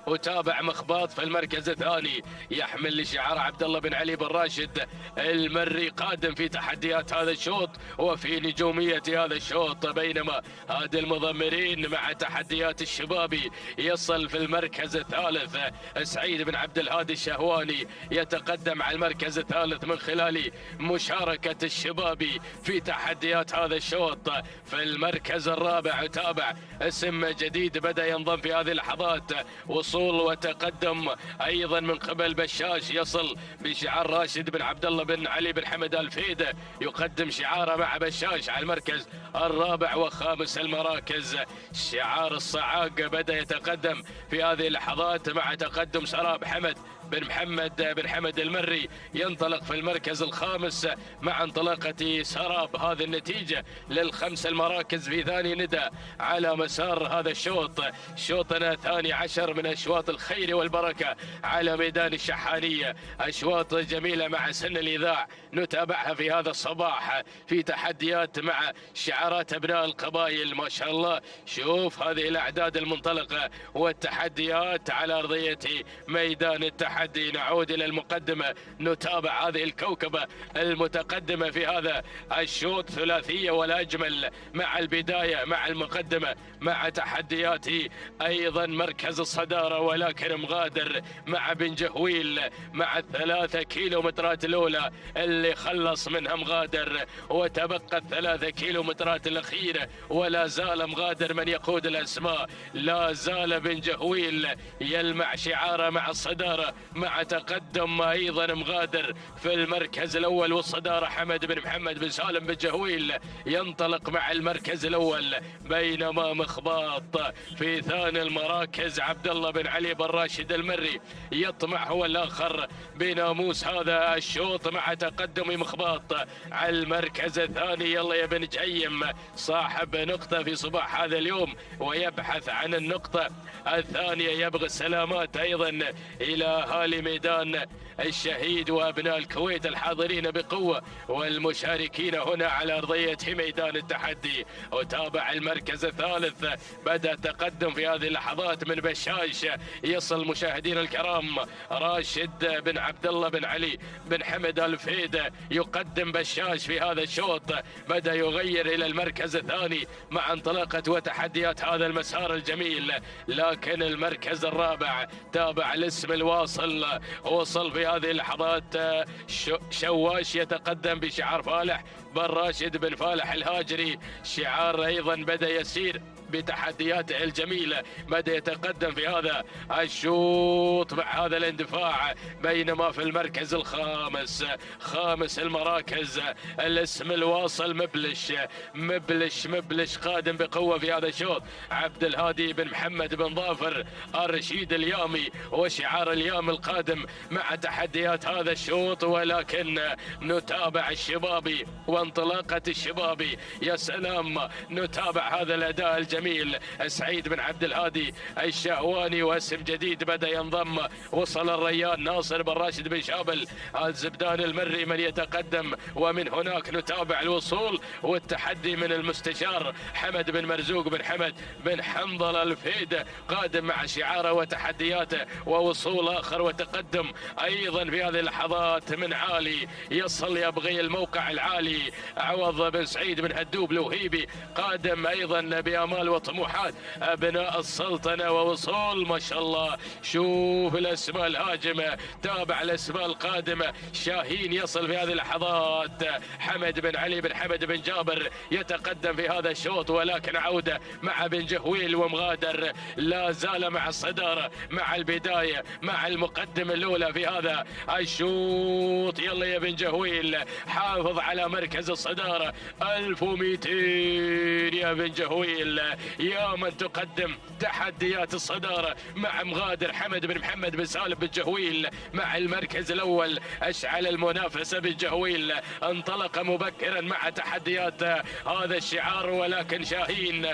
وتابع مخباط في المركز الثاني يحمل لشعار عبد الله بن علي بن راشد المري قادم في تحديات هذا الشوط وفي نجومية هذا الشوط. بينما هذا المضمرين مع تحديات الشبابي يصل في المركز الثالث سعيد بن عبد الهادي الشهواني يتقدم على المركز الثالث من خلال مشاركة الشبابي في تحديات هذا الشوط. في المركز الرابع تابع اسم جديد بدأ ينضم في هذه اللحظات، وصول وتقدم ايضا من قبل بشاش يصل بشعار راشد بن عبد الله بن علي بن حمد الفيدة يقدم شعاره مع بشاش على المركز الرابع وخامس المراكز. شعار الصعاق بدأ يتقدم في هذه اللحظات مع تقدم سراب حمد بن محمد بن حمد المري ينطلق في المركز الخامس مع انطلاقة سراب. هذه النتيجة للخمس المراكز في ثاني ندى على مسار هذا الشوط. شوطنا 12 من أشواط الخير والبركة على ميدان الشحانية. أشواط جميلة مع سن الإذاع نتابعها في هذا الصباح في تحديات مع شعارات أبناء القبائل. ما شاء الله شوف هذه الأعداد المنطلقة والتحديات على أرضية ميدان التحدي. نعود إلى المقدمة، نتابع هذه الكوكبة المتقدمة في هذا الشوط ثلاثية ولا أجمل مع البداية مع المقدمة مع تحديات أيضا مركز الصدارة، ولكن مغادر مع بن جهويل مع الثلاثة كيلومترات الأولى اللي خلص منها مغادر وتبقى الثلاثة كيلومترات الأخيرة. ولا زال مغادر من يقود الأسماء، لا زال بن جهويل يلمع شعاره مع الصدارة مع تقدم أيضا مغادر في المركز الأول، والصدارة حمد بن محمد بن سالم بن جهويل ينطلق مع المركز الأول، بينما مخباط في ثاني المراكز عبد الله بن علي بن راشد المري يطمع هو الآخر بناموس هذا الشوط مع تقدم مخباط على المركز الثاني. يلا يا بن جيم صاحب نقطة في صباح هذا اليوم ويبحث عن النقطة الثانية، يبغى السلامات أيضا إلى أهالي ميدان الشهيد وأبناء الكويت الحاضرين بقوة والمشاركين هنا على أرضية ميدان التحدي. وتابع المركز الثالث، بدأ تقدم في هذه اللحظات من بشاش، يصل مشاهدين الكرام راشد بن عبد الله بن علي بن حمد الفيد يقدم بشاش في هذا الشوط، بدأ يغير إلى المركز الثاني مع انطلاقة وتحديات هذا المسار الجميل. لكن المركز الرابع تابع الاسم الواصل، وصل في هذه اللحظات شواش يتقدم بشعار فالح بن راشد بن فالح الهاجري، شعار أيضا بدأ يسير بتحدياته الجميلة، بدأ يتقدم في هذا الشوط مع هذا الاندفاع. بينما في المركز الخامس، خامس المراكز، الاسم الواصل مبلش قادم بقوة في هذا الشوط، عبد الهادي بن محمد بن ظافر الرشيد اليامي، وشعار اليام القادم مع تحديات هذا الشوط. ولكن نتابع الشبابي وانطلاقة الشبابي، يا سلام، نتابع هذا الأداء الجميل. سعيد بن عبد الهادي الشهواني واسم جديد بدأ ينضم، وصل الريان ناصر بن راشد بن شابل الزبدان المري من يتقدم، ومن هناك نتابع الوصول والتحدي من المستشار حمد بن مرزوق بن حمد بن حنظل الفيد قادم مع شعاره وتحدياته، ووصول آخر وتقدم أيضا في هذه اللحظات من عالي، يصل يبغي الموقع العالي عوض بن سعيد بن هدوب الوهيبي قادم أيضا بأمال وطموحات أبناء السلطنة، ووصول ما شاء الله. شوف الأسماء الهاجمة، تابع الأسماء القادمة. شاهين يصل في هذه اللحظات، حمد بن علي بن حمد بن جابر يتقدم في هذا الشوط، ولكن عودة مع بن جهويل ومغادر لا زال مع الصدارة، مع البداية، مع المقدمة الأولى في هذا الشوط. يلا يا بن جهويل حافظ على مركز الصدارة، 1200 يا بن جهويل، يا من تقدم تحديات الصدارة مع مغادر حمد بن محمد بن سالم بن جهويل مع المركز الأول. أشعل المنافسة بن جهويل، انطلق مبكرا مع تحديات هذا الشعار، ولكن شاهين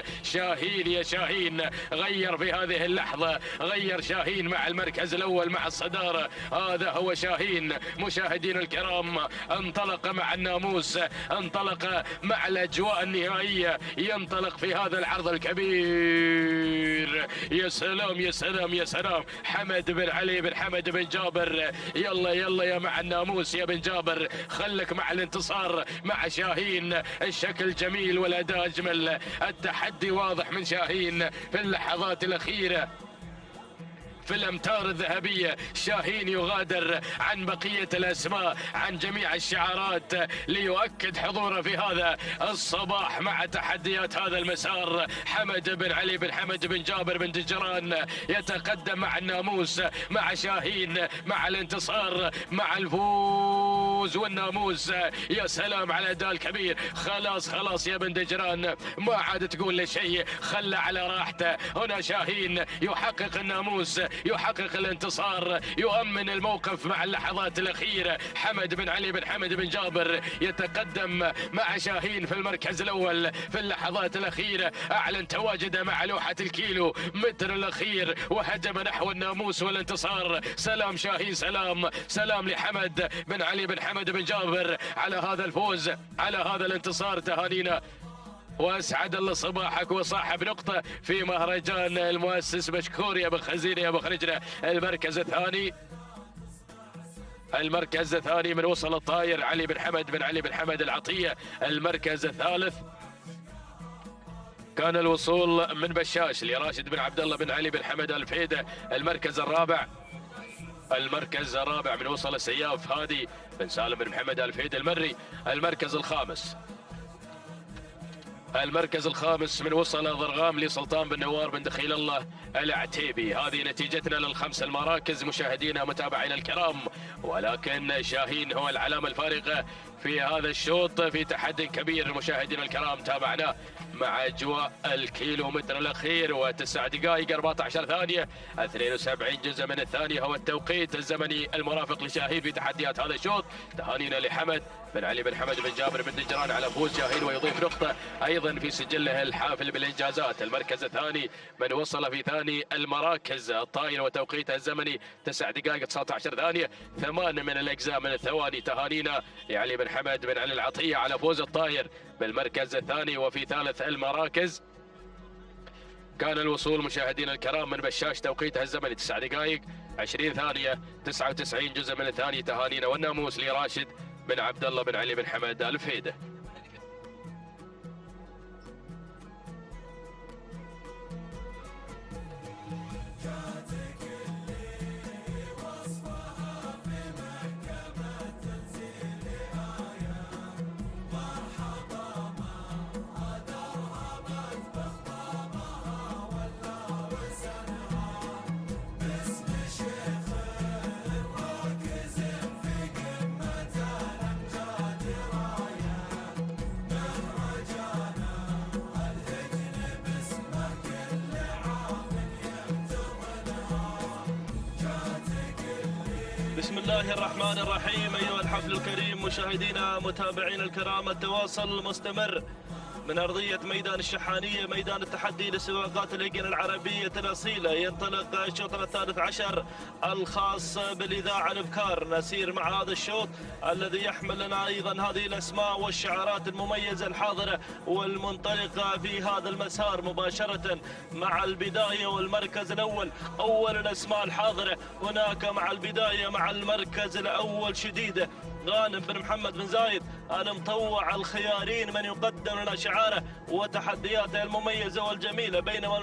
يا شاهين غير في هذه اللحظة، غير شاهين مع المركز الأول مع الصدارة. هذا هو شاهين مشاهدين الكرام، انطلق مع الناموس، انطلق مع الأجواء النهائية، ينطلق في هذا العرض الكبير. يا سلام يا سلام يا سلام، حمد بن علي بن حمد بن جابر، يلا يا مع الناموس يا بن جابر، خلك مع الانتصار مع شاهين. الشكل جميل والأداء أجمل، التحدي واضح من شاهين في اللحظات الأخيرة في الأمتار الذهبية. شاهين يغادر عن بقية الأسماء، عن جميع الشعارات، ليؤكد حضوره في هذا الصباح مع تحديات هذا المسار. حمد بن علي بن حمد بن جابر بن دجران يتقدم مع الناموس، مع شاهين، مع الانتصار، مع الفوز والناموس. يا سلام على الأداء الكبير. خلاص يا بن دجران، ما عاد تقول له شيء، خلى على راحته. هنا شاهين يحقق الناموس، يحقق الانتصار، يؤمن الموقف مع اللحظات الأخيرة. حمد بن علي بن حمد بن جابر يتقدم مع شاهين في المركز الأول في اللحظات الأخيرة، أعلن تواجده مع لوحة الكيلو متر الأخير وهجم نحو الناموس والانتصار. سلام شاهين، سلام لحمد بن علي بن حمد بن جابر على هذا الفوز، على هذا الانتصار. تهانينا واسعد الله صباحك وصاحب نقطة في مهرجان المؤسس. مشكور يا ابو خزينة يا ابو خرجنا. المركز الثاني من وصل الطاير علي بن حمد بن علي بن حمد العطية. المركز الثالث كان الوصول من بشاش لراشد بن عبد الله بن علي بن حمد الفيدة. المركز الرابع من وصل السياف هادي بن سالم بن محمد الفيدة المري. المركز الخامس المركز الخامس من وصل ضرغام لسلطان بن نوار بن دخيل الله العتيبي. هذه نتيجتنا للخمس المراكز مشاهدينا متابعينا الكرام، ولكن شاهين هو العلامة الفارقة في هذا الشوط في تحدي كبير مشاهدينا الكرام. تابعنا مع أجواء الكيلومتر الأخير و9 دقائق 14 ثانية 72 جزء من الثانية هو التوقيت الزمني المرافق لشاهين في تحديات هذا الشوط. تهانينا لحمد بن علي بن حمد بن جابر بن نجران على فوز شاهين ويضيف نقطة أيضا في سجله الحافل بالإنجازات. المركز الثاني من وصل في ثاني المراكز الطائرة وتوقيتها الزمني 9 دقائق 19 ثانية 8 من الأجزاء من الثواني. تهانينا لعلي بن حمد بن علي العطية على فوز الطائر بالمركز الثاني. وفي ثالث المراكز كان الوصول مشاهدينا الكرام من بشاش توقيتها الزمني 9 دقائق 20 ثانية 99 جزء من الثانية. تهانينا والناموس لراشد بن عبد الله بن علي بن حمد الفيده. بسم الله الرحمن الرحيم. أيها الحفل الكريم مشاهدينا متابعينا الكرام، التواصل مستمر من أرضية ميدان الشحانية، ميدان التحدي لسباقات اللجنة العربية الأصيلة. ينطلق الشوط الثالث عشر الخاص بالإذاعة الأبكار. نسير مع هذا الشوط الذي يحمل لنا أيضا هذه الأسماء والشعارات المميزة الحاضرة والمنطلقة في هذا المسار مباشرة مع البداية والمركز الأول. أول الأسماء الحاضرة هناك مع البداية مع المركز الأول شديدة غانم بن محمد بن زايد المطوع الخيارين من يقدم لنا شعاره وتحدياته المميزة والجميلة. بينما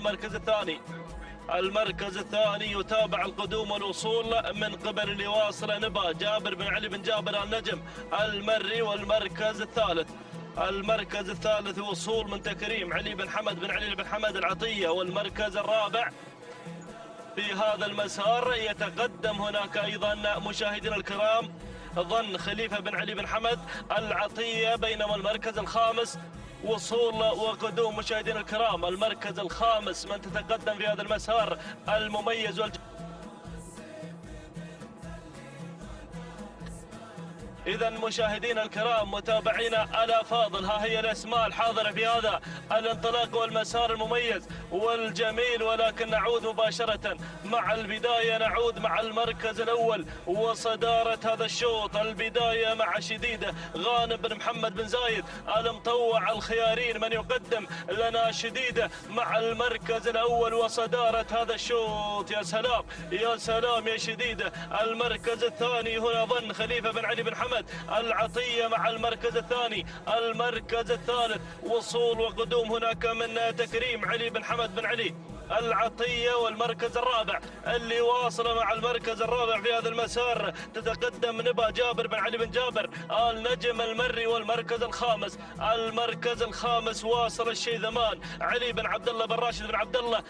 المركز الثاني يتابع القدوم والوصول من قبل اللي واصل نبا جابر بن علي بن جابر النجم المري. والمركز الثالث وصول من تكريم علي بن حمد بن علي بن حمد العطية. والمركز الرابع في هذا المسار يتقدم هناك أيضا مشاهدينا الكرام ظن خليفة بن علي بن حمد العطية. بينما المركز الخامس وصول وقدوم مشاهدينا الكرام المركز الخامس من تتقدم في هذا المسار المميز إذا مشاهدينا الكرام متابعينا الأفاضل، ها هي الأسماء الحاضرة في هذا الانطلاق والمسار المميز والجميل. ولكن نعود مباشرة مع البداية، نعود مع المركز الأول وصدارة هذا الشوط. البداية مع شديدة غانم بن محمد بن زايد المطوع الخيارين من يقدم لنا شديدة مع المركز الأول وصدارة هذا الشوط. يا سلام يا سلام يا شديدة. المركز الثاني هنا ظن خليفة بن علي بن حمد العطية مع المركز الثاني. المركز الثالث وصول وقدوم هناك من تكريم علي بن حمد بن علي العطية. والمركز الرابع اللي واصل مع المركز الرابع في هذا المسار تتقدم نبا جابر بن علي بن جابر النجم المري. والمركز الخامس واصل الشيذمان علي بن عبد الله بن راشد بن عبد الله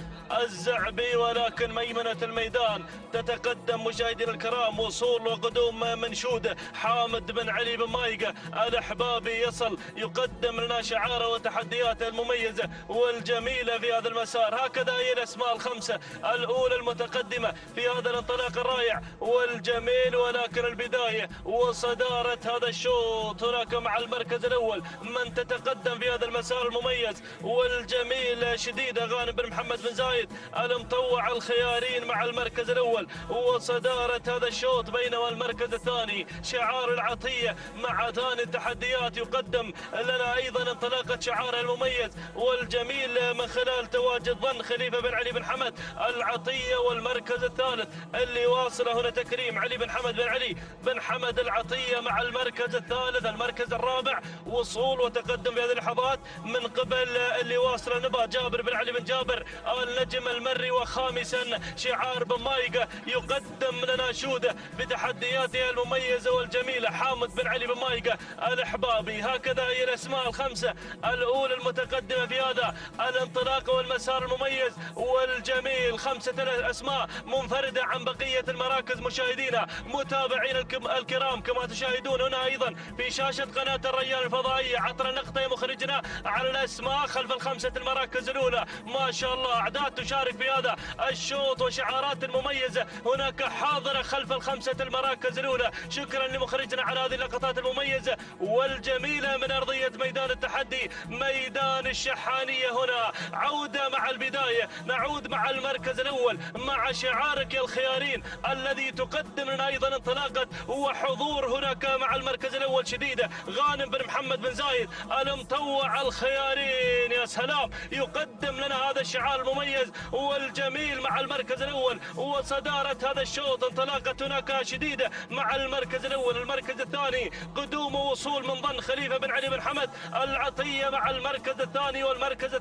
الزعبي. ولكن ميمنة الميدان تتقدم مشاهدينا الكرام وصول وقدوم من شودة حامد بن علي بن مايقة الأحبابي يصل يقدم لنا شعاره وتحدياته المميزة والجميلة في هذا المسار. هكذا هي الأسماء الخمسة الأولى المتقدمة في هذا الانطلاق الرائع والجميل. ولكن البداية وصدارة هذا الشوط هناك مع المركز الأول من تتقدم في هذا المسار المميز والجميل شديدة غانم بن محمد بن زايد المطوع الخيارين مع المركز الأول وصدارة هذا الشوط. بينما المركز الثاني شعار العطية مع ثاني التحديات يقدم لنا أيضا انطلاقة شعاره المميز والجميل من خلال تواجد ظن خليفة خليفة بن علي بن حمد العطية، والمركز الثالث اللي واصله هنا تكريم علي بن حمد بن علي بن حمد العطية مع المركز الثالث. المركز الرابع وصول وتقدم في هذه اللحظات من قبل اللي واصله نبا جابر بن علي بن جابر النجم المري. وخامسا شعار بن مايقة يقدم لنا شودة بتحدياته المميزة والجميلة حامد بن علي بن مايقة الأحبابي. هكذا هي الأسماء الخمسة الأولى المتقدمة في هذا الانطلاق والمسار المميز والجميل. 5 أسماء منفردة عن بقية المراكز. مشاهدينا متابعين الكرام كما تشاهدون هنا أيضا في شاشة قناة الريان الفضائية عطر نقطة مخرجنا على الأسماء خلف الخمسة المراكز الأولى. ما شاء الله أعداد تشارك في هذا الشوط وشعارات مميزة هناك حاضرة خلف الخمسة المراكز الأولى. شكرا لمخرجنا على هذه اللقطات المميزة والجميلة من أرضية ميدان التحدي ميدان الشحانية. هنا عودة مع البداية، نعود مع المركز الأول مع شعارك يا الخيارين الذي تقدم لنا أيضا انطلاقة وحضور هناك مع المركز الأول شديدة. غانم بن محمد بن زايد المطوع الخيارين، يا سلام، يقدم لنا هذا الشعار المميز والجميل مع المركز الأول وصدارة هذا الشوط. انطلاقة هناك شديدة مع المركز الأول. المركز الثاني قدوم ووصول من ظن خليفة بن علي بن حمد العطية مع المركز الثاني. والمركز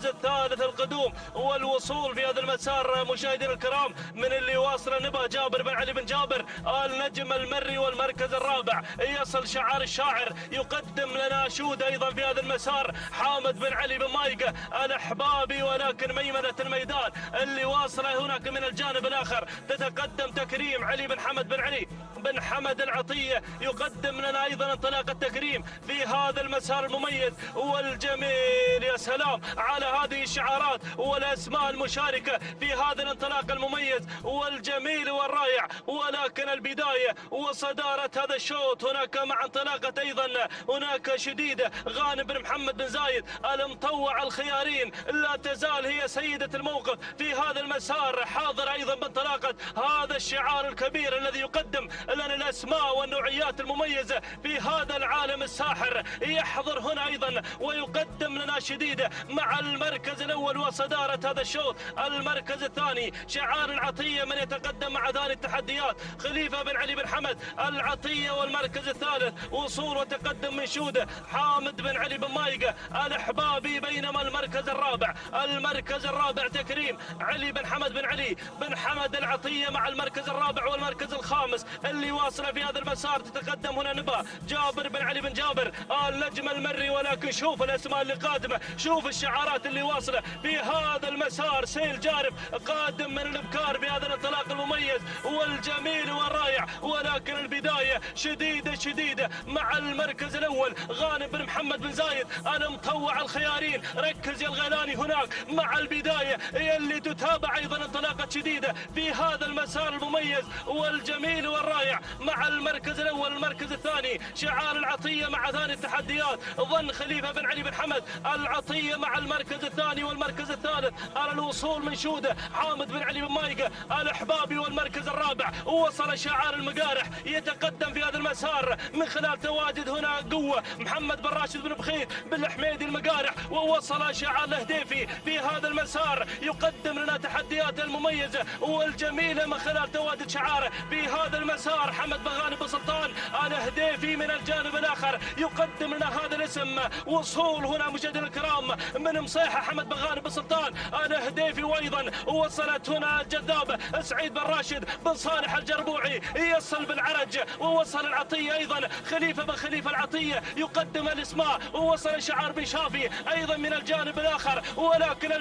الثالث القدوم والوصول في هذا المسار مشاهدينا الكرام من اللي واصل نبا جابر بن علي بن جابر النجم المري. والمركز الرابع يصل شعار الشاعر يقدم لنا شود أيضا في هذا المسار حامد بن علي بن مايقة الأحبابي. ولكن ميمنة الميدان اللي واصلة هناك من الجانب الآخر تتقدم تكريم علي بن حمد بن علي بن حمد العطية يقدم لنا أيضا انطلاقة تكريم في هذا المسار المميز والجميل. يا سلام على هذه الشعارات والأسماء المشاركة في هذا الانطلاق المميز والجميل والرائع. ولكن البداية وصدارة هذا الشوط هناك مع انطلاقة أيضا هناك شديدة غانم بن محمد بن زايد المطوع الخيارين لا تزال هي سيدة الموقف في هذا المسار، حاضر أيضا بانطلاقة هذا الشعار الكبير الذي يقدم لنا الأسماء والنوعيات المميزة في هذا العالم الساحر. يحضر هنا أيضا ويقدم لنا شديدة مع المركز الأول وصدارة هذا الشوط. المركز الثاني شعار العطية من يتقدم مع ثاني التحديات خليفة بن علي بن حمد العطية. والمركز الثالث وصول وتقدم من شودة حامد بن علي بن مايقة الأحبابي. بينما المركز الرابع تكريم علي بن حمد بن علي بن حمد العطية مع المركز الرابع. والمركز الخامس اللي واصله في هذا المسار تتقدم هنا نبا جابر بن علي بن جابر النجم المري. ولكن شوف الأسماء اللي قادمة، شوف الشعارات اللي واصله في هذا المسار. سيل جارف قادم من الابكار بهذا الانطلاق المميز والجميل والرائع. ولكن البداية شديدة مع المركز الأول غانم بن محمد بن زايد المطوع الخيارين. ركز يا الغيلاني هناك مع البداية اللي تتابع أيضا انطلاقة شديدة في هذا المسار المميز والجميل والرائع مع المركز الأول. المركز الثاني شعار العطية مع ثاني التحديات ظن خليفة بن علي بن حمد العطية مع المركز الثاني. والمركز الثالث على الوصول من شودة حامد بن علي بن مايقة الأحبابي. والمركز الرابع وصل شعار المقارح يتقدم في هذا المسار من خلال تواجد هنا قوة محمد بن راشد بن بخيت بن الحميدي المقارح. ووصل شعار الهديفي في هذا المسار يقدم لنا تحديات المميزة والجميلة من خلال تواجد شعاره في هذا المسار. حمد بن غانم بن سلطان الهديفي من الجانب الآخر يقدم لنا هذا الاسم. وصول هنا مشاهدينا الكرام من مصيحة حمد بن غانم بن سلطان الهديفي. وأيضا وصلت هنا الجذاب سعيد بن راشد بن صالح الجربوعي يصل بالعرج. ووصل العطية أيضا خليفة بن خليفة العطية يقدم الاسماء. ووصل شعار بن شافي أيضا من الجانب الآخر. ولكن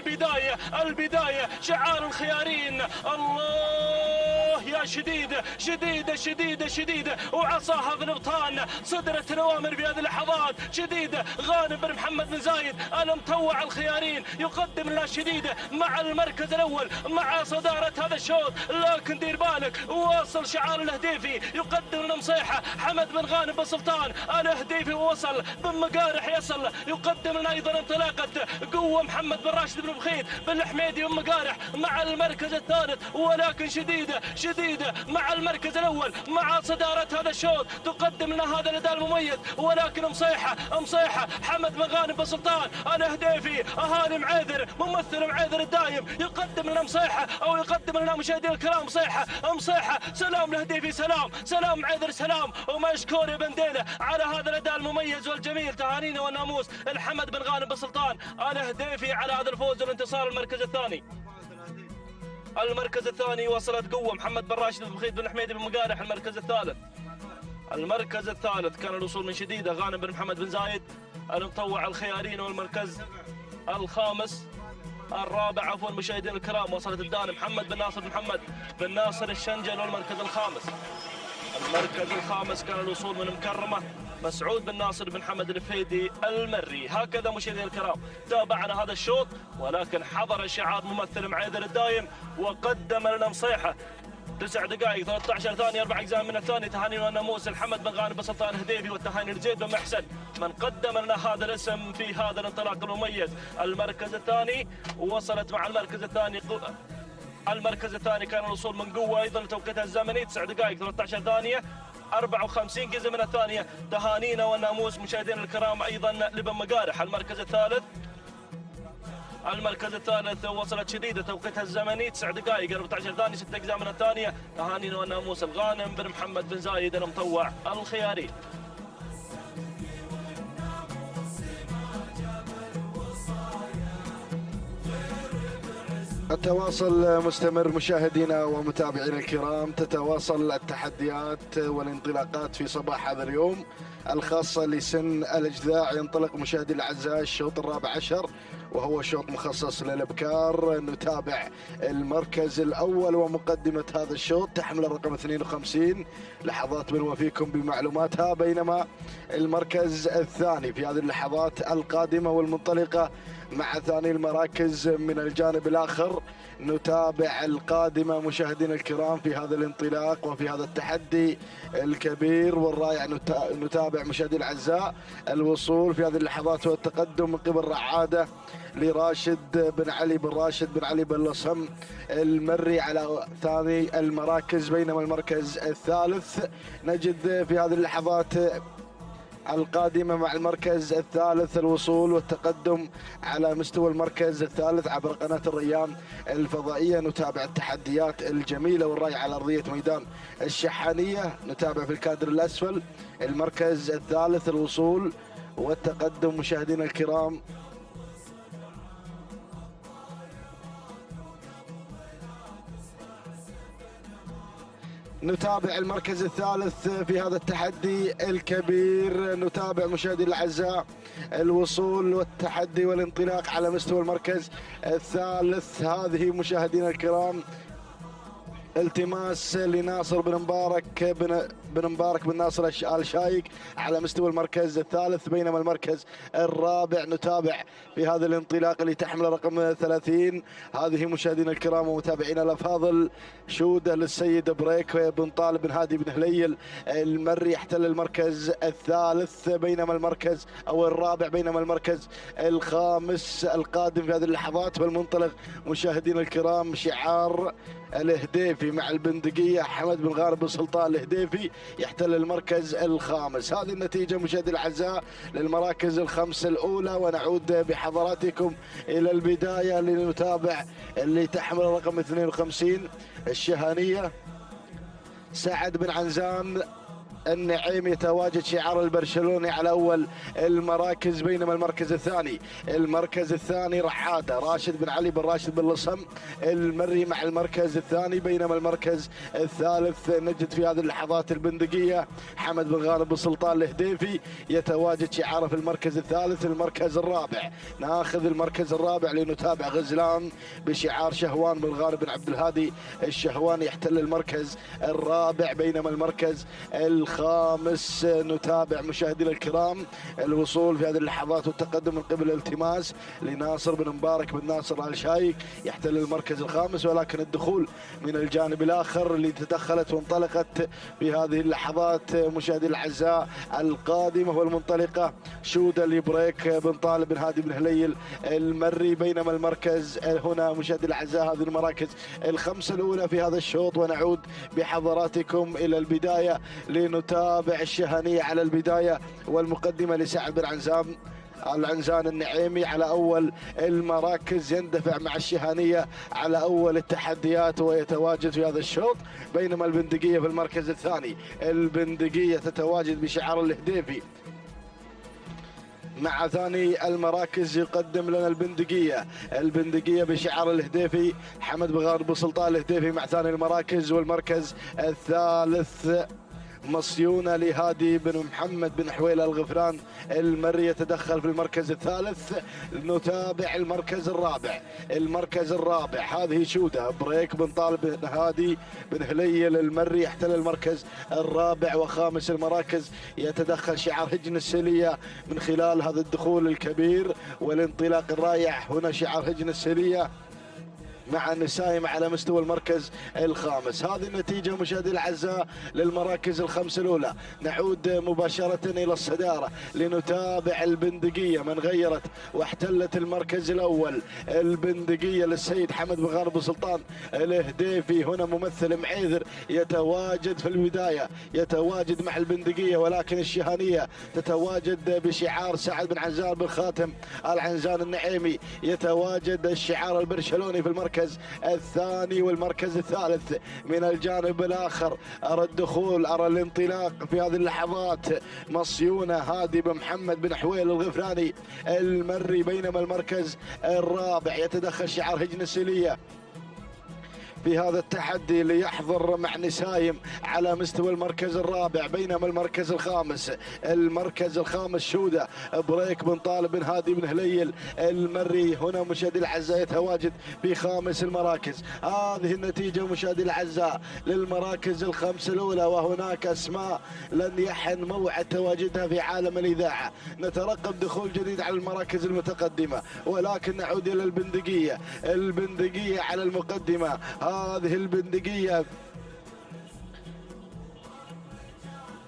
البداية شعار الخيارين. الله يا شديدة وعصاها في الابطان صدرت الأوامر في هذه اللحظات شديدة. غانم بن محمد بن زايد المطوع الخيارين يقدم لنا شديدة مع المركز الأول مع صدارة هذا الشوط. لكن دير بالك واصل شعار الهديفي يقدم لنا مصيحة حمد بن غانم بن سلطان الهديفي. ووصل بن مقارح يصل يقدم لنا أيضا انطلاقة قوة محمد بن راشد بن بخيت بن الحميدي بن مقارح مع المركز الثالث. ولكن شديدة شديدة مع المركز الأول مع صدارة هذا الشوط، تقدم لنا هذا الأداء المميز، ولكن مصيحة حمد بن غانم بن سلطان الهديفي أهاني معيذر ممثل معيذر الدايم يقدم لنا مصيحة، أو يقدم لنا مشاهدينا الكرام مصيحة. سلام الهديفي، سلام معيذر، سلام ومشكور يا بنديله على هذا الأداء المميز والجميل. تهانينا والناموس لحمد بن غانم بن سلطان الهديفي على هذا الفوز والانتصار. المركز الثاني وصلت قوة محمد بن راشد بن بخيت بن حميدي بن مقارح. المركز الثالث كان الوصول من شديدة غانم بن محمد بن زايد المطوع الخيارين. والمركز الخامس الرابع عفوا مشاهدينا الكرام وصلت الدان محمد بن ناصر الشنجل. والمركز الخامس كان الوصول من مكرمة مسعود بن ناصر بن حمد الفهيدي المري. هكذا مشاهدينا الكرام تابعنا هذا الشوط، ولكن حضر شعار ممثل معيذر الدايم وقدم لنا مصيحة 9 دقائق 13 ثانية 4 أجزاء من الثانية. تهاني والناموس لحمد بن غانم بن سلطان الهديفي، والتهاني لزيد بن محسن من قدم لنا هذا الاسم في هذا الانطلاق المميز. المركز الثاني وصلت مع المركز الثاني كان الوصول من قوة أيضا توقيتها الزمني 9 دقائق 13 ثانية 54 جزء من الثانية. تهانينا والناموس مشاهدينا الكرام أيضا لبن مقارح. المركز الثالث وصلت شديدة توقيتها الزمني 9 دقائق 14 ثانية 6 أجزاء من الثانية. تهانينا والناموس الغانم بن محمد بن زايد المطوع الخياري. التواصل مستمر مشاهدينا ومتابعينا الكرام، تتواصل التحديات والانطلاقات في صباح هذا اليوم الخاصة لسن الأجذاع. ينطلق مشاهدينا الأعزاء الشوط الرابع عشر وهو شوط مخصص للأبكار. نتابع المركز الأول ومقدمة هذا الشوط تحمل الرقم 52. لحظات بنوفيكم بمعلوماتها، بينما المركز الثاني في هذه اللحظات القادمة والمنطلقة مع ثاني المراكز من الجانب الآخر. نتابع القادمة مشاهدينا الكرام في هذا الانطلاق وفي هذا التحدي الكبير والرائع. نتابع مشاهدينا الأعزاء الوصول في هذه اللحظات والتقدم من قبل رعادة لراشد بن علي بن راشد بن علي بن لصم المري على ثاني المراكز. بينما المركز الثالث نجد في هذه اللحظات القادمة مع المركز الثالث الوصول والتقدم على مستوى المركز الثالث عبر قناة الريان الفضائية. نتابع التحديات الجميلة والرائعة على أرضية ميدان الشحانية. نتابع في الكادر الأسفل المركز الثالث الوصول والتقدم مشاهدينا الكرام. نتابع المركز الثالث في هذا التحدي الكبير. نتابع مشاهدينا الأعزاء الوصول والتحدي والانطلاق على مستوى المركز الثالث. هذه مشاهدينا الكرام التماس لناصر بن مبارك بن ناصر الشايك على مستوى المركز الثالث. بينما المركز الرابع نتابع في هذا الانطلاق اللي تحمل رقم 30. هذه مشاهدينا الكرام ومتابعينا الافاضل شوده للسيد بريك بن طالب بن هادي بن هليل المري يحتل المركز الثالث بينما المركز او الرابع. بينما المركز الخامس القادم في هذه اللحظات والمنطلق مشاهدينا الكرام شعار الهديفي مع البندقية حمد بن غانم بن سلطان الهديفي يحتل المركز الخامس. هذه النتيجة مشاهدينا الأعزاء للمراكز الخمس الأولى. ونعود بحضراتكم إلى البداية لنتابع اللي تحمل رقم 52 الشهانية سعد بن عنزان النعيم يتواجد شعار البرشلوني على أول المراكز. بينما المركز الثاني رعادة راشد بن علي بن راشد بن لصم المري مع المركز الثاني. بينما المركز الثالث نجد في هذه اللحظات البندقية حمد بن غانم بن سلطان الهديفي يتواجد شعاره في المركز الثالث. المركز الرابع ناخذ المركز الرابع لنتابع غزلان بشعار شهوان بن غانم بن عبد الهادي الشهواني يحتل المركز الرابع. بينما المركز الخامس الخامس. نتابع مشاهدينا الكرام الوصول في هذه اللحظات والتقدم من قبل الالتماس لناصر بن مبارك بن ناصر آل شايك يحتل المركز الخامس، ولكن الدخول من الجانب الآخر اللي تدخلت وانطلقت في هذه اللحظات مشاهدينا الأعزاء القادمة والمنطلقة شودة البريك بن طالب بن هادي بن هليل المري، بينما المركز هنا مشاهدينا الأعزاء هذه المراكز الخمسة الأولى في هذا الشوط. ونعود بحضراتكم إلى البداية لنتابع الشهنية على البداية والمقدمة لسعد بن العنزان النعيمي على أول المراكز، يندفع مع الشهانية على أول التحديات ويتواجد في هذا الشوط، بينما البندقية في المركز الثاني. البندقية تتواجد بشعار الهديفي مع ثاني المراكز يقدم لنا البندقية بشعار الهديفي حمد بن سلطان الهديفي مع ثاني المراكز. والمركز الثالث مصيونة لهادي بن محمد بن حويلة الغفران المري يتدخل في المركز الثالث. نتابع المركز الرابع هذه شودة بريك بن طالب بن هادي بن هليل المري يحتل المركز الرابع. وخامس المراكز يتدخل شعار هجن السلية من خلال هذا الدخول الكبير والانطلاق الرائع. هنا شعار هجن السلية مع النسايم على مستوى المركز الخامس. هذه النتيجة مشاهدي الأعزاء للمراكز الخمس الأولى. نعود مباشرة إلى الصدارة لنتابع البندقية من غيرت واحتلت المركز الأول. البندقية للسيد حمد بن غالب سلطان الهديفي، هنا ممثل معيذر يتواجد في البداية، يتواجد مع البندقية، ولكن الشهانية تتواجد بشعار سعد بن عنزان بن خاتم العنزان النعيمي، يتواجد الشعار البرشلوني في المركز الثاني والمركز الثالث. من الجانب الآخر أرى الدخول، أرى الانطلاق في هذه اللحظات مصيونة هادي بن محمد بن حويل الغفراني المري، بينما المركز الرابع يتدخل شعار هجن السلية في هذا التحدي ليحضر مع نسايم على مستوى المركز الرابع. بينما المركز الخامس شودة بريك بن طالب بن هادي بن هليل المري، هنا مشاهدي الأعزاء يتواجد في خامس المراكز. هذه النتيجة مشاهدي الأعزاء للمراكز الخمس الأولى، وهناك أسماء لن يحن موعد تواجدها في عالم الإذاعة. نترقب دخول جديد على المراكز المتقدمة، ولكن نعود إلى البندقية على المقدمة. هذه البندقية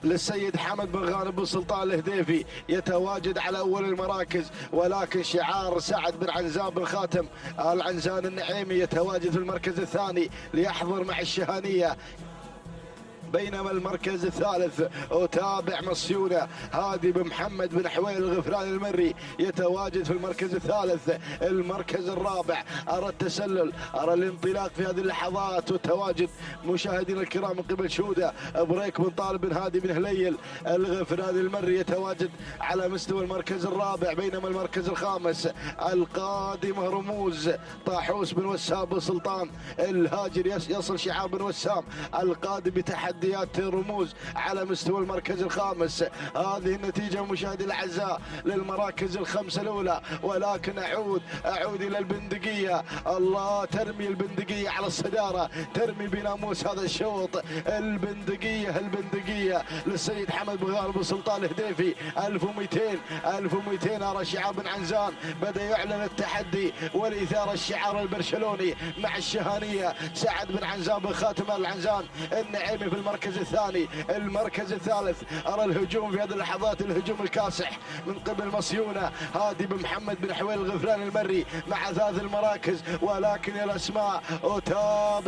للسيد حمد بن غالب بن سلطان الهديفي يتواجد على أول المراكز، ولكن شعار سعد بن عنزان بن خاتم العنزان النعيمي يتواجد في المركز الثاني ليحضر مع الشهانية. بينما المركز الثالث أتابع مصيونة هادي بن محمد بن حويل الغفران المري يتواجد في المركز الثالث. المركز الرابع أرى التسلل، أرى الانطلاق في هذه اللحظات والتواجد مشاهدينا الكرام من قبل شودة بريك بن طالب بن هادي بن هليل الغفران المري يتواجد على مستوى المركز الرابع. بينما المركز الخامس القادمة رموز طاحوس بن وسام بن سلطان الهاجر يصل شعار بن وسام القادم بتحديات رموز على مستوى المركز الخامس. هذه النتيجة مشاهدي الأعزاء للمراكز الخمسة الأولى، ولكن أعود إلى البندقية. الله، ترمي البندقية على الصدارة، ترمي بناموس هذا الشوط. البندقية للسيد حمد بن غالب سلطان الهديفي 1200 أرى شعار بن عنزان بدأ يعلن التحدي والإثارة، الشعار البرشلوني مع الشهانية سعد بن عنزان بن خاتم العنزان النعيمي في المركز الثاني. المركز الثالث أرى الهجوم في هذه اللحظات، الهجوم الكاسح من قبل مصيونة هادي بن محمد بن حويل الغفران المري مع ثلاث المراكز. ولكن الأسماء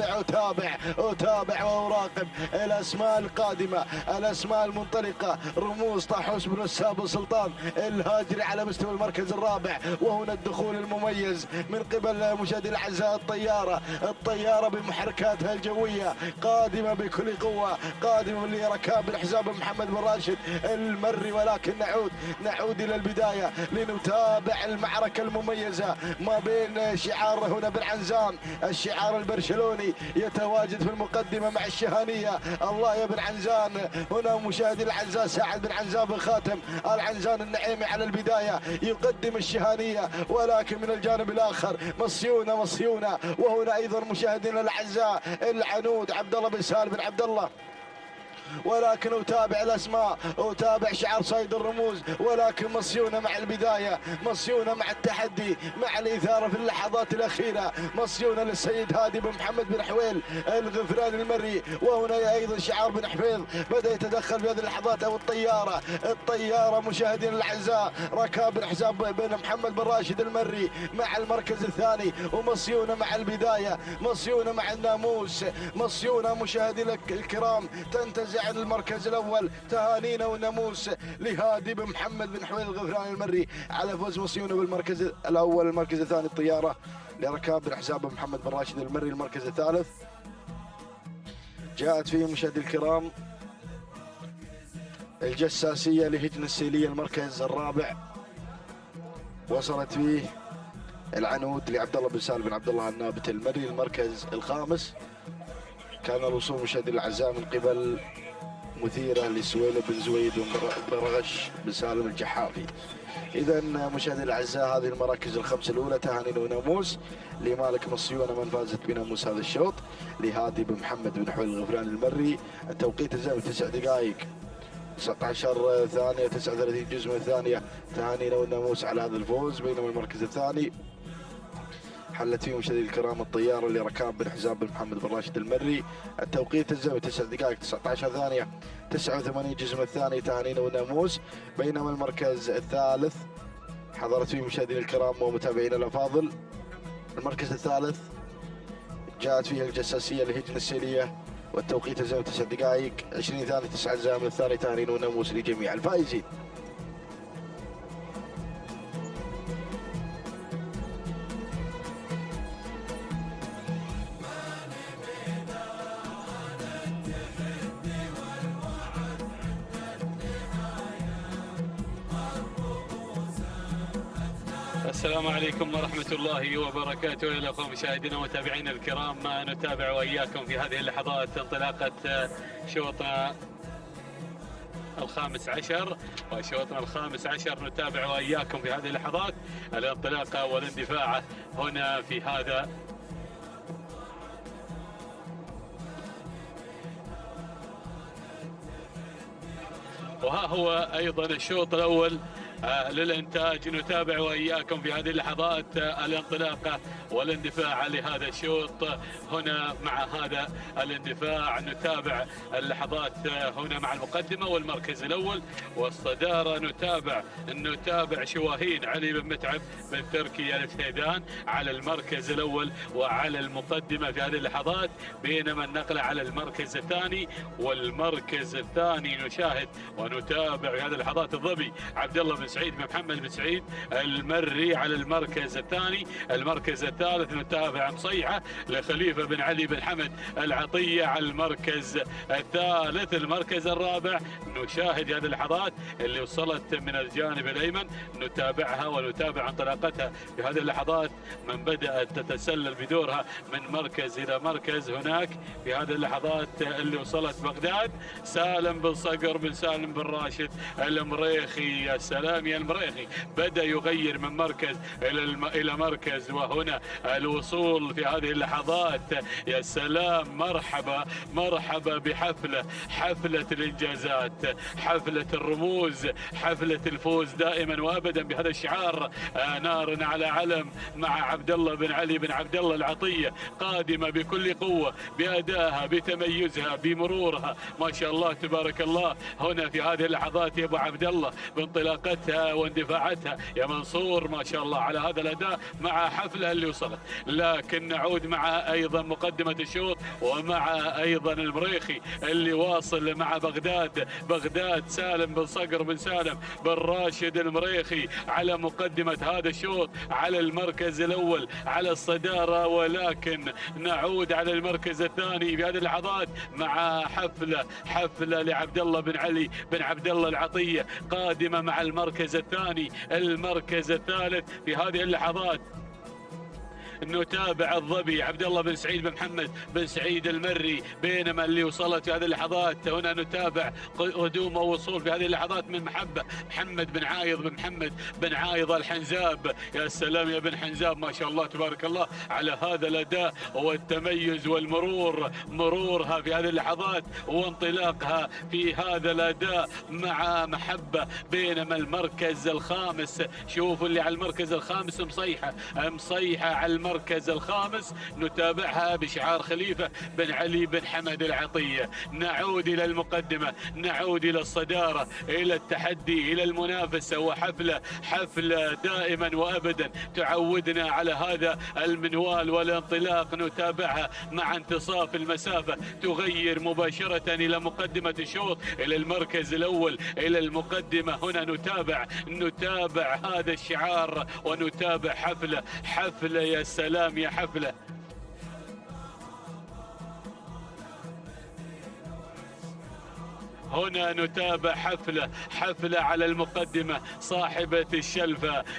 أتابع وأراقب الأسماء القادمة، الأسماء المنطلقة. رموز طاحوس بن وسام بن سلطان الهاجري على مستوى المركز الرابع، وهنا الدخول المميز من قبل مشاهدي الأعزاء الطيارة بمحركاتها الجوية قادمة بكل قوة، قادمة لركاب الحزام محمد بن راشد المري. ولكن نعود إلى البداية لنتابع المعركة المميزة ما بين شعار هنا بن عنزان الشعار البرشلوني يتواجد في المقدمة مع الشهانية. الله يا بن عنزان، هنا مشاهدي الأعزاء سعد بن عنزان بن خاتم العنزان النعيمي على البداية يقدم الشهانية، ولكن من الجانب الآخر مصيونة. وهنا أيضا مشاهدينا الأعزاء العنود عبد الله بن سالم بن عبد الله ولكن أتابع الأسماء، أتابع شعار صيد الرموز، ولكن مصيونة مع البداية، مصيونة مع التحدي، مع الإثارة في اللحظات الأخيرة، مصيونة للسيد هادي بن محمد بن حويل الغفراني المري. وهنا أيضا شعار بن حفيظ بدأ يتدخل في هذه اللحظات، أو الطيارة مشاهدين الأعزاء، ركاب حساب بن محمد بن راشد المري مع المركز الثاني، ومصيونة مع البداية، مصيونة مع الناموس، مصيونة مشاهدين الكرام تنتزع المركز الأول. تهانينا والناموس لهادي بن محمد بن حويل الغفراني المري على فوز مصيونة بالمركز الأول. المركز الثاني الطيارة لركاب بن حساب بن محمد بن راشد المري. المركز الثالث جاءت فيه مشاهدي الكرام الجساسية لهجن السيلية المركز الرابع، وصلت فيه العنود لعبد الله بن سالم بن عبد الله النابت المري. المركز الخامس كان الوصول مشاهدي الاعزاء من قبل مثيره لسويلة بن زويد وبرغش بن سالم الجحافي. اذا مشاهدي الاعزاء هذه المراكز الخمسه الاولى تهانينا وناموس لمالك مصيونه من فازت بناموس هذا الشوط، لهادي بن محمد بن حويل الغفراني المري. التوقيت الزمني 9 دقائق 19 ثانيه 39 جزء من الثانيه. تهانينا والناموس على هذا الفوز. بينما المركز الثاني حلت فيه مشاهدي الكرام الطياره لركاب بن حساب بن محمد بن راشد المري. التوقيت الزمني 9 دقائق 19 ثانيه 89 جزء من الثانيه. تهانينا والناموس. بينما المركز الثالث حضرت فيه مشاهدي الكرام ومتابعينا الافاضل، المركز الثالث جاءت فيه الجساسيه لهجن السيليه، والتوقيت الزمني 9 دقائق 20 ثانيه 9 اجزاء من الثانيه. تهانينا والناموس لجميع الفائزين. السلام عليكم ورحمة الله وبركاته. إلى الأخوة مشاهدينا ومتابعينا الكرام، نتابع وإياكم في هذه اللحظات انطلاقة شوطنا الخامس عشر. وشوطنا الخامس عشر نتابع وإياكم في هذه اللحظات الانطلاقة والاندفاع هنا في هذا وها هو أيضا الشوط الأول للإنتاج. نتابع وإياكم في هذه اللحظات الانطلاقة والاندفاع لهذا الشوط هنا. مع هذا الاندفاع نتابع اللحظات هنا مع المقدمة والمركز الأول والصدارة. نتابع شواهين علي بن متعب بن تركي الفهيدان على المركز الأول وعلى المقدمة في هذه اللحظات، بينما النقلة على المركز الثاني والمركز الثاني. نشاهد ونتابع في هذه اللحظات الظبي عبد الله بن سعيد بن محمد بن سعيد المري على المركز الثاني. المركز الثالث نتابع مصيحة لخليفة بن علي بن حمد العطية على المركز الثالث. المركز الرابع نشاهد هذه اللحظات اللي وصلت من الجانب الأيمن، نتابعها ونتابع انطلاقتها في هذه اللحظات من بدأت تتسلل بدورها من مركز إلى مركز. هناك في هذه اللحظات اللي وصلت بغداد سالم بن صقر بن سالم بن راشد المريخي. يا سلام يا المريخي، بدأ يغير من مركز إلى مركز، وهنا الوصول في هذه اللحظات. يا سلام، مرحبا حفلة الإنجازات، حفلة الرموز، حفلة الفوز دائما وأبدا بهذا الشعار. نار على علم مع عبد الله بن علي بن عبد الله العطية، قادمة بكل قوة بأدائها بتميزها بمرورها، ما شاء الله تبارك الله. هنا في هذه اللحظات يا أبو عبد الله بانطلاقتها واندفاعاتها يا منصور، ما شاء الله على هذا الأداء مع حفلة اللي وصلت. لكن نعود مع أيضا مقدمة الشوط ومع أيضا المريخي اللي واصل مع بغداد سالم بن صقر بن سالم بن راشد المريخي على مقدمة هذا الشوط على المركز الأول على الصدارة. ولكن نعود على المركز الثاني في هذه اللحظات مع حفلة لعبد الله بن علي بن عبد الله العطية قادمة مع المركز الثاني. المركز الثالث في هذه اللحظات نتابع الظبي عبد الله بن سعيد بن محمد بن سعيد المري، بينما اللي وصلت في هذه اللحظات هنا نتابع قدوم ووصول في هذه اللحظات من محمد بن عايض بن محمد بن عايض الحنزاب. يا سلام يا بن حنزاب، ما شاء الله تبارك الله على هذا الأداء والتميز والمرور، مرورها في هذه اللحظات وانطلاقها في هذا الأداء مع محبة. بينما المركز الخامس، شوفوا اللي على المركز الخامس مصيحة على المركز الخامس، نتابعها بشعار خليفة بن علي بن حمد العطية. نعود إلى المقدمة، نعود إلى الصدارة، إلى التحدي، إلى المنافسة، وحفلة دائما وأبدا تعودنا على هذا المنوال والانطلاق. نتابعها مع انتصاف المسافة، تغير مباشرة إلى مقدمة الشوط، إلى المركز الأول، إلى المقدمة. هنا نتابع هذا الشعار ونتابع حفلة يا سلام يا حفلة. هنا نتابع حفلة على المقدمة، صاحبة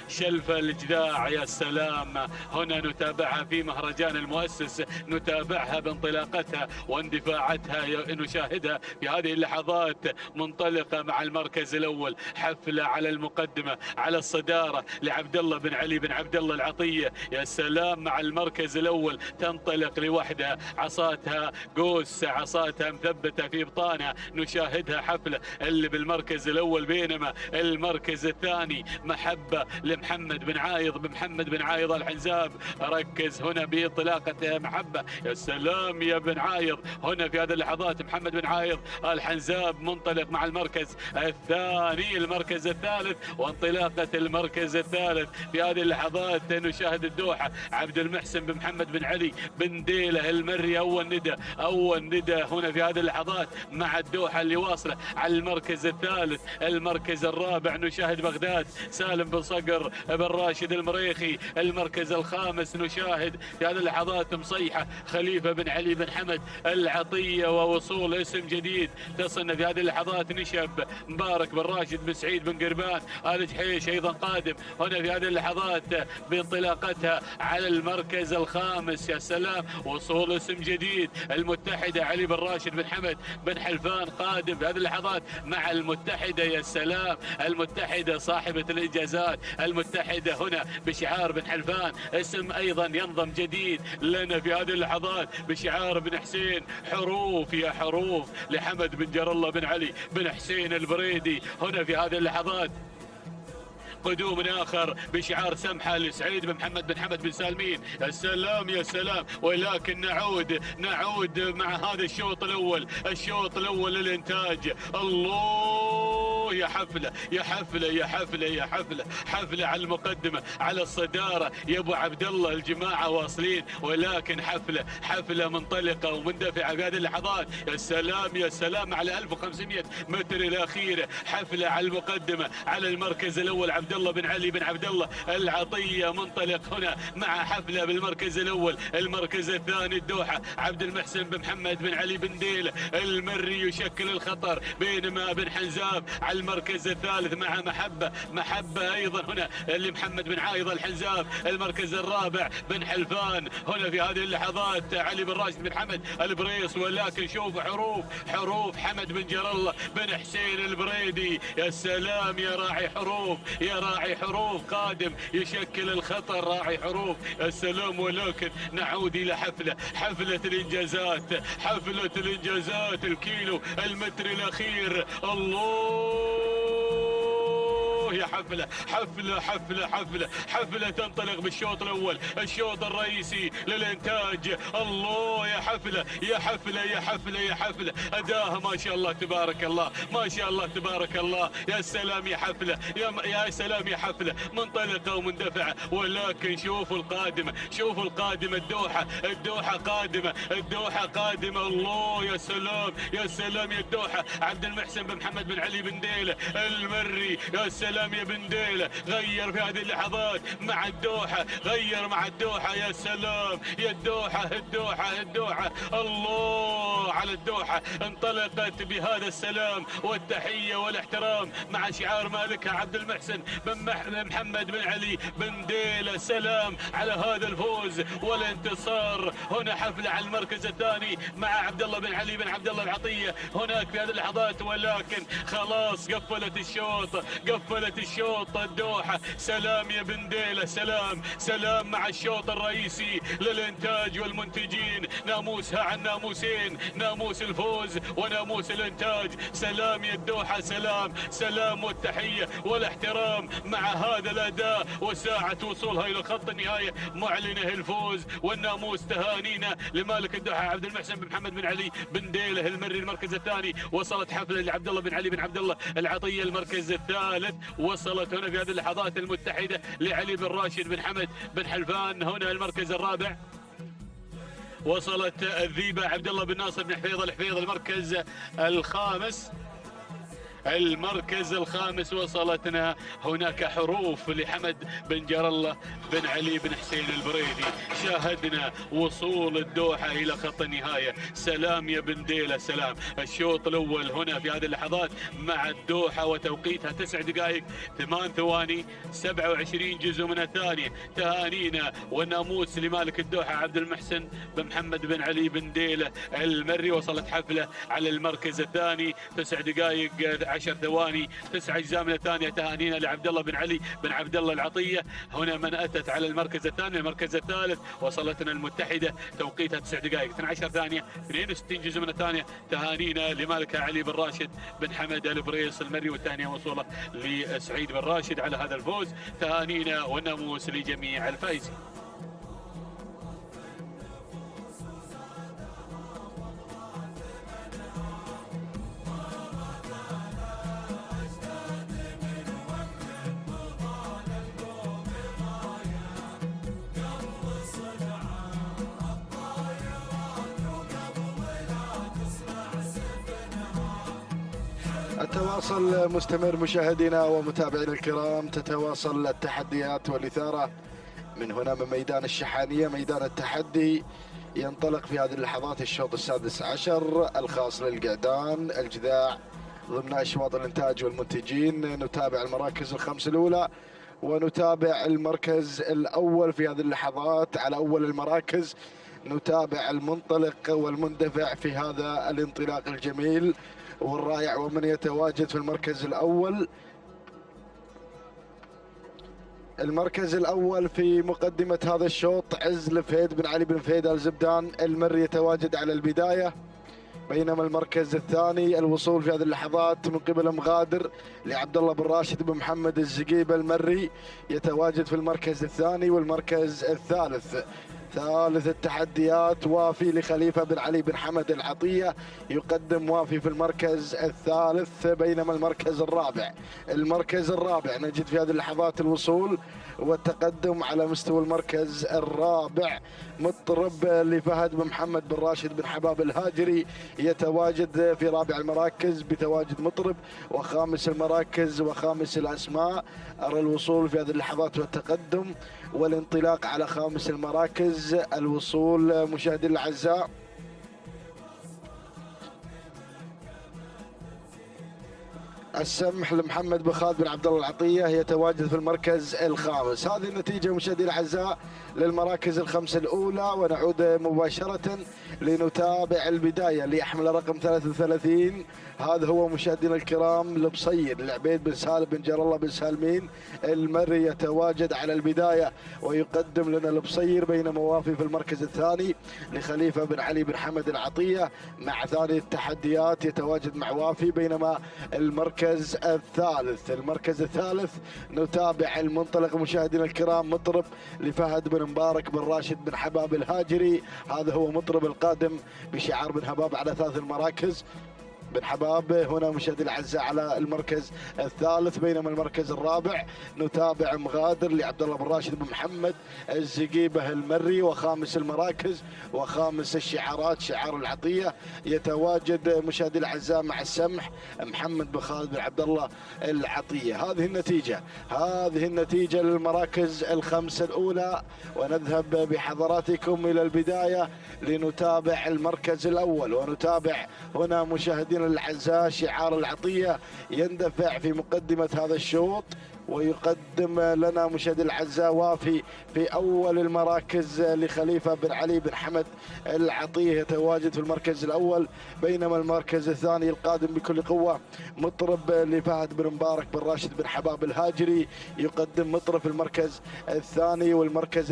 شلفة الجذاع. يا سلام، هنا نتابعها في مهرجان المؤسس، نتابعها بانطلاقتها واندفاعاتها، نشاهدها في هذه اللحظات منطلقة مع المركز الأول. حفلة على المقدمة، على الصدارة لعبد الله بن علي بن عبد الله العطية. يا سلام، مع المركز الأول تنطلق لوحدها، عصاتها قوس، عصاتها مثبتة في بطانها، نشاهد حفلة اللي بالمركز الأول. بينما المركز الثاني محبة لمحمد بن عايض بن محمد بن عايض الحنزاب. ركز هنا بانطلاقة محبة. يا سلام يا بن عايض، هنا في هذه اللحظات محمد بن عايض الحنزاب منطلق مع المركز الثاني، المركز الثالث، وانطلاقة المركز الثالث في هذه اللحظات. نشاهد الدوحة عبد المحسن بن محمد بن علي بن ديله المري، أول ندى هنا في هذه اللحظات مع الدوحة اللي واصلة على المركز الثالث. المركز الرابع نشاهد بغداد سالم بن صقر بن راشد المريخي. المركز الخامس نشاهد في هذه اللحظات مصيحة خليفة بن علي بن حمد العطية، ووصول اسم جديد تصلنا في هذه اللحظات نشب مبارك بن راشد بن سعيد بن قربان آل جحيش أيضا قادم هنا في هذه اللحظات بانطلاقتها على المركز الخامس. يا سلام، وصول اسم جديد، المتحدة علي بن راشد بن حمد بن حلفان قادم في هذه اللحظات مع المتحدة. يا سلام، المتحدة صاحبة الإنجازات، المتحدة هنا بشعار بن حلفان، اسم أيضا ينضم جديد لنا في هذه اللحظات بشعار بن حسين. حروف يا حروف لحمد بن جر الله بن علي بن حسين البريدي هنا في هذه اللحظات. قدوم آخر بشعار سمحة لسعيد بن محمد بن حمد بن سالمين. يا سلام يا سلام، ولكن نعود مع هذا الشوط الأول للإنتاج. الله، يا حفلة يا حفلة يا حفلة يا حفلة، حفلة على المقدمة، على الصدارة يا ابو عبد الله. الجماعة واصلين، ولكن حفلة منطلقة ومندفعة في هذه اللحظات. يا سلام يا سلام، على 1500 متر الأخيرة، حفلة على المقدمة، على المركز الأول عبد الله بن علي بن عبد الله العطية منطلق هنا مع حفلة بالمركز الأول. المركز الثاني الدوحة عبد المحسن بن محمد بن علي بن ديله المري يشكل الخطر، بينما بن حنزاب على المركز الثالث مع محبة أيضا هنا لمحمد بن عايض الحنزاب. المركز الرابع بن حلفان هنا في هذه اللحظات علي بن راشد بن حمد البريص، ولكن شوفوا حروف حمد بن جر الله بن حسين البريدي. يا سلام يا راعي حروف، يا راعي حروف قادم يشكل الخطر، راعي حروف. يا سلام، ولكن نعود إلى حفلة الإنجازات، الكيلو المتر الأخير. الله، يا حفلة تنطلق بالشوط الأول، الشوط الرئيسي للإنتاج. الله، يا حفلة أداها ما شاء الله تبارك الله، ما شاء الله تبارك الله. يا سلام يا حفلة، يا سلام يا حفلة منطلقة ومندفعة. ولكن شوفوا القادمة، الدوحة قادمة. الله، يا سلام يا الدوحة عبد المحسن بن محمد بن علي بن ديله المري. يا سلام سلام يا بنديلة، غير في هذه اللحظات مع الدوحة، غير مع الدوحة. يا سلام يا الدوحة، الدوحة الدوحة، الله على الدوحة. انطلقت بهذا السلام والتحية والاحترام مع شعار مالكها عبد المحسن بن محمد بن علي بنديلة. سلام على هذا الفوز والانتصار. هنا حفلة على المركز الثاني مع عبد الله بن علي بن عبد الله العطية هناك في هذه اللحظات، ولكن خلاص قفلت الشوط الدوحة. سلام يا بنديلة، سلام مع الشوط الرئيسي للإنتاج والمنتجين، ناموسها عن ناموسين، ناموس الفوز وناموس الإنتاج. سلام يا الدوحة، سلام والتحية والاحترام مع هذا الأداء وساعة وصولها إلى خط النهاية معلنه الفوز والناموس. تهانينا لمالك الدوحة عبد المحسن بن محمد بن علي بنديلة المري المركز الثاني. وصلت حفلة لعبد الله بن علي بن عبد الله العطية المركز الثالث. وصلت هنا في هذه اللحظات المتحدة لعلي بن راشد بن حمد بن حلفان هنا المركز الرابع. وصلت الذيبة عبد الله بن ناصر بن حفيظ الحفيظ المركز الخامس. وصلتنا هناك حروف لحمد بن جار الله بن علي بن حسين البريدي. شاهدنا وصول الدوحة إلى خط النهاية. سلام يا بنديلة، سلام. الشوط الأول هنا في هذه اللحظات مع الدوحة وتوقيتها 9 دقائق 8 ثواني 27 جزء من الثانية. تهانينا والناموس لمالك الدوحة عبد المحسن بن محمد بن علي بنديلة المري. وصلت حفلة على المركز الثاني 9 دقائق 10 ثواني 9 أجزاء من الثانية. تهانينا لعبد الله بن علي بن عبد الله العطية. هنا من أتت على المركز الثاني. المركز الثالث وصلتنا المتحدة توقيتها 9 دقائق 12 ثانية 62 جزء من الثانية. تهانينا لمالكها علي بن راشد بن حمد البريص المري، والثانية وصوله لسعيد بن راشد على هذا الفوز. تهانينا والناموس لجميع الفائزين. التواصل مستمر مشاهدينا ومتابعينا الكرام. تتواصل التحديات والإثارة من هنا من ميدان الشحانية، ميدان التحدي. ينطلق في هذه اللحظات الشوط السادس عشر الخاص للقعدان الجذاع ضمن أشواط الإنتاج والمنتجين. نتابع المراكز الخمس الأولى ونتابع المركز الأول في هذه اللحظات. على أول المراكز نتابع المنطلق والمندفع في هذا الانطلاق الجميل والرائع. ومن يتواجد في المركز الأول، المركز الأول في مقدمة هذا الشوط عز الفهيد بن علي بن فهيد الزبدان المري يتواجد على البداية. بينما المركز الثاني الوصول في هذه اللحظات من قبل مغادر لعبد الله بن راشد بن محمد الزقيب المري يتواجد في المركز الثاني. والمركز الثالث ثالث التحديات وافي لخليفة بن علي بن حمد العطية يقدم وافي في المركز الثالث. بينما المركز الرابع نجد في هذه اللحظات الوصول والتقدم على مستوى المركز الرابع مطرب لفهد بن محمد بن راشد بن حباب الهاجري يتواجد في رابع المراكز بتواجد مطرب. وخامس المراكز وخامس الأسماء أرى الوصول في هذه اللحظات والتقدم والانطلاق على خامس المراكز. الوصول مشاهدينا الأعزاء السمح لمحمد بن خالد بن عبد الله العطية يتواجد في المركز الخامس. هذه النتيجة مشاهدينا الأعزاء للمراكز الخمس الأولى. ونعود مباشرة لنتابع البداية ليحمل رقم 33. هذا هو مشاهدينا الكرام البصير العبيد بن سالم بن جار الله بن سالمين المري يتواجد على البداية ويقدم لنا البصير. بينما وافي في المركز الثاني لخليفة بن علي بن حمد العطية مع ثاني التحديات يتواجد مع وافي. بينما المركز الثالث نتابع المنطلق مشاهدينا الكرام مطرب لفهد بن مبارك بن راشد بن حباب الهاجري. هذا هو مطرب القادم بشعار بن حباب على ثلاث المراكز. بن حباب. هنا مشاهدي الاعزاء على المركز الثالث، بينما المركز الرابع نتابع مغادر لعبد الله بن راشد بن محمد الزقيبه المري. وخامس المراكز وخامس الشعارات شعار العطيه يتواجد مشاهدي الاعزاء مع السمح محمد بن خالد بن عبد الله العطيه. هذه النتيجه للمراكز الخمسه الاولى، ونذهب بحضراتكم الى البدايه لنتابع المركز الاول. ونتابع هنا مشاهدينا الاعزاء شعار العطيه يندفع في مقدمه هذا الشوط، ويقدم لنا مشاهدي الاعزاء وافي في اول المراكز لخليفه بن علي بن حمد العطيه يتواجد في المركز الاول، بينما المركز الثاني القادم بكل قوه مطرب لفهد بن مبارك بن راشد بن حباب الهاجري يقدم مطرب في المركز الثاني. والمركز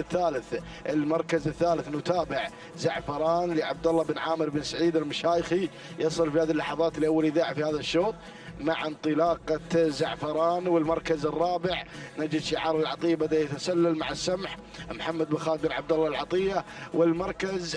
الثالث نتابع زعفران لعبد الله بن عامر بن سعيد المشايخي يصل في هذه اللحظات لاول اذاعه في هذا الشوط مع انطلاقه زعفران. والمركز الرابع نجد شعار العطيه بدا يتسلل مع السمح محمد بن خالد بن عبد الله العطيه. والمركز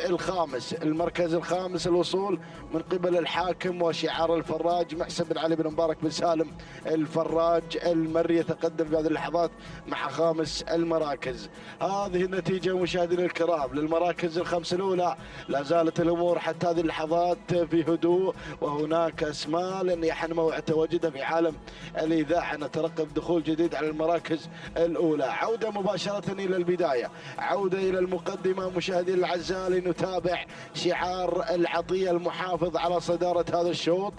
الخامس الوصول من قبل الحاكم وشعار الفراج محسن بن علي بن مبارك بن سالم الفراج المري يتقدم في هذه اللحظات مع خامس المراكز. هذه النتيجه مشاهدينا الكرام للمراكز الخمس الاولى. لا زالت الامور حتى هذه اللحظات في هدوء، وهناك اسماء لن يحن موعد تواجدها في عالم الاذاعه. نترقب دخول جديد على المراكز الاولى. عوده مباشره الى البدايه، عوده الى المقدمه مشاهدينا الاعزاء لنتابع شعار العطيه المحافظ على صداره هذا الشوط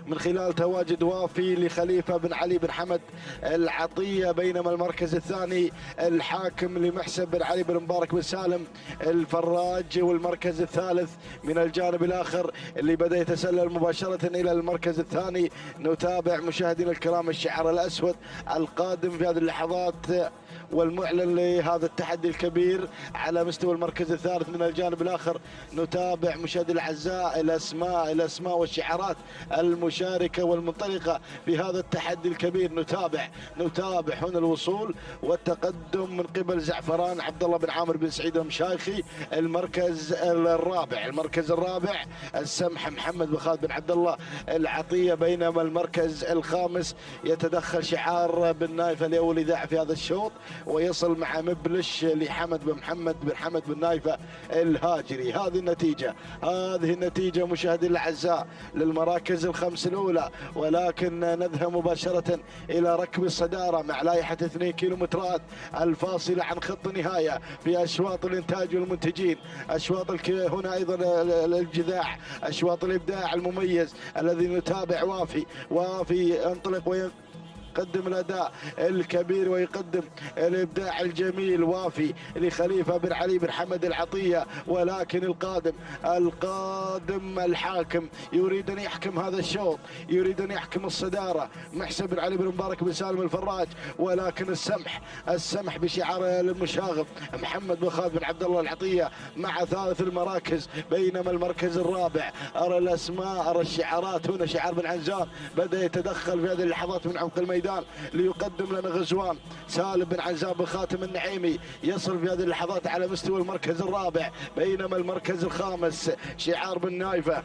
من خلال تواجد وافي لخليفه بن علي بن حمد العطيه، بينما المركز الثاني الحاكم لمحسن بن علي بن مبارك بن سالم الفراج. والمركز الثالث من الجانب الاخر اللي بدا يتسلل مباشره الى المركز الثاني نتابع مشاهدينا الكرام الشعار الاسود القادم في هذه اللحظات والمعلن لهذا التحدي الكبير على مستوى المركز الثالث. من الجانب الاخر نتابع مشاهدي الاعزاء الاسماء والشعارات المشاركه والمنطلقه في هذا التحدي الكبير. نتابع هنا الوصول والتقدم من قبل زعفران عبد الله بن عامر بن سعيد المشايخي. المركز الرابع السمح محمد بن خالد بن عبد الله العطيه، بينما المركز الخامس يتدخل شعار بن نايفه لاول اذاعه في هذا الشوط ويصل مع مبلش لحمد بن محمد بن حمد بن نايفه الهاجري. هذه النتيجه مشاهدي الاعزاء للمراكز الخمس الاولى. ولكن نذهب مباشره الى ركب الصداره مع لائحه 2 كيلومترات الفاصله عن خط نهايه في اشواط الانتاج والمنتجين، هنا ايضا الجذاع، اشواط الابداع المميز الذي نتابع وافي ينطلق يقدم الاداء الكبير ويقدم الابداع الجميل وافي لخليفه بن علي بن حمد العطيه. ولكن القادم الحاكم يريد ان يحكم هذا الشوط، يريد ان يحكم الصداره محسن بن علي بن مبارك بن سالم الفراج. ولكن السمح بشعار المشاغب محمد بن خالد بن عبد الله العطيه مع ثالث المراكز. بينما المركز الرابع ارى الاسماء، ارى الشعارات. هنا شعار بن عنزان بدا يتدخل في هذه اللحظات من عمق الميدان ليقدم لنا غزوان سالم بن عنزان بن خاتم النعيمي يصل في هذه اللحظات على مستوى المركز الرابع. بينما المركز الخامس شعار بن نايفه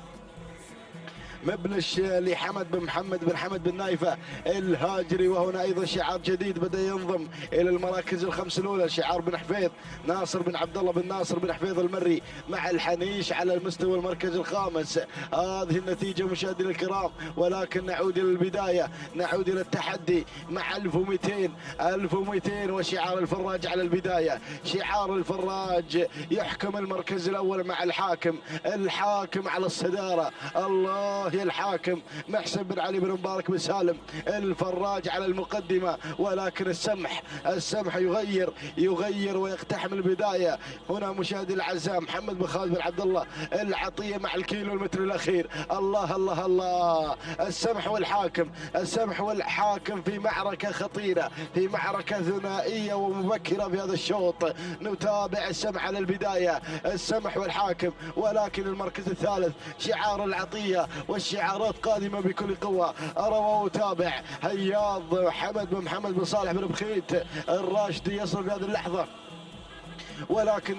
مبلش لحمد بن محمد بن حمد بن نايفه الهاجري. وهنا ايضا شعار جديد بدا ينضم الى المراكز الخمس الاولى، شعار بن حفيظ ناصر بن عبد الله بن ناصر بن حفيظ المري مع الحنيش على المستوى المركز الخامس. هذه النتيجه مشاهدينا الكرام. ولكن نعود الى البدايه، نعود الى التحدي مع 1200 وشعار الفراج على البدايه. شعار الفراج يحكم المركز الاول مع الحاكم على الصداره. الله الحاكم محسن بن علي بن مبارك بن سالم الفراج على المقدمه. ولكن السمح يغير ويقتحم البدايه. هنا مشاهدي الاعزاء محمد بن خالد بن عبد الله العطيه مع الكيلومتر الاخير. الله السمح والحاكم في معركه خطيره، في معركه ثنائيه ومبكره في هذا الشوط. نتابع السمح على البدايه، السمح والحاكم. ولكن المركز الثالث شعار العطيه والشعارات قادمه بكل قوه. ارى واتابع هياض حمد بن محمد بن صالح بن بخيت الراشدي يصل في هذه اللحظه ولكن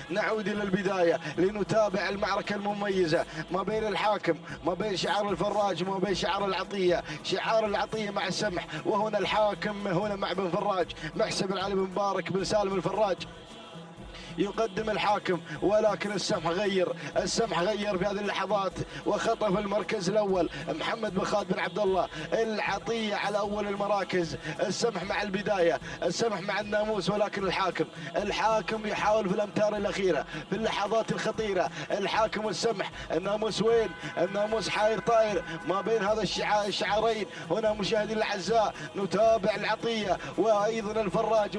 نعود إلى البداية لنتابع المعركة المميزة ما بين الحاكم، ما بين شعار الفراج، وما بين شعار العطية. شعار العطية مع السمح، وهنا الحاكم هنا مع بن فراج. محسن بن علي بن مبارك بن سالم الفراج يقدم الحاكم، ولكن السمح غير في هذه اللحظات وخطف المركز الاول. محمد بن خالد بن عبد الله العطيه على اول المراكز. السمح مع البدايه، السمح مع الناموس، ولكن الحاكم يحاول في الامتار الاخيره في اللحظات الخطيره. الحاكم والسمح، الناموس وين؟ الناموس حاير طاير ما بين هذا الشعارين. هنا مشاهدينا الاعزاء نتابع العطيه وايضا الفراج،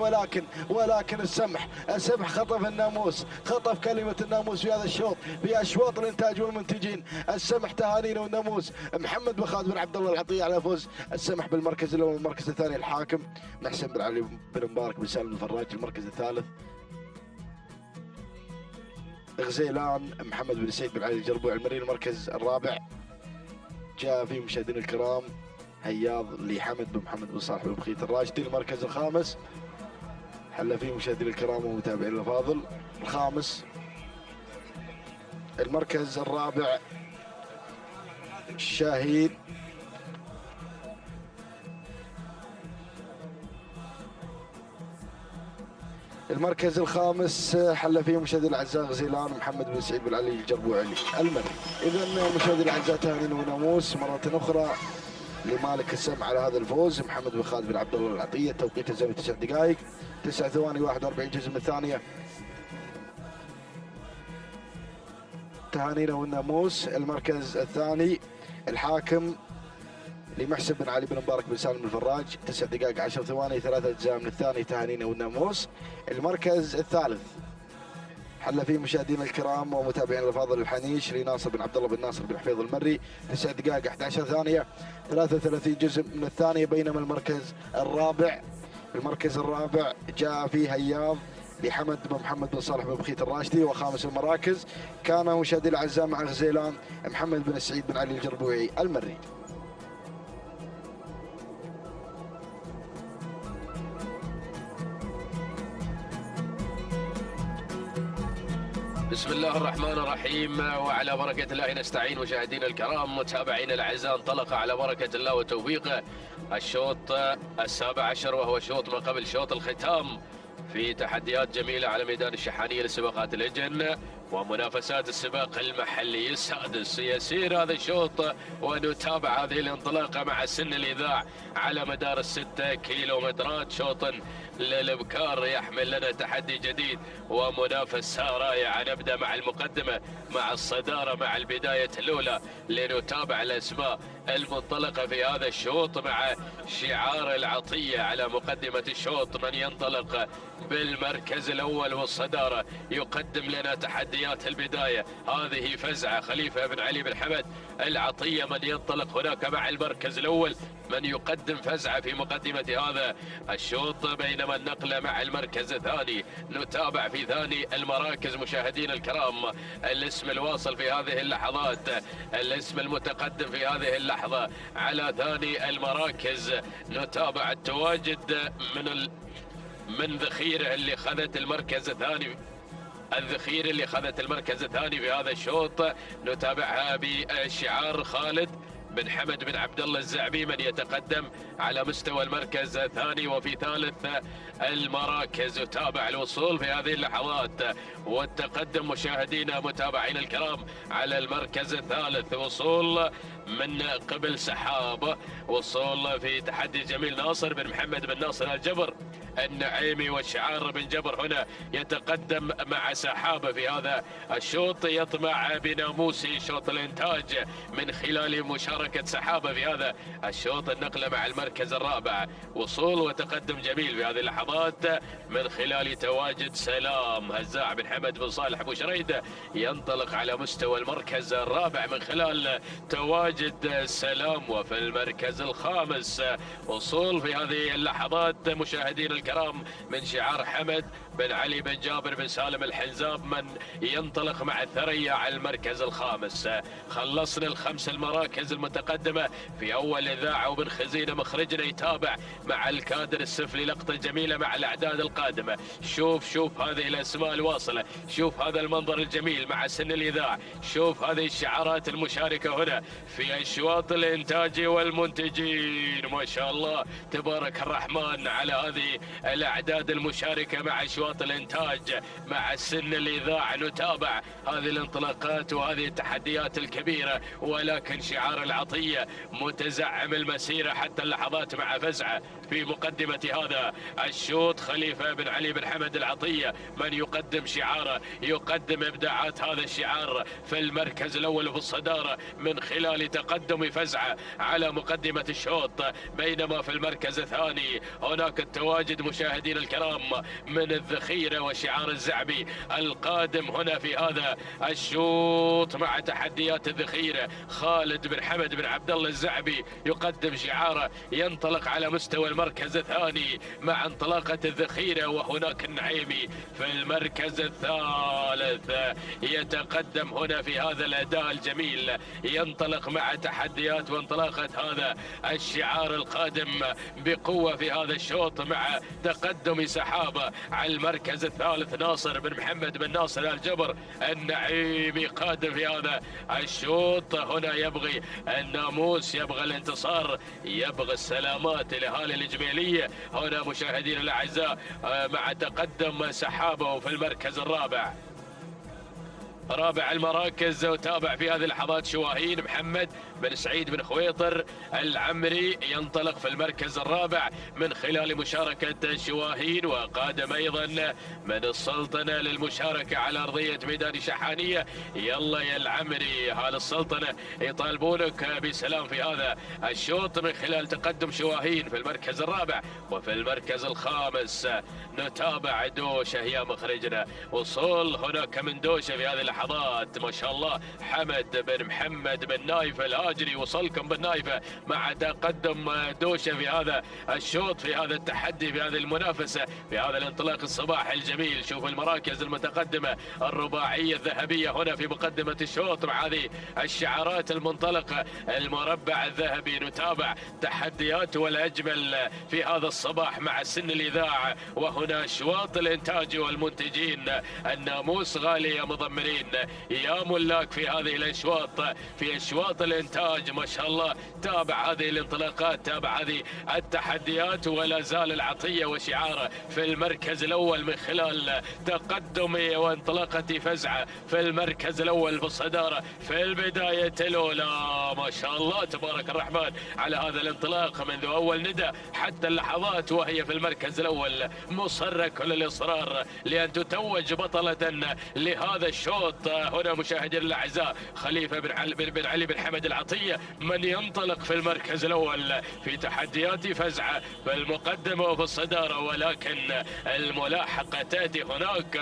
ولكن السمح خطف الناموس، خطف كلمة الناموس في هذا الشوط، في أشواط الإنتاج والمنتجين. السمح تهانينا والناموس. محمد بن خالد بن عبد الله العطية على فوز السمح بالمركز الأول. المركز الثاني الحاكم محسن بن علي بن مبارك بن سالم الفراج. المركز الثالث غزيلان محمد بن سعيد بن علي الجربوعي المري. المركز الرابع جاء فيه مشاهدينا الكرام هياض لحمد بن محمد بن صالح بن بخيت الراشدي. المركز الخامس حل فيه مشاهدينا الكرام ومتابعينا الافاضل الخامس. المركز الرابع شاهين المركز الخامس حل فيه مشاهدينا الاعزاء غزيلان محمد بن سعيد بن علي الجربوعي المري. اذا مشاهدينا الاعزاء تهانينا وناموس مره اخرى لمالك السمع على هذا الفوز محمد بن خالد بن عبد الله العطيه. توقيت الزمن 9 دقائق 9 ثواني 41 جزء من الثانيه. تهانينا والناموس. المركز الثاني الحاكم لمحسن بن علي بن مبارك بن سالم الفراج 9 دقائق 10 ثواني 3 اجزاء من الثاني. تهانينا والناموس. المركز الثالث حل فيه مشاهدينا الكرام ومتابعينا الافاضل الحنيش لناصر بن عبد الله بن ناصر بن حفيظ المري 9 دقائق 11 ثانيه 33 جزء من الثانيه. بينما المركز الرابع جاء فيه هياض لحمد بن محمد بن صالح بن بخيت الراشدي. وخامس المراكز كان مشاهدينا الاعزاء مع غزيلان محمد بن سعيد بن علي الجربوعي المري. بسم الله الرحمن الرحيم، وعلى بركة الله نستعين. مشاهدينا الكرام متابعينا الأعزاء، انطلق على بركة الله وتوفيقه الشوط 17 وهو شوط ما قبل شوط الختام في تحديات جميلة على ميدان الشحانية لسباقات الإجن ومنافسات السباق المحلي السادس. يسير هذا الشوط ونتابع هذه الانطلاقة مع سن الإذاع على مدار 6 كيلومترات. شوط للابكار يحمل لنا تحدي جديد ومنافسة رائعة. نبدأ مع المقدمة مع الصدارة مع البداية الأولى لنتابع الأسماء المنطلقة في هذا الشوط مع شعار العطية على مقدمة الشوط. من ينطلق بالمركز الأول والصدارة يقدم لنا تحديات البداية. هذه فزعة خليفة بن علي بن حمد العطية من ينطلق هناك مع المركز الأول، من يقدم فزعة في مقدمة هذا الشوط. بينما النقلة مع المركز الثاني نتابع في ثاني المراكز مشاهدينا الكرام الاسم الواصل في هذه اللحظات، الاسم المتقدم في هذه اللحظة على ثاني المراكز. نتابع التواجد من ذخيرة اللي خذت المركز الثاني، الذخيرة اللي خذت المركز الثاني في هذا الشوط. نتابعها بشعار خالد بن حمد بن عبد الله الزعبي من يتقدم على مستوى المركز الثاني. وفي ثالث المراكز يتابع الوصول في هذه اللحظات والتقدم مشاهدينا متابعين الكرام على المركز الثالث. وصول من قبل سحاب، وصول في تحدي جميل ناصر بن محمد بن ناصر الجبر النعيمي، والشعار بن جبر هنا يتقدم مع سحابة في هذا الشوط. يطمع بناموسي شوط الانتاج من خلال مشاركة سحابة في هذا الشوط. النقلة مع المركز الرابع، وصول وتقدم جميل في هذه اللحظات من خلال تواجد سلام هزاع بن حمد بن صالح ابو شريدة ينطلق على مستوى المركز الرابع من خلال تواجد سلام. وفي المركز الخامس وصول في هذه اللحظات مشاهدين الكرام من شعار حمد بن علي بن جابر بن سالم الحنزاب من ينطلق مع الثريا على المركز الخامس. خلصنا الخمس المراكز المتقدمة في أول إذاعة، وبن خزينة مخرجنا يتابع مع الكادر السفلي لقطة جميلة مع الأعداد القادمة القادمة. شوف هذه الأسماء الواصلة، شوف هذا المنظر الجميل مع سن الإذاعة، شوف هذه الشعارات المشاركة هنا في أشواط الإنتاج والمنتجين. ما شاء الله تبارك الرحمن على هذه الأعداد المشاركة مع أشواط الإنتاج مع سن الإذاعة. نتابع هذه الانطلاقات وهذه التحديات الكبيرة، ولكن شعار العطية متزعم المسيرة حتى اللحظات مع فزعة في مقدمة هذا الشوط. خليفة بن علي بن حمد العطية من يقدم شعاره، يقدم إبداعات هذا الشعار في المركز الأول في الصدارة من خلال تقدم فزعة على مقدمة الشوط، بينما في المركز الثاني هناك التواجد مشاهدين الكرام من الذخيرة وشعار الزعبي القادم هنا في هذا الشوط مع تحديات الذخيرة. خالد بن حمد بن عبد الله الزعبي يقدم شعاره، ينطلق على مستوى المركز الثاني مع انطلاقة الذخيرة، وهناك النعيمي في المركز الثالث يتقدم هنا في هذا الأداء الجميل، ينطلق مع تحديات وانطلاقة هذا الشعار القادم بقوة في هذا الشوط مع تقدم سحابة على المركز الثالث. ناصر بن محمد بن ناصر الجبر النعيمي قادم في هذا الشوط، هنا يبغي الناموس، يبغى الانتصار، يبغى السلامات لأهالي الإجميلية. هنا مشاهدين الأعزاء مع تقدم سحابة في المركز الرابع. رابع المراكز وتابع في هذه اللحظات شواهين محمد بن سعيد بن خويطر العمري ينطلق في المركز الرابع من خلال مشاركة شواهين، وقادم أيضا من السلطنة للمشاركة على أرضية ميدان شحانية. يلا يا العمري، أهل السلطنة يطالبونك بسلام في هذا الشوط من خلال تقدم شواهين في المركز الرابع. وفي المركز الخامس نتابع دوشة يا مخرجنا، وصول هناك من دوشة في هذه اللحظات ما شاء الله. حمد بن محمد بن نايفة الآجري وصلكم بن نايفة مع تقدم دوشة في هذا الشوط، في هذا التحدي، في هذه المنافسة، في هذا الانطلاق الصباحي الجميل. شوف المراكز المتقدمة الرباعية الذهبية هنا في مقدمة الشوط مع هذه الشعارات المنطلقة، المربع الذهبي. نتابع تحديات والأجمل في هذا الصباح مع سن الإذاعة، وهنا أشواط الإنتاج والمنتجين. الناموس غالي يا مضمرين يا ملاك في هذه الأشواط، في أشواط الإنتاج ما شاء الله. تابع هذه الانطلاقات، تابع هذه التحديات، ولا زال العطية وشعاره في المركز الأول من خلال تقدم وانطلاقة فزعة في المركز الأول في الصدارة في البداية الأولى. ما شاء الله تبارك الرحمن على هذا الانطلاق منذ أول ندى حتى اللحظات وهي في المركز الأول، مصرة كل الإصرار لأن تتوج بطلة لهذا الشوط. هنا مشاهدين الأعزاء خليفة بن علي بن حمد العطية من ينطلق في المركز الأول في تحديات فزعة في المقدمة وفي الصدارة، ولكن الملاحقة تأتي هناك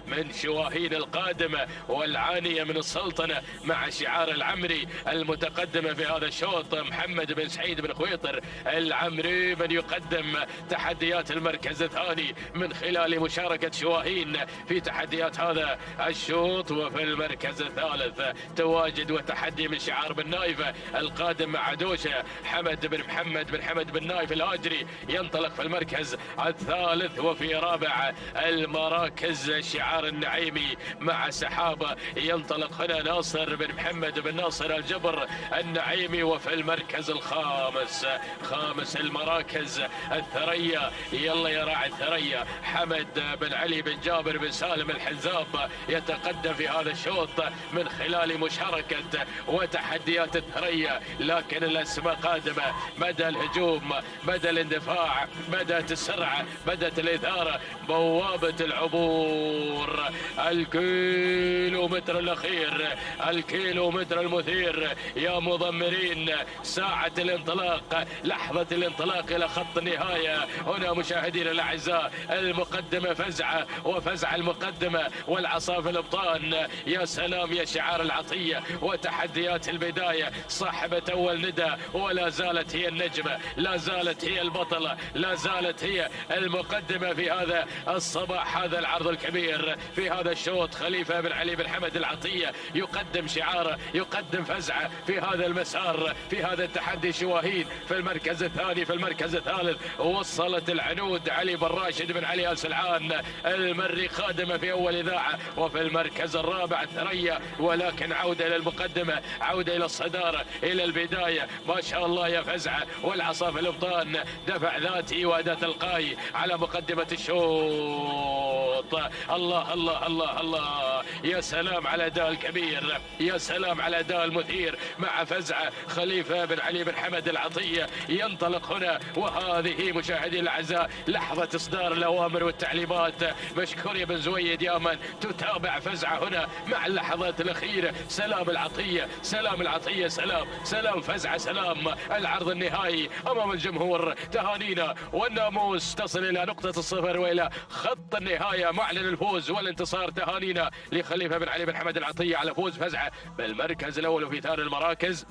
من شواهين القادمة والعانية من السلطنة مع شعار العمري المتقدمة في هذا الشوط. محمد بن سعيد بن خويطر العمري من يقدم تحديات المركز الثاني من خلال مشاركة شواهين في تحديات هذا الشوط. وفي المركز الثالث تواجد وتحدي من شعار بن نايفة القادم مع دوشة. حمد بن محمد بن حمد بن نايف الآجري ينطلق في المركز الثالث. وفي رابع المراكز شعار النعيمي مع سحابة ينطلق هنا ناصر بن محمد بن ناصر الجبر النعيمي. وفي المركز الخامس، خامس المراكز الثريا، يلا يا راعي الثريا، حمد بن علي بن جابر بن سالم الحنزاب يتقدم في هذا الشوط من خلال مشاركة وتحديات الثريا. لكن الأسماء قادمة، بدأ الهجوم، بدأ الاندفاع، بدأت السرعة، بدأت الإثارة، بوابة العبور، الكيلومتر الأخير، الكيلومتر المثير يا مضمرين، ساعة الانطلاق، لحظة الانطلاق إلى خط النهاية. هنا مشاهدين الأعزاء المقدمة فزعة، وفزعة المقدمة والعصا والعصا في الابطان. يا سلام يا شعار العطيه وتحديات البدايه، صاحبه اول ندى ولا زالت هي النجمه، لا زالت هي البطله، لا زالت هي المقدمه في هذا الصباح. هذا العرض الكبير في هذا الشوط. خليفه بن علي بن حمد العطيه يقدم شعاره، يقدم فزعه في هذا المسار، في هذا التحدي. شواهين في المركز الثاني، في المركز الثالث وصلت العنود علي بن راشد بن علي آل سلعان المري خادمه في اول اذاعه، وفي المركز الرابع ثريا، ولكن عوده الى المقدمه، عوده الى الصداره، الى البدايه. ما شاء الله يا فزعه والعصا في الابطان، دفع ذاتي واداه تلقائي على مقدمه الشوط. الله الله الله الله، يا سلام على اداء الكبير، يا سلام على اداء المثير مع فزعه. خليفه بن علي بن حمد العطيه ينطلق هنا، وهذه مشاهدي الاعزاء لحظه اصدار الاوامر والتعليمات. مشكور يا بن زويد يا من تتابع فزعه هنا مع اللحظات الاخيره. سلام العطيه، سلام العطيه، سلام سلام فزعه، سلام. العرض النهائي امام الجمهور، تهانينا والناموس تصل الى نقطه الصفر والى خط النهايه. معلن الفوز والانتصار، تهانينا لخليفه بن علي بن حمد العطيه على فوز فزعه بالمركز الاول. وفي ثاني المراكز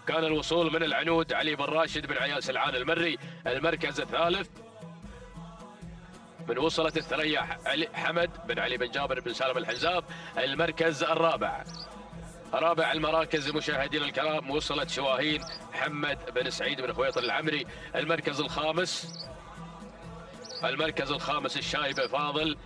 كان الوصول من العنود علي بن راشد بن علي آل سلعان المري. المركز الثالث من وصلت الثريا حمد بن علي بن جابر بن سالم الحزاب. المركز الرابع، رابع المراكز مشاهدينا الكرام، وصلت شواهين محمد بن سعيد بن خويطر العمري. المركز الخامس الشايب فاضل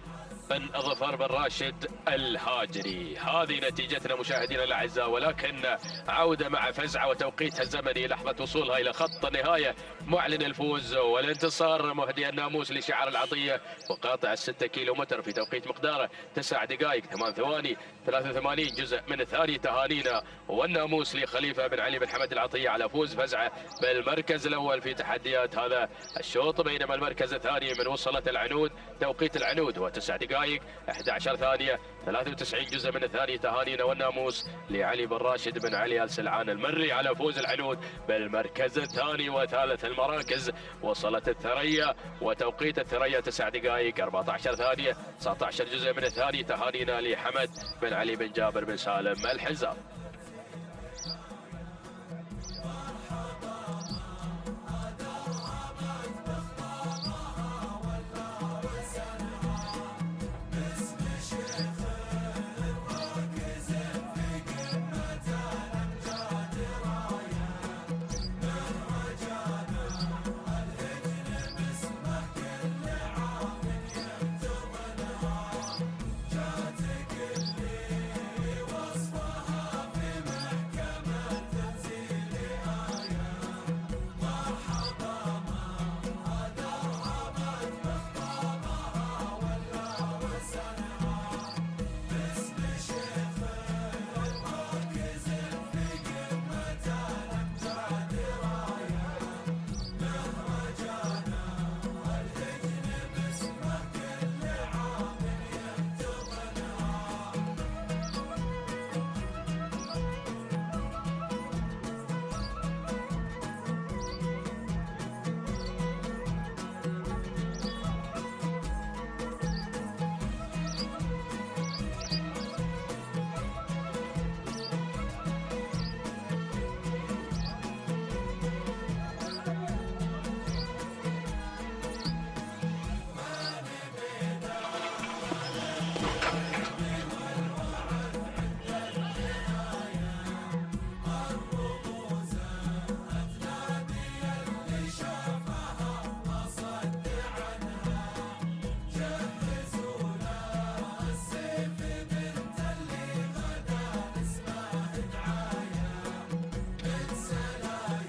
بن ظفر بن راشد الهاجري. هذه نتيجتنا مشاهدينا الاعزاء، ولكن عوده مع فزعه وتوقيتها الزمني لحظه وصولها الى خط النهايه. معلن الفوز والانتصار مهدي الناموس لشعار العطيه وقاطع 6 كيلومتر في توقيت مقداره 9 دقائق 8 ثواني 83 جزء من الثاني. تهانينا والناموس لخليفه بن علي بن حمد العطيه على فوز فزعه بالمركز الاول في تحديات هذا الشوط. بينما المركز الثاني من وصلت العنود، توقيت العنود هو 9 دقائق 11 ثانية 93 جزء من الثاني. تهانينا والناموس لعلي بن راشد بن علي آل سلعان المري على فوز العنود بالمركز الثاني. وثالث المراكز وصلت الثريا، وتوقيت الثريا 9 دقائق 14 ثانية 19 جزء من الثاني. تهانينا لحمد بن علي بن جابر بن سالم الحزاب.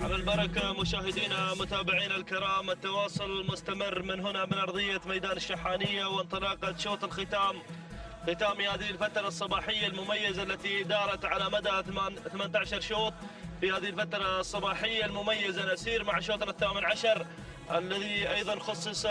البركة مشاهدينا متابعينا الكرام، التواصل مستمر من هنا من أرضية ميدان الشحانية وانطلاقة شوط الختام، ختام هذه الفترة الصباحية المميزة التي دارت على مدى 18 شوط. في هذه الفترة الصباحية المميزة نسير مع شوطنا الثامن عشر الذي أيضا خصص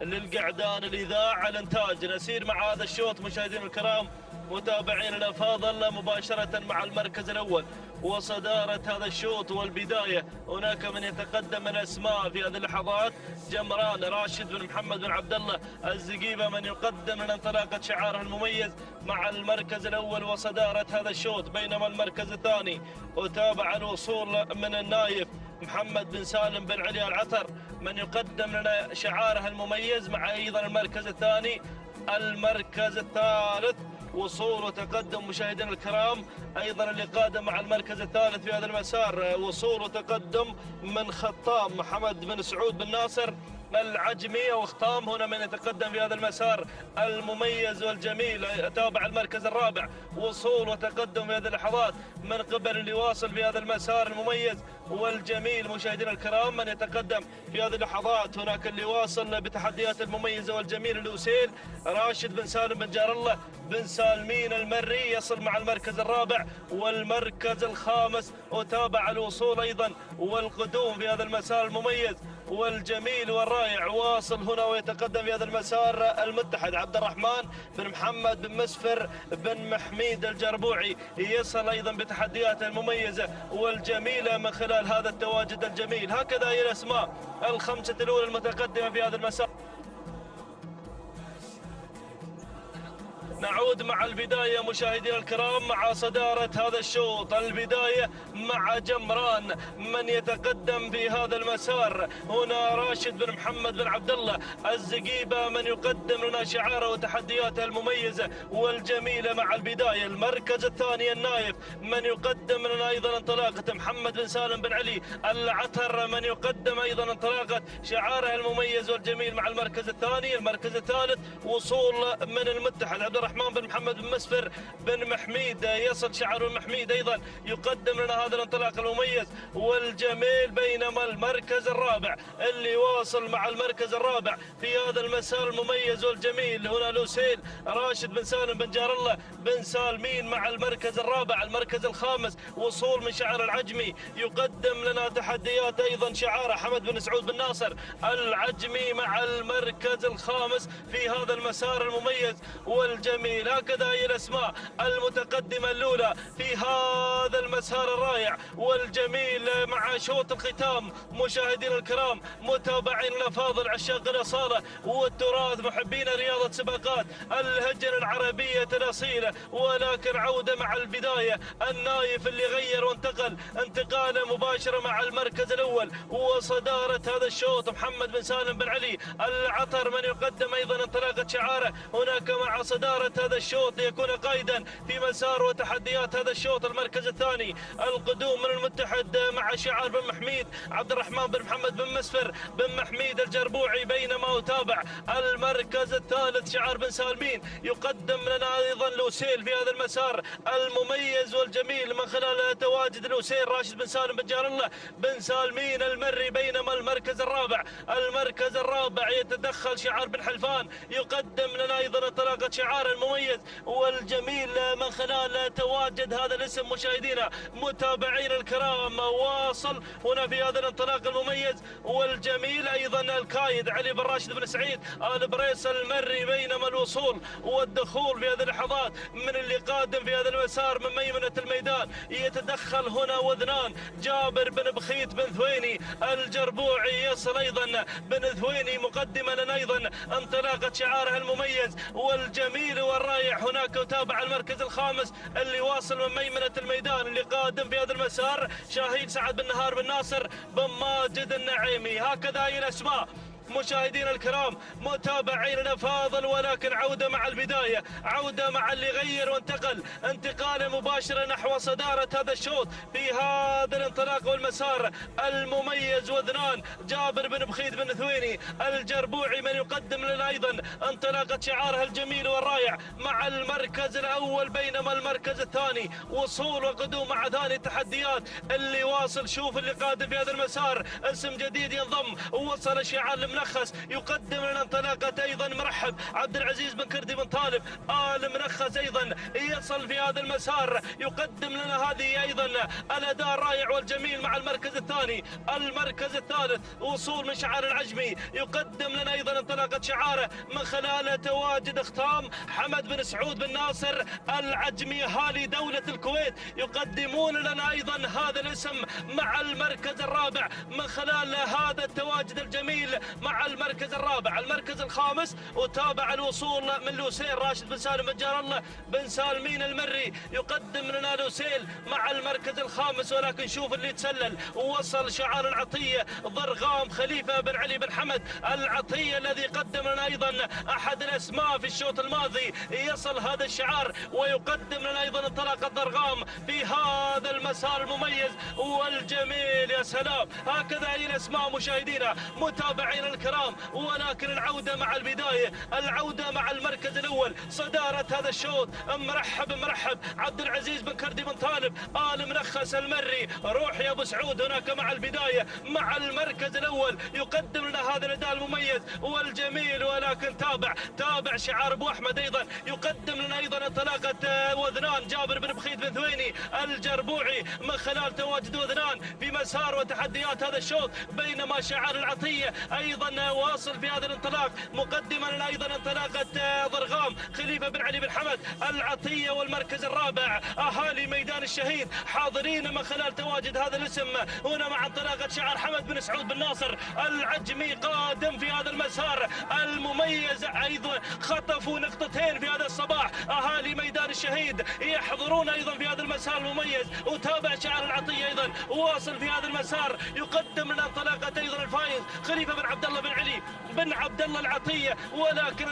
للقعدان الإذاعة الإنتاج. نسير مع هذا الشوط مشاهدينا الكرام متابعينا الأفاضل مباشرة مع المركز الأول، وصدارة هذا الشوط والبداية. هناك من يتقدم من أسماء في هذه اللحظات: جمران، راشد بن محمد بن عبد الله الزقيبة، من يقدم من انطلاقة شعاره المميز مع المركز الأول وصدارة هذا الشوط، بينما المركز الثاني وتابع الوصول من النايف محمد بن سالم بن علي العطر، من يقدم لنا شعاره المميز مع أيضا المركز الثاني. المركز الثالث وصول وتقدم مشاهدينا الكرام، أيضا اللي قادم مع المركز الثالث في هذا المسار وصول وتقدم من خطام محمد بن سعود بن ناصر العجمي، وختام هنا من يتقدم في هذا المسار المميز والجميل. تابع المركز الرابع وصول وتقدم في هذه اللحظات من قبل اللي واصل في هذا المسار المميز والجميل مشاهدينا الكرام، من يتقدم في هذه اللحظات. هناك اللي واصل بتحديات المميزة والجميل الأوسيل راشد بن سالم بن جار الله بن سالمين المري، يصل مع المركز الرابع والمركز الخامس، وتابع الوصول أيضا والقدوم في هذا المسار المميز والجميل والرائع. واصل هنا ويتقدم في هذا المسار المتحد عبد الرحمن بن محمد بن مسفر بن محميد الجربوعي، يصل أيضا بتحدياته المميزة والجميلة من خلال هذا التواجد الجميل. هكذا هي الأسماء الخمسة الأولى المتقدمة في هذا المسار. نعود مع البداية مشاهدينا الكرام مع صدارة هذا الشوط. البداية مع جمران من يتقدم في هذا المسار، هنا راشد بن محمد بن عبد الله الزقيبة من يقدم لنا شعاره وتحدياته المميزة والجميلة مع البداية. المركز الثاني النايف من يقدم لنا أيضا انطلاقة محمد بن سالم بن علي العتر، من يقدم أيضا انطلاقة شعاره المميز والجميل مع المركز الثاني. المركز الثالث وصول من المتحد عبد الرحمن بن محمد بن مسفر بن محميد، يصل شعار المحميد أيضا يقدم لنا هذا الانطلاق المميز والجميل. بينما المركز الرابع اللي واصل مع المركز الرابع في هذا المسار المميز والجميل، هنا الأوسيل راشد بن سالم بن جار الله بن سالمين مع المركز الرابع. المركز الخامس وصول من شعار العجمي، يقدم لنا تحديات أيضا شعاره حمد بن سعود بن ناصر العجمي مع المركز الخامس في هذا المسار المميز والجميل. هكذا هي الأسماء المتقدمة الأولى في هذا المسار الرائع والجميل مع شوط الختام. مشاهدينا الكرام، متابعين الأفاضل عشاق الأصالة والتراث، محبين رياضة سباقات الهجن العربية الأصيلة، ولكن عودة مع البداية. النايف اللي غير وانتقل انتقاله مباشرة مع المركز الأول وصدارة هذا الشوط محمد بن سالم بن علي العطر، من يقدم أيضا انطلاقة شعاره هناك مع صدارة هذا الشوط ليكون قائدا في مسار وتحديات هذا الشوط. المركز الثاني القدوم من المتحد مع شعار بن محميد عبد الرحمن بن محمد بن مسفر بن محميد الجربوعي، بينما يتابع المركز الثالث شعار بن سالمين، يقدم لنا ايضا الأوسيل في هذا المسار المميز والجميل من خلال تواجد الأوسيل راشد بن سالم بن جار الله بن سالمين المري. بينما المركز الرابع يتدخل شعار بن حلفان، يقدم لنا ايضا انطلاقة شعار المميز والجميل من خلال تواجد هذا الاسم. مشاهدينا متابعين الكرام، واصل هنا في هذا الانطلاق المميز والجميل ايضا الكايد علي بن راشد بن سعيد ال بريس المري. بينما الوصول والدخول في هذه اللحظات من اللي قادم في هذا المسار من ميمنة الميدان، يتدخل هنا وذنان جابر بن بخيت بن ثويني الجربوعي، يصل ايضا بن ثويني مقدما لنا ايضا انطلاقة شعاره المميز والجميل والرائع. هناك يتابع المركز الخامس اللي واصل من ميمنة الميدان، اللي قادم في هذا المسار شاهين سعد بن نهار بن ناصر بن ماجد النعيمي. هكذا هي الاسماء مشاهدينا الكرام، متابعين الافاضل، ولكن عوده مع البدايه، عوده مع اللي غير وانتقل انتقاله مباشره نحو صداره هذا الشوط في هذا الانطلاق والمسار المميز. وذنان جابر بن بخيت بن ثويني الجربوعي من يقدم لنا ايضا انطلاقه شعاره الجميل والرائع مع المركز الاول. بينما المركز الثاني وصول وقدوم مع ثاني التحديات اللي واصل. شوف اللي قادم في هذا المسار، اسم جديد ينضم، ووصل شعار المنافس منخس يقدم لنا انطلاقة أيضا مرحب عبد العزيز بن كردي بن طالب. آل منخس أيضا يصل في هذا المسار، يقدم لنا هذه أيضا الأداء الرائع والجميل مع المركز الثاني. المركز الثالث وصول من شعار العجمي، يقدم لنا أيضا انطلاقة شعاره من خلال تواجد اختام حمد بن سعود بن ناصر العجمي أهالي دولة الكويت، يقدمون لنا أيضا هذا الاسم مع المركز الرابع من خلال هذا التواجد الجميل مع المركز الرابع. المركز الخامس وتابع الوصول من لوسيل راشد بن سالم بن جار الله بن سالمين المري، يقدم لنا لوسيل مع المركز الخامس. ولكن شوف اللي تسلل ووصل شعار العطية ضرغام خليفة بن علي بن حمد العطية الذي قدم لنا أيضا أحد الأسماء في الشوط الماضي، يصل هذا الشعار ويقدم لنا أيضا انطلاقة ضرغام في هذا المسار المميز والجميل. يا سلام، هكذا هي الأسماء مشاهدينا متابعينا الكرام. ولكن العودة مع البداية، العودة مع المركز الأول، صدارة هذا الشوط. مرحب عبد العزيز بن كردي بن طالب آل منخس المري، روح يا أبو سعود هناك مع البداية مع المركز الأول، يقدم لنا هذا الأداء المميز والجميل. ولكن تابع شعار أبو أحمد أيضا، يقدم لنا أيضا انطلاقة وذنان جابر بن بخيت بن ثويني الجربوعي من خلال تواجد وذنان في مسار وتحديات هذا الشوط. بينما شعار العطية أيضا واصل في هذا الانطلاق، مقدما لنا أيضا انطلاقة ضرغام خليفة بن علي بن حمد العطية. والمركز الرابع أهالي ميدان الشهيد حاضرين من خلال تواجد هذا الاسم هنا مع انطلاقة شعار حمد بن سعود بن ناصر العجمي قادم في هذا المسار المميز. أيضا خطفوا نقطتين في هذا الصباح أهالي ميدان الشهيد، يحضرون أيضا في هذا المسار المميز. وتابع شعار العطية أيضا واصل في هذا المسار، يقدم لنا انطلاقة أيضا الفايز خليفة بن عبد الله بن علي بن عبد الله العطية. ولكن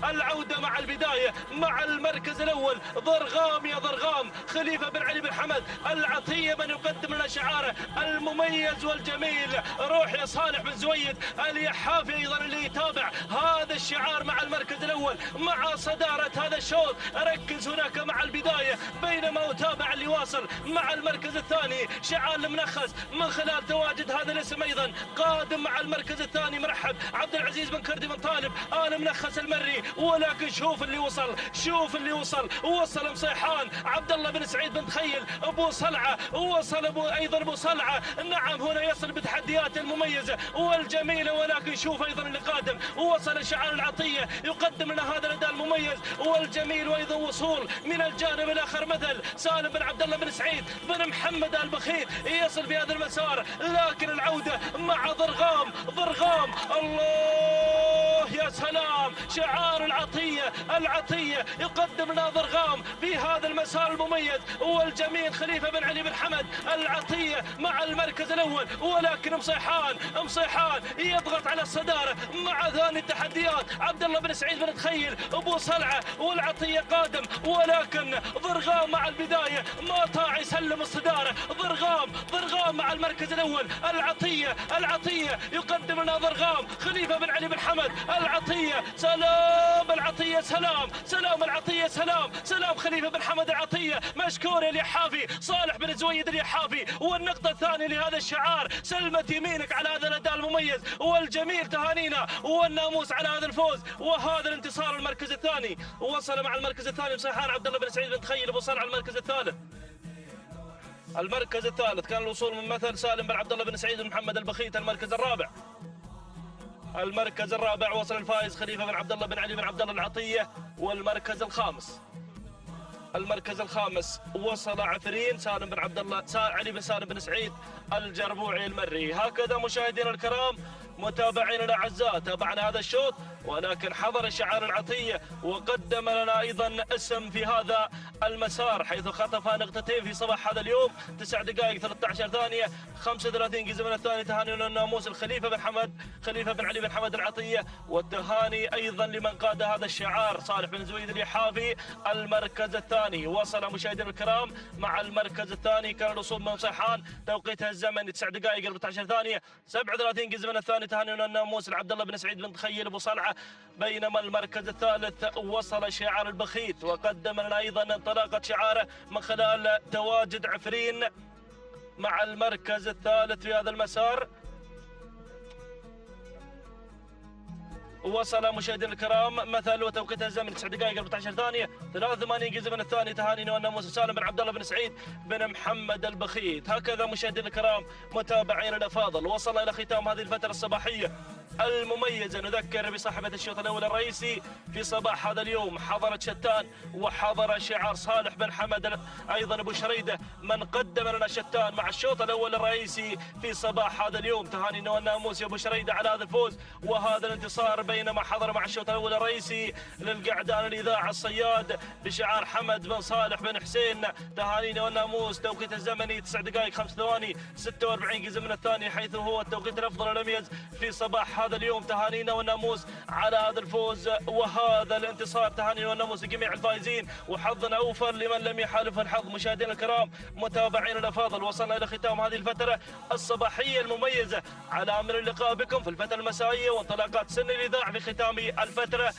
العودة مع البداية مع المركز الأول، ضرغام يا ضرغام خليفة بن علي بن حمد العطية من يقدم لنا شعاره المميز والجميل. روح يا صالح بن زويد اليحافي أيضا اللي يتابع هذا الشعار مع المركز الأول مع صدارة هذا الشوط. ركز هناك مع البداية، بينما أتابع اللي واصل مع المركز الثاني شعار المنخس من خلال تواجد هذا الاسم أيضا قادم مع المركز الثاني. مرحب عبد العزيز بن كردي بن طالب آل منخس المري. ولكن شوف اللي وصل مصيحان عبد الله بن سعيد بن تخيل ابو صلعه، وصل ابو صلعه. نعم، هنا يصل بتحديات المميزه والجميله. ولكن شوف ايضا اللي قادم، وصل شعار العطيه يقدم لنا هذا الاداء المميز والجميل. وايضا وصول من الجانب الاخر مثل سالم بن عبد الله بن سعيد بن محمد البخيت يصل في هذا المسار. لكن العوده مع ضرغام الله يا سلام، شعار العطيه يقدم لنا ضرغام في هذا المسار المميز والجميل. خليفة بن علي بن حمد العطية مع المركز الأول. ولكن مصيحان يضغط على الصدارة مع ثاني التحديات عبد الله بن سعيد بن تخيل أبو صلعة، والعطية قادم. ولكن ضرغام مع البداية ما طاع يسلم الصدارة. ضرغام مع المركز الأول. العطية يقدم لنا ضرغام خليفة بن علي بن حمد العطية. سلام العطية، سلام العطية، سلام خليفة بن حمد العطية. مشكور اليحافي صالح بن زويد اليحافي. والنقطة الثانية لهذا الشعار، سلمت يمينك على هذا الأداء المميز والجميل. تهانينا والناموس على هذا الفوز وهذا الانتصار. المركز الثاني وصل مع المركز الثاني مصيحان عبد الله بن سعيد بن تخيل ابو صلعة. المركز الثالث كان الوصول من مثل سالم بن عبد الله بن سعيد بن محمد البخيت. المركز الرابع وصل الفائز خليفة بن عبد الله بن علي بن عبد الله العطية. والمركز الخامس وصل عفرين سالم بن عبد الله علي بن سالم بن سعيد الجربوعي المري. هكذا مشاهدينا الكرام متابعينا الاعزاء تابعنا هذا الشوط. ولكن حضر شعار العطية وقدم لنا أيضا اسم في هذا المسار، حيث خطف نقطتين في صباح هذا اليوم. 9 دقائق 13 ثانية 35 جزء من الثاني. تهاني الناموس الخليفة بن علي بن حمد العطية. والتهاني أيضا لمن قاد هذا الشعار صالح بن زويد اليحافي. المركز الثاني وصل مشاهدينا الكرام مع المركز الثاني كان الوصول من صيحان، توقيتها الزمني 9 دقائق 14 ثانية 37 جزء من الثاني. تهاني الناموس لعبد الله بن سعيد بن تخيل ابو صلعة. بينما المركز الثالث وصل شعار البخيت وقدم لنا ايضا انطلاقة شعاره من خلال تواجد عفرين مع المركز الثالث في هذا المسار. وصل مشاهدينا الكرام مثل وتوقيتها الزمني 9 دقائق 14 ثانية 83 جزء من الثاني. تهانينا والناموس سالم بن عبد الله بن سعيد بن محمد البخيت. هكذا مشاهدينا الكرام متابعينا الافاضل وصل الى ختام هذه الفترة الصباحية المميزة. نذكر بصاحبة الشوط الأول الرئيسي في صباح هذا اليوم حضرت شتان وحضر شعار صالح بن حمد أيضا أبو شريدة من قدم لنا شتان مع الشوط الأول الرئيسي في صباح هذا اليوم. تهانينا والناموس يا أبو شريدة على هذا الفوز وهذا الانتصار، بينما حضر مع الشوط الأول الرئيسي للقعدان الإذاعة الصياد بشعار حمد بن صالح بن حسين. تهانينا والناموس توقيت الزمني 9 دقائق 5 ثواني 46 جزء من الثاني، حيث هو التوقيت الأفضل والأميز في صباح هذا اليوم. تهانينا والناموس على هذا الفوز وهذا الانتصار. تهانينا والناموس لجميع الفائزين وحظنا اوفر لمن لم يحالف الحظ. مشاهدينا الكرام متابعينا الافاضل وصلنا الى ختام هذه الفتره الصباحيه المميزه، على امل اللقاء بكم في الفتره المسائيه وانطلاقات سن الاذاعه في ختام الفتره